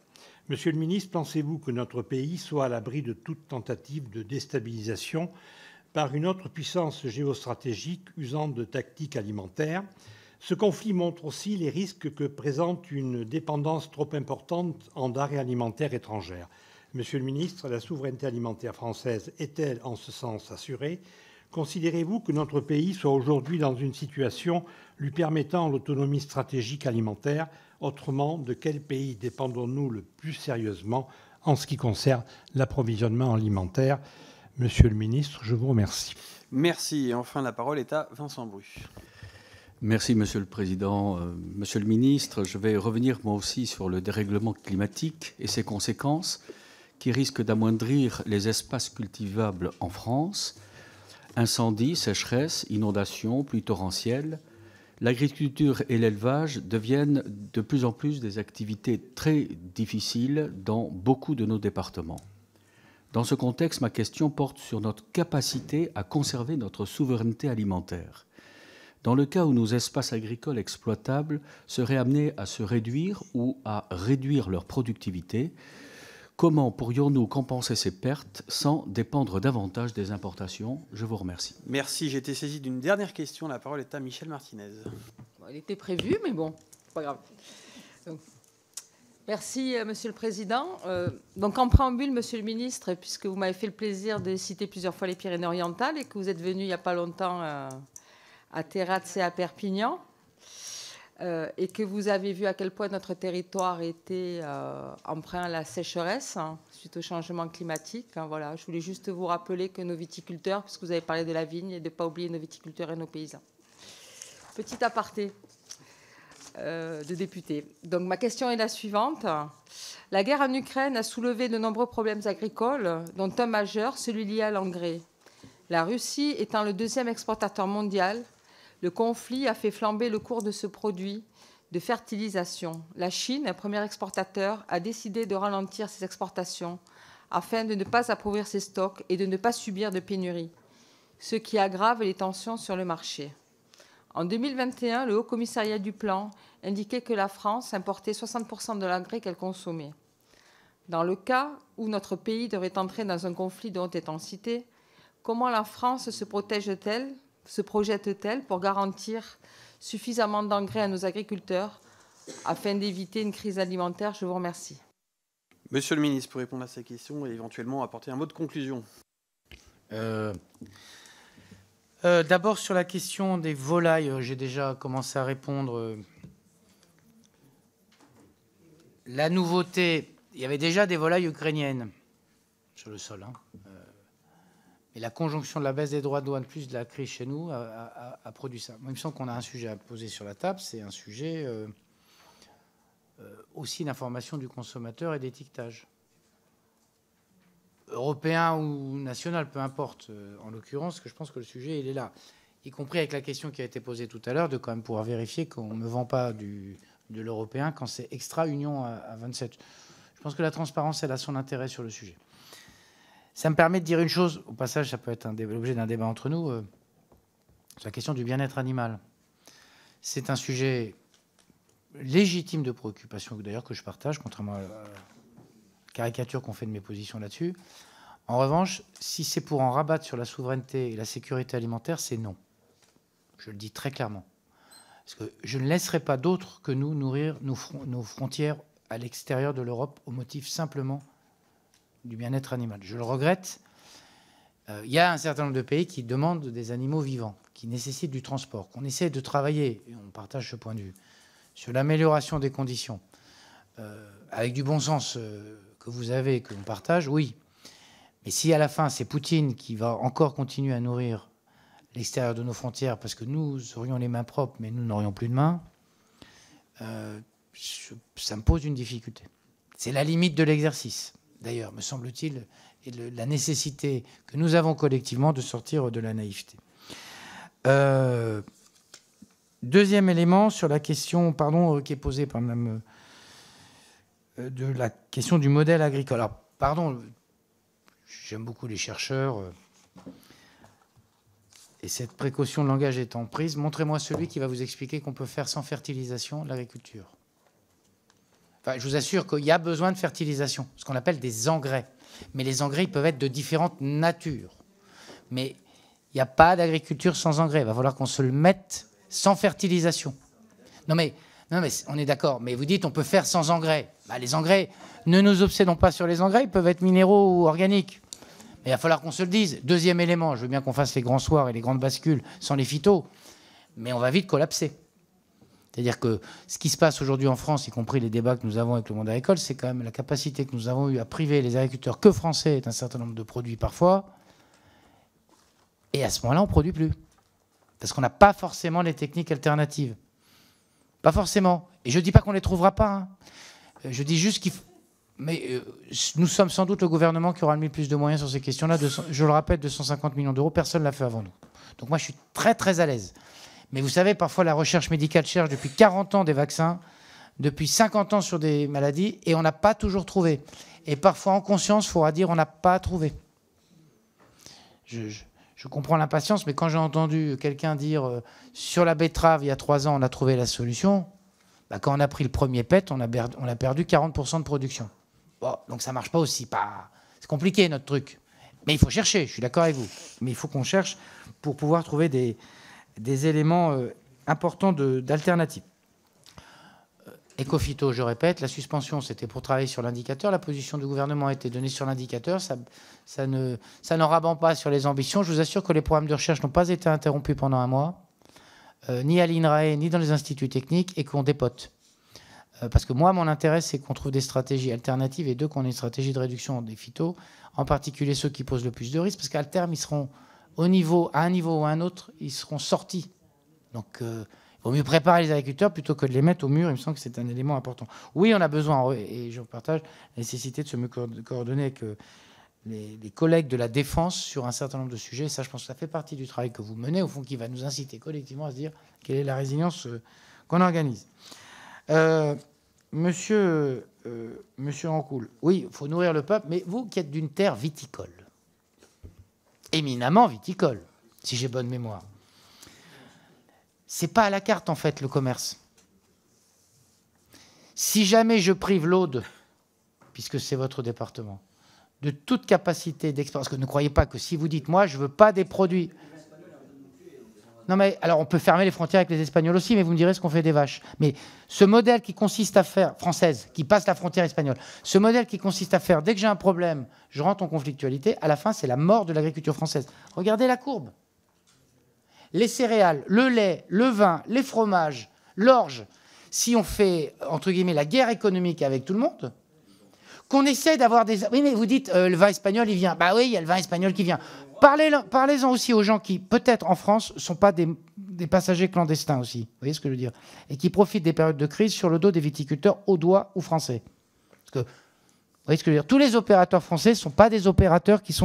Monsieur le ministre, pensez-vous que notre pays soit à l'abri de toute tentative de déstabilisation par une autre puissance géostratégique usant de tactiques alimentaires? Ce conflit montre aussi les risques que présente une dépendance trop importante en denrées alimentaires étrangères. Monsieur le ministre, la souveraineté alimentaire française est-elle en ce sens assurée? Considérez-vous que notre pays soit aujourd'hui dans une situation lui permettant l'autonomie stratégique alimentaire? Autrement, de quel pays dépendons-nous le plus sérieusement en ce qui concerne l'approvisionnement alimentaire? Monsieur le ministre, je vous remercie. Merci. Et enfin, la parole est à Vincent Bru. Merci, Monsieur le Président. Monsieur le ministre, je vais revenir moi aussi sur le dérèglement climatique et ses conséquences qui risquent d'amoindrir les espaces cultivables en France. Incendies, sécheresses, inondations, pluies torrentielles. L'agriculture et l'élevage deviennent de plus en plus des activités très difficiles dans beaucoup de nos départements. Dans ce contexte, ma question porte sur notre capacité à conserver notre souveraineté alimentaire. Dans le cas où nos espaces agricoles exploitables seraient amenés à se réduire ou à réduire leur productivité, comment pourrions-nous compenser ces pertes sans dépendre davantage des importations? Je vous remercie. Merci. J'ai été saisi d'une dernière question. La parole est à Michel Martinez. Il était prévu, mais bon, pas grave. Donc, merci, Monsieur le Président. Donc, en préambule, Monsieur le Ministre, puisque vous m'avez fait le plaisir de citer plusieurs fois les Pyrénées-Orientales et que vous êtes venu il n'y a pas longtemps à Terrats et à Perpignan, et que vous avez vu à quel point notre territoire était emprunt à la sécheresse suite au changement climatique. Voilà, je voulais juste vous rappeler que nos viticulteurs, puisque vous avez parlé de la vigne, et de ne pas oublier nos viticulteurs et nos paysans. Petit aparté de député. Donc ma question est la suivante. La guerre en Ukraine a soulevé de nombreux problèmes agricoles, dont un majeur, celui lié à l'engrais. La Russie étant le deuxième exportateur mondial, le conflit a fait flamber le cours de ce produit de fertilisation. La Chine, un premier exportateur, a décidé de ralentir ses exportations afin de ne pas appauvrir ses stocks et de ne pas subir de pénurie, ce qui aggrave les tensions sur le marché. En 2021, le Haut Commissariat du Plan indiquait que la France importait 60% de l'engrais qu'elle consommait. Dans le cas où notre pays devrait entrer dans un conflit de haute intensité, comment la France se projette-t-elle pour garantir suffisamment d'engrais à nos agriculteurs afin d'éviter une crise alimentaire? Je vous remercie. Monsieur le ministre, pour répondre à ces questions et éventuellement apporter un mot de conclusion. D'abord, sur la question des volailles, j'ai déjà commencé à répondre. La nouveauté, il y avait déjà des volailles ukrainiennes sur le sol. Et la conjonction de la baisse des droits de douane plus de la crise chez nous a produit ça. Moi, il me semble qu'on a un sujet à poser sur la table, c'est un sujet aussi d'information du consommateur et d'étiquetage. Européen ou national, peu importe, en l'occurrence, que je pense que le sujet, il est là. Y compris avec la question qui a été posée tout à l'heure, de quand même pouvoir vérifier qu'on ne vend pas de l'européen quand c'est extra-union à 27. Je pense que la transparence, elle a son intérêt sur le sujet. Ça me permet de dire une chose, au passage, ça peut être l'objet d'un débat entre nous, sur la question du bien-être animal. C'est un sujet légitime de préoccupation, d'ailleurs, que je partage, contrairement à la caricature qu'on fait de mes positions là-dessus. En revanche, si c'est pour en rabattre sur la souveraineté et la sécurité alimentaire, c'est non. Je le dis très clairement. Parce que je ne laisserai pas d'autres que nous nourrir nos frontières à l'extérieur de l'Europe au motif simplement du bien-être animal. Je le regrette. Il y a un certain nombre de pays qui demandent des animaux vivants, qui nécessitent du transport, qu'on essaie de travailler, et on partage ce point de vue, sur l'amélioration des conditions, avec du bon sens que vous avez, que l'on partage, oui. Mais si à la fin, c'est Poutine qui va encore continuer à nourrir l'extérieur de nos frontières, parce que nous aurions les mains propres, mais nous n'aurions plus de mains, ça me pose une difficulté. C'est la limite de l'exercice, d'ailleurs, me semble-t-il, et la nécessité que nous avons collectivement de sortir de la naïveté. Deuxième élément sur la question, qui est posée par Mme, de la question du modèle agricole. Alors, pardon, j'aime beaucoup les chercheurs, et cette précaution de langage étant prise, montrez-moi celui qui va vous expliquer qu'on peut faire sans fertilisation l'agriculture. Enfin, je vous assure qu'il y a besoin de fertilisation, ce qu'on appelle des engrais. Mais les engrais, ils peuvent être de différentes natures. Mais il n'y a pas d'agriculture sans engrais. Il va falloir qu'on se le mette sans fertilisation. Non mais on est d'accord. Mais vous dites on peut faire sans engrais. Bah, les engrais, ne nous obsédons pas sur les engrais. Ils peuvent être minéraux ou organiques. Mais il va falloir qu'on se le dise. Deuxième élément, je veux bien qu'on fasse les grands soirs et les grandes bascules sans les phytos. Mais on va vite collapser. C'est-à-dire que ce qui se passe aujourd'hui en France, y compris les débats que nous avons avec le monde agricole, c'est quand même la capacité que nous avons eue à priver les agriculteurs que français d'un certain nombre de produits parfois. Et à ce moment-là, on ne produit plus. Parce qu'on n'a pas forcément les techniques alternatives. Pas forcément. Et je ne dis pas qu'on ne les trouvera pas. Hein. Je dis juste qu'il faut... Mais nous sommes sans doute le gouvernement qui aura mis le plus de moyens sur ces questions-là. Je le rappelle, 250 millions d'euros, personne ne l'a fait avant nous. Donc moi, je suis très, très à l'aise. Mais vous savez, parfois, la recherche médicale cherche depuis 40 ans des vaccins, depuis 50 ans sur des maladies, et on n'a pas toujours trouvé. Et parfois, en conscience, il faudra dire on n'a pas trouvé. Je comprends l'impatience, mais quand j'ai entendu quelqu'un dire sur la betterave, il y a 3 ans, on a trouvé la solution, bah, quand on a pris le premier PET, on a perdu 40% de production. Bon, donc ça ne marche pas aussi. C'est compliqué, notre truc. Mais il faut chercher, je suis d'accord avec vous. Mais il faut qu'on cherche pour pouvoir trouver des éléments importants d'alternatives. Ecophyto, je répète, la suspension, c'était pour travailler sur l'indicateur. La position du gouvernement a été donnée sur l'indicateur. Ça n'en rabat pas sur les ambitions. Je vous assure que les programmes de recherche n'ont pas été interrompus pendant 1 mois, ni à l'INRAE, ni dans les instituts techniques, et qu'on dépote. Parce que moi, mon intérêt, c'est qu'on trouve des stratégies alternatives, et qu'on ait une stratégie de réduction des phytos, en particulier ceux qui posent le plus de risques, parce qu'à terme, ils seront à un niveau ou à un autre, ils seront sortis. Donc, vaut mieux préparer les agriculteurs plutôt que de les mettre au mur. Il me semble que c'est un élément important. Oui, on a besoin, et je partage la nécessité de se coordonner avec les collègues de la défense sur un certain nombre de sujets. Et ça, je pense que ça fait partie du travail que vous menez, au fond, qui va nous inciter collectivement à se dire quelle est la résilience qu'on organise. Monsieur Rancoul, oui, il faut nourrir le peuple, mais vous qui êtes d'une terre viticole, éminemment viticole, si j'ai bonne mémoire, c'est pas à la carte, en fait, le commerce. Si jamais je prive l'Aude, puisque c'est votre département, de toute capacité d'export, parce que ne croyez pas que si vous dites, moi, je veux pas des produits... Non, mais alors, on peut fermer les frontières avec les Espagnols aussi, mais vous me direz ce qu'on fait des vaches. Mais ce modèle qui consiste à faire, française, qui passe la frontière espagnole, ce modèle qui consiste à faire, dès que j'ai un problème, je rentre en conflictualité, à la fin, c'est la mort de l'agriculture française. Regardez la courbe. Les céréales, le lait, le vin, les fromages, l'orge, si on fait, entre guillemets, la guerre économique avec tout le monde, qu'on essaie d'avoir des... Oui, mais vous dites, le vin espagnol, il vient. Bah oui, il y a le vin espagnol qui vient. Parlez-en aussi aux gens qui, peut-être en France, ne sont pas des passagers clandestins aussi. Vous voyez ce que je veux dire? Et qui profitent des périodes de crise sur le dos des viticulteurs audois ou français. Parce que, vous voyez ce que je veux dire? Tous les opérateurs français ne sont pas des opérateurs qui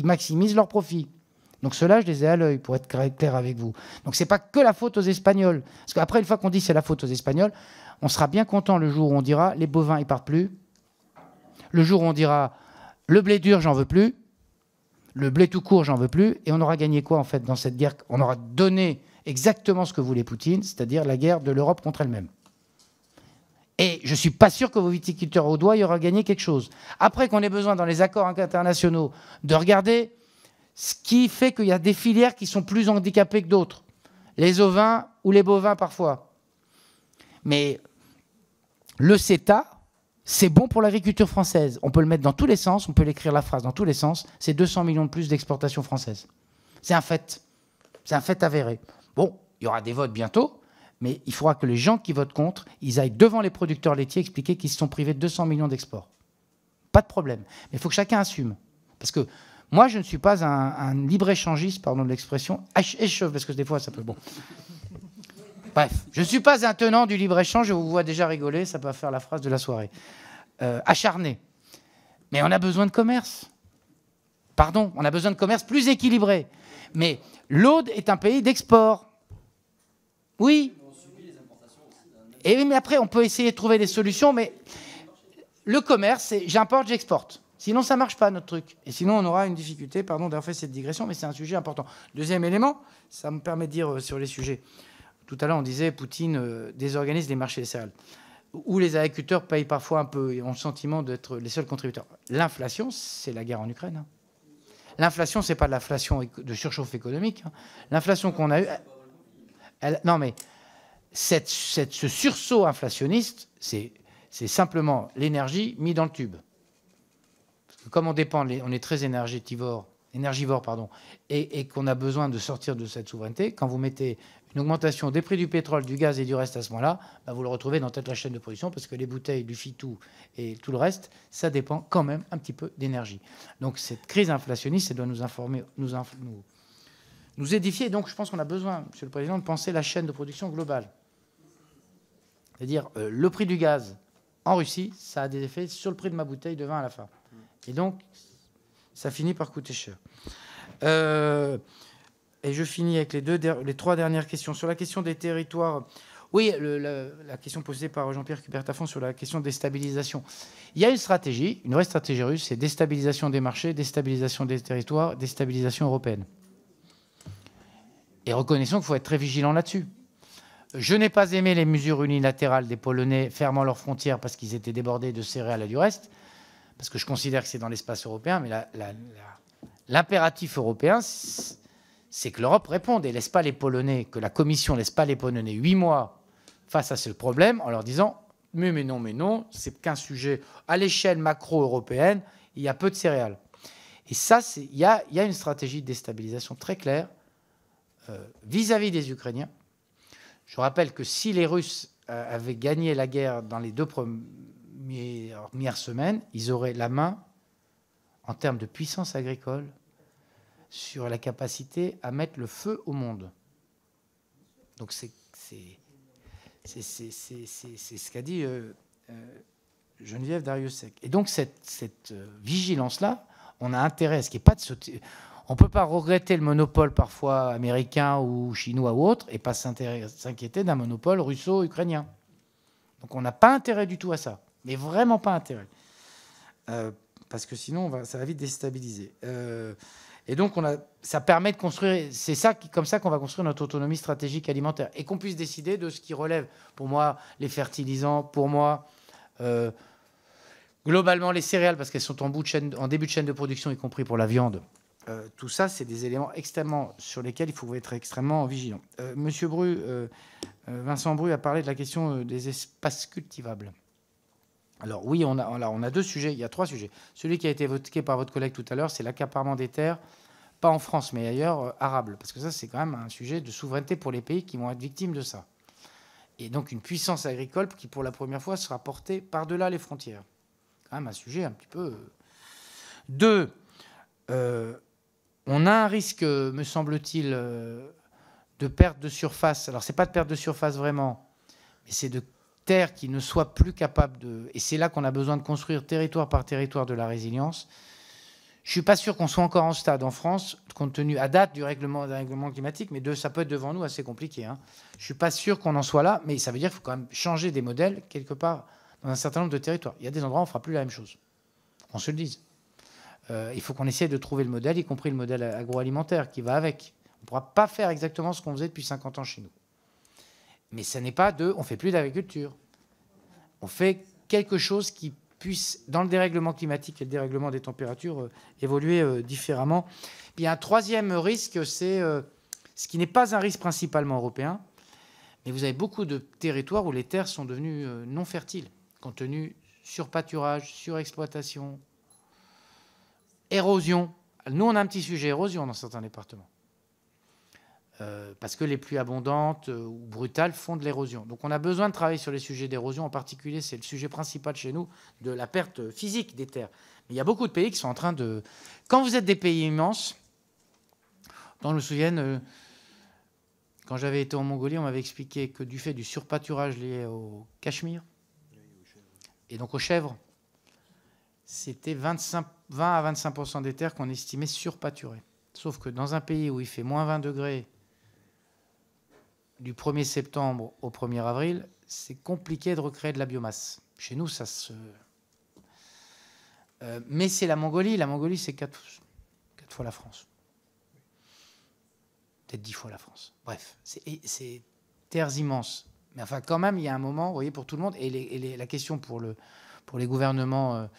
maximisent leurs profits. Donc ceux-là, je les ai à l'œil, pour être clair avec vous. Donc c'est pas que la faute aux Espagnols. Parce qu'après, une fois qu'on dit c'est la faute aux Espagnols, on sera bien content le jour où on dira les bovins, ils partent plus. Le jour où on dira le blé dur, j'en veux plus. Le blé tout court, j'en veux plus. Et on aura gagné quoi, en fait, dans cette guerre? On aura donné exactement ce que voulait Poutine, c'est-à-dire la guerre de l'Europe contre elle-même. Et je ne suis pas sûr que vos viticulteurs au doigt y auront gagné quelque chose. Après qu'on ait besoin, dans les accords internationaux, de regarder ce qui fait qu'il y a des filières qui sont plus handicapées que d'autres. Les ovins ou les bovins, parfois. Mais le CETA, c'est bon pour l'agriculture française. On peut le mettre dans tous les sens, on peut l'écrire la phrase dans tous les sens. C'est 200 millions de plus d'exportation française. C'est un fait. C'est un fait avéré. Bon, il y aura des votes bientôt, mais il faudra que les gens qui votent contre, ils aillent devant les producteurs laitiers expliquer qu'ils se sont privés de 200 millions d'exports. Pas de problème. Mais il faut que chacun assume. Parce que moi, je ne suis pas un libre-échangiste, pardon de l'expression, écheuve, parce que des fois, ça peut... Bon. Bref, je ne suis pas un tenant du libre-échange, je vous vois déjà rigoler, ça peut faire la phrase de la soirée. Acharné. Mais on a besoin de commerce. Pardon, on a besoin de commerce plus équilibré. Mais l'Aude est un pays d'export. Oui. Et oui, mais après, on peut essayer de trouver des solutions, mais le commerce, c'est j'importe, j'exporte. Sinon, ça ne marche pas, notre truc. Et sinon, on aura une difficulté, pardon d'avoir fait cette digression, mais c'est un sujet important. Deuxième élément, ça me permet de dire sur les sujets. Tout à l'heure, on disait Poutine désorganise les marchés des céréales, où les agriculteurs payent parfois un peu et ont le sentiment d'être les seuls contributeurs. L'inflation, c'est la guerre en Ukraine. Hein. L'inflation, ce n'est pas de l'inflation de surchauffe économique. Hein. L'inflation qu'on a eue... non, mais ce sursaut inflationniste, c'est simplement l'énergie mise dans le tube. Parce que comme on est très énergivore, et qu'on a besoin de sortir de cette souveraineté, quand vous mettez une augmentation des prix du pétrole, du gaz et du reste à ce moment-là, bah vous le retrouvez dans toute la chaîne de production, parce que les bouteilles, du fitou et tout le reste, ça dépend quand même un petit peu d'énergie. Donc cette crise inflationniste, elle doit nous informer, nous édifier. Donc je pense qu'on a besoin, Monsieur le Président, de penser la chaîne de production globale. C'est-à-dire le prix du gaz en Russie, ça a des effets sur le prix de ma bouteille de vin à la fin. Et donc, ça finit par coûter cher. Et je finis avec les trois dernières questions. Sur la question des territoires, oui, la question posée par Jean-Pierre Cubertafond sur la question des stabilisations. Il y a une stratégie, une vraie stratégie russe, c'est déstabilisation des marchés, déstabilisation des territoires, déstabilisation européenne. Et reconnaissons qu'il faut être très vigilant là-dessus. Je n'ai pas aimé les mesures unilatérales des Polonais fermant leurs frontières parce qu'ils étaient débordés de céréales et du reste, parce que je considère que c'est dans l'espace européen, mais l'impératif européen, c'est que l'Europe réponde et laisse pas les Polonais, que la Commission laisse pas les Polonais 8 mois face à ce problème en leur disant mais non, c'est qu'un sujet à l'échelle macro-européenne, il y a peu de céréales. Et ça, il y a une stratégie de déstabilisation très claire vis-à-vis des Ukrainiens. Je rappelle que si les Russes avaient gagné la guerre dans les 2 premières semaines, ils auraient la main en termes de puissance agricole sur la capacité à mettre le feu au monde. Donc c'est ce qu'a dit Geneviève Dariussec. Et donc cette vigilance-là, on a intérêt à ce qu'il n'y ait pas de sauter. On ne peut pas regretter le monopole parfois américain ou chinois ou autre et pas s'inquiéter d'un monopole russo-ukrainien. Donc on n'a pas intérêt du tout à ça, mais vraiment pas intérêt. Parce que sinon ça va vite déstabiliser. Et donc ça permet de construire, comme ça qu'on va construire notre autonomie stratégique alimentaire et qu'on puisse décider de ce qui relève, pour moi, les fertilisants, pour moi, globalement les céréales, parce qu'elles sont en début de chaîne de production, y compris pour la viande. Tout ça, c'est des éléments extrêmement sur lesquels il faut être extrêmement vigilant. Monsieur Bru, Vincent Bru a parlé de la question des espaces cultivables. Alors oui, on a deux sujets, il y a trois sujets. Celui qui a été évoqué par votre collègue tout à l'heure, c'est l'accaparement des terres, pas en France, mais ailleurs, arables. Parce que ça, c'est quand même un sujet de souveraineté pour les pays qui vont être victimes de ça. Et donc une puissance agricole qui, pour la première fois, sera portée par-delà les frontières. Quand même un sujet un petit peu... Deux, on a un risque, me semble-t-il, de perte de surface. Alors, ce n'est pas de perte de surface vraiment, mais c'est de terres qui ne soient plus capables de... Et c'est là qu'on a besoin de construire territoire par territoire de la résilience. Je ne suis pas sûr qu'on soit encore en stade en France, compte tenu à date du règlement climatique, mais ça peut être devant nous assez compliqué. Hein. Je ne suis pas sûr qu'on en soit là, mais ça veut dire qu'il faut quand même changer des modèles quelque part dans un certain nombre de territoires. Il y a des endroits où on ne fera plus la même chose. On se le dise. Il faut qu'on essaie de trouver le modèle, y compris le modèle agroalimentaire qui va avec. On ne pourra pas faire exactement ce qu'on faisait depuis 50 ans chez nous. Mais ce n'est pas on ne fait plus d'agriculture. On fait quelque chose qui puisse, dans le dérèglement climatique et le dérèglement des températures, évoluer différemment. Puis il y a un troisième risque, c'est ce qui n'est pas un risque principalement européen, mais vous avez beaucoup de territoires où les terres sont devenues non fertiles, compte tenu surpâturage, surexploitation, érosion. Nous, on a un petit sujet érosion dans certains départements. Parce que les pluies abondantes ou brutales font de l'érosion. Donc on a besoin de travailler sur les sujets d'érosion. En particulier, c'est le sujet principal chez nous, de la perte physique des terres. Mais il y a beaucoup de pays qui sont en train de... Quand vous êtes des pays immenses, je me souviens, quand j'avais été en Mongolie, on m'avait expliqué que du fait du surpâturage lié au Cachemire, et donc aux chèvres, c'était 20 à 25% des terres qu'on estimait surpâturées. Sauf que dans un pays où il fait moins 20 degrés du 1er septembre au 1er avril, c'est compliqué de recréer de la biomasse. Chez nous, ça se... mais c'est la Mongolie. La Mongolie, c'est 4 fois la France. Peut-être 10 fois la France. Bref, c'est terres immenses. Mais enfin, quand même, il y a un moment, vous voyez, pour tout le monde, et la question pour les gouvernements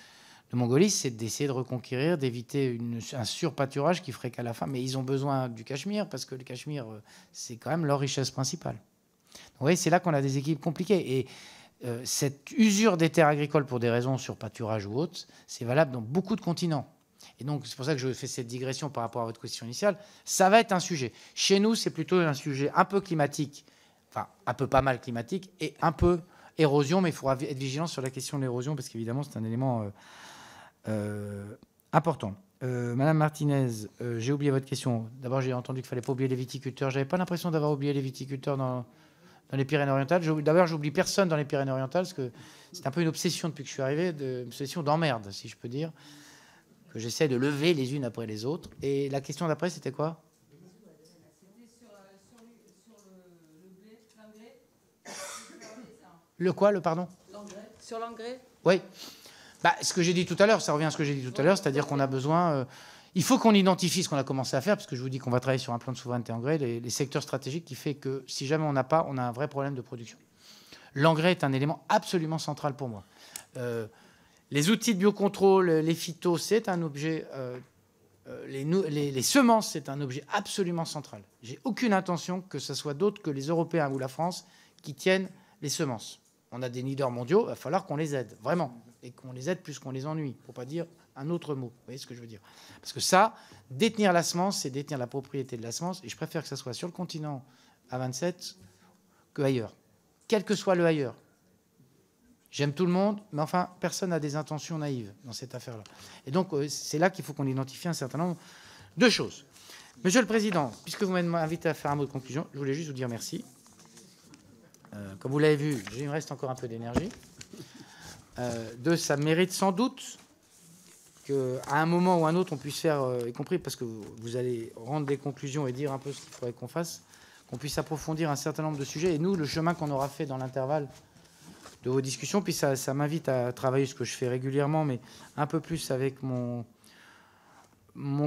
de Mongolie, c'est d'essayer de reconquérir, d'éviter un surpâturage qui ferait qu'à la fin... Mais ils ont besoin du Cachemire, parce que le Cachemire, c'est quand même leur richesse principale. Donc, vous voyez, c'est là qu'on a des équilibres compliqués. Et cette usure des terres agricoles pour des raisons surpâturage ou autres, c'est valable dans beaucoup de continents. Et donc, c'est pour ça que je fais cette digression par rapport à votre question initiale. Ça va être un sujet. Chez nous, c'est plutôt un sujet un peu climatique, enfin, un peu pas mal climatique, et un peu érosion, mais il faudra être vigilant sur la question de l'érosion, parce qu'évidemment, c'est un élément... important. Madame Martinez, j'ai oublié votre question. D'abord, j'ai entendu qu'il ne fallait pas oublier les viticulteurs. Je n'avais pas l'impression d'avoir oublié les viticulteurs dans les Pyrénées-Orientales. D'ailleurs, j'oublie personne dans les Pyrénées-Orientales, parce que c'est un peu une obsession depuis que je suis arrivé, une obsession d'emmerde, si je peux dire, que j'essaie de lever les unes après les autres. Et la question d'après, c'était quoi? Le quoi, le pardon? Sur l'engrais. Oui. Ce que j'ai dit tout à l'heure, ça revient à ce que j'ai dit tout à l'heure, c'est-à-dire qu'on a besoin... il faut qu'on identifie ce qu'on a commencé à faire, parce que je vous dis qu'on va travailler sur un plan de souveraineté engrais, les secteurs stratégiques qui fait que si jamais on n'a pas, on a un vrai problème de production. L'engrais est un élément absolument central pour moi. Les outils de biocontrôle, les phytos, c'est un objet... les semences, c'est un objet absolument central. J'ai aucune intention que ce soit d'autres que les Européens ou la France qui tiennent les semences. On a des leaders mondiaux, il va falloir qu'on les aide, vraiment. Et qu'on les aide plus qu'on les ennuie, pour ne pas dire un autre mot. Vous voyez ce que je veux dire? Parce que ça, détenir la semence, c'est détenir la propriété de la semence, et je préfère que ça soit sur le continent à 27 qu'ailleurs. Quel que soit le ailleurs. J'aime tout le monde, mais enfin, personne n'a des intentions naïves dans cette affaire-là. Et donc, c'est là qu'il faut qu'on identifie un certain nombre de choses. Monsieur le Président, puisque vous m'avez invité à faire un mot de conclusion, je voulais juste vous dire merci. Comme vous l'avez vu, il me reste encore un peu d'énergie. 2, ça mérite sans doute qu'à un moment ou un autre, on puisse faire, y compris parce que vous allez rendre des conclusions et dire un peu ce qu'il faudrait qu'on fasse, qu'on puisse approfondir un certain nombre de sujets. Et nous, le chemin qu'on aura fait dans l'intervalle de vos discussions, puis ça m'invite à travailler ce que je fais régulièrement, mais un peu plus avec mon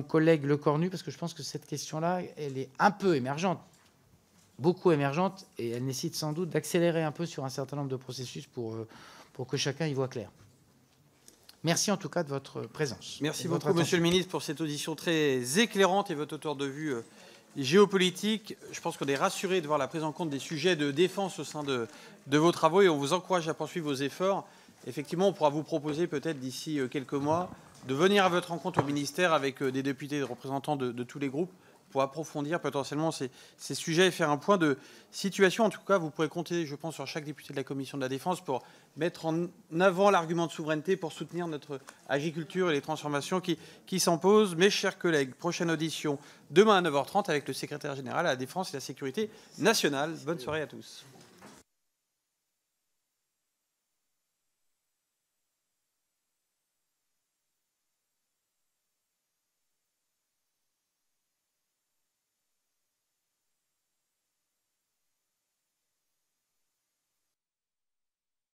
collègue Lecornu, parce que je pense que cette question-là, elle est un peu émergente, beaucoup émergente, et elle nécessite sans doute d'accélérer un peu sur un certain nombre de processus pour que chacun y voit clair. Merci en tout cas de votre présence. Merci beaucoup, Monsieur le Ministre, pour cette audition très éclairante et votre tour de vue géopolitique. Je pense qu'on est rassuré de voir la prise en compte des sujets de défense au sein de vos travaux et on vous encourage à poursuivre vos efforts. Effectivement, on pourra vous proposer peut-être d'ici quelques mois de venir à votre rencontre au ministère avec des députés et des représentants de tous les groupes pour approfondir potentiellement ces sujets et faire un point de situation. En tout cas, vous pourrez compter, je pense, sur chaque député de la Commission de la Défense pour mettre en avant l'argument de souveraineté pour soutenir notre agriculture et les transformations qui s'en posent. Mes chers collègues, prochaine audition demain à 9h30 avec le secrétaire général à la Défense et la Sécurité nationale. Bonne soirée à tous.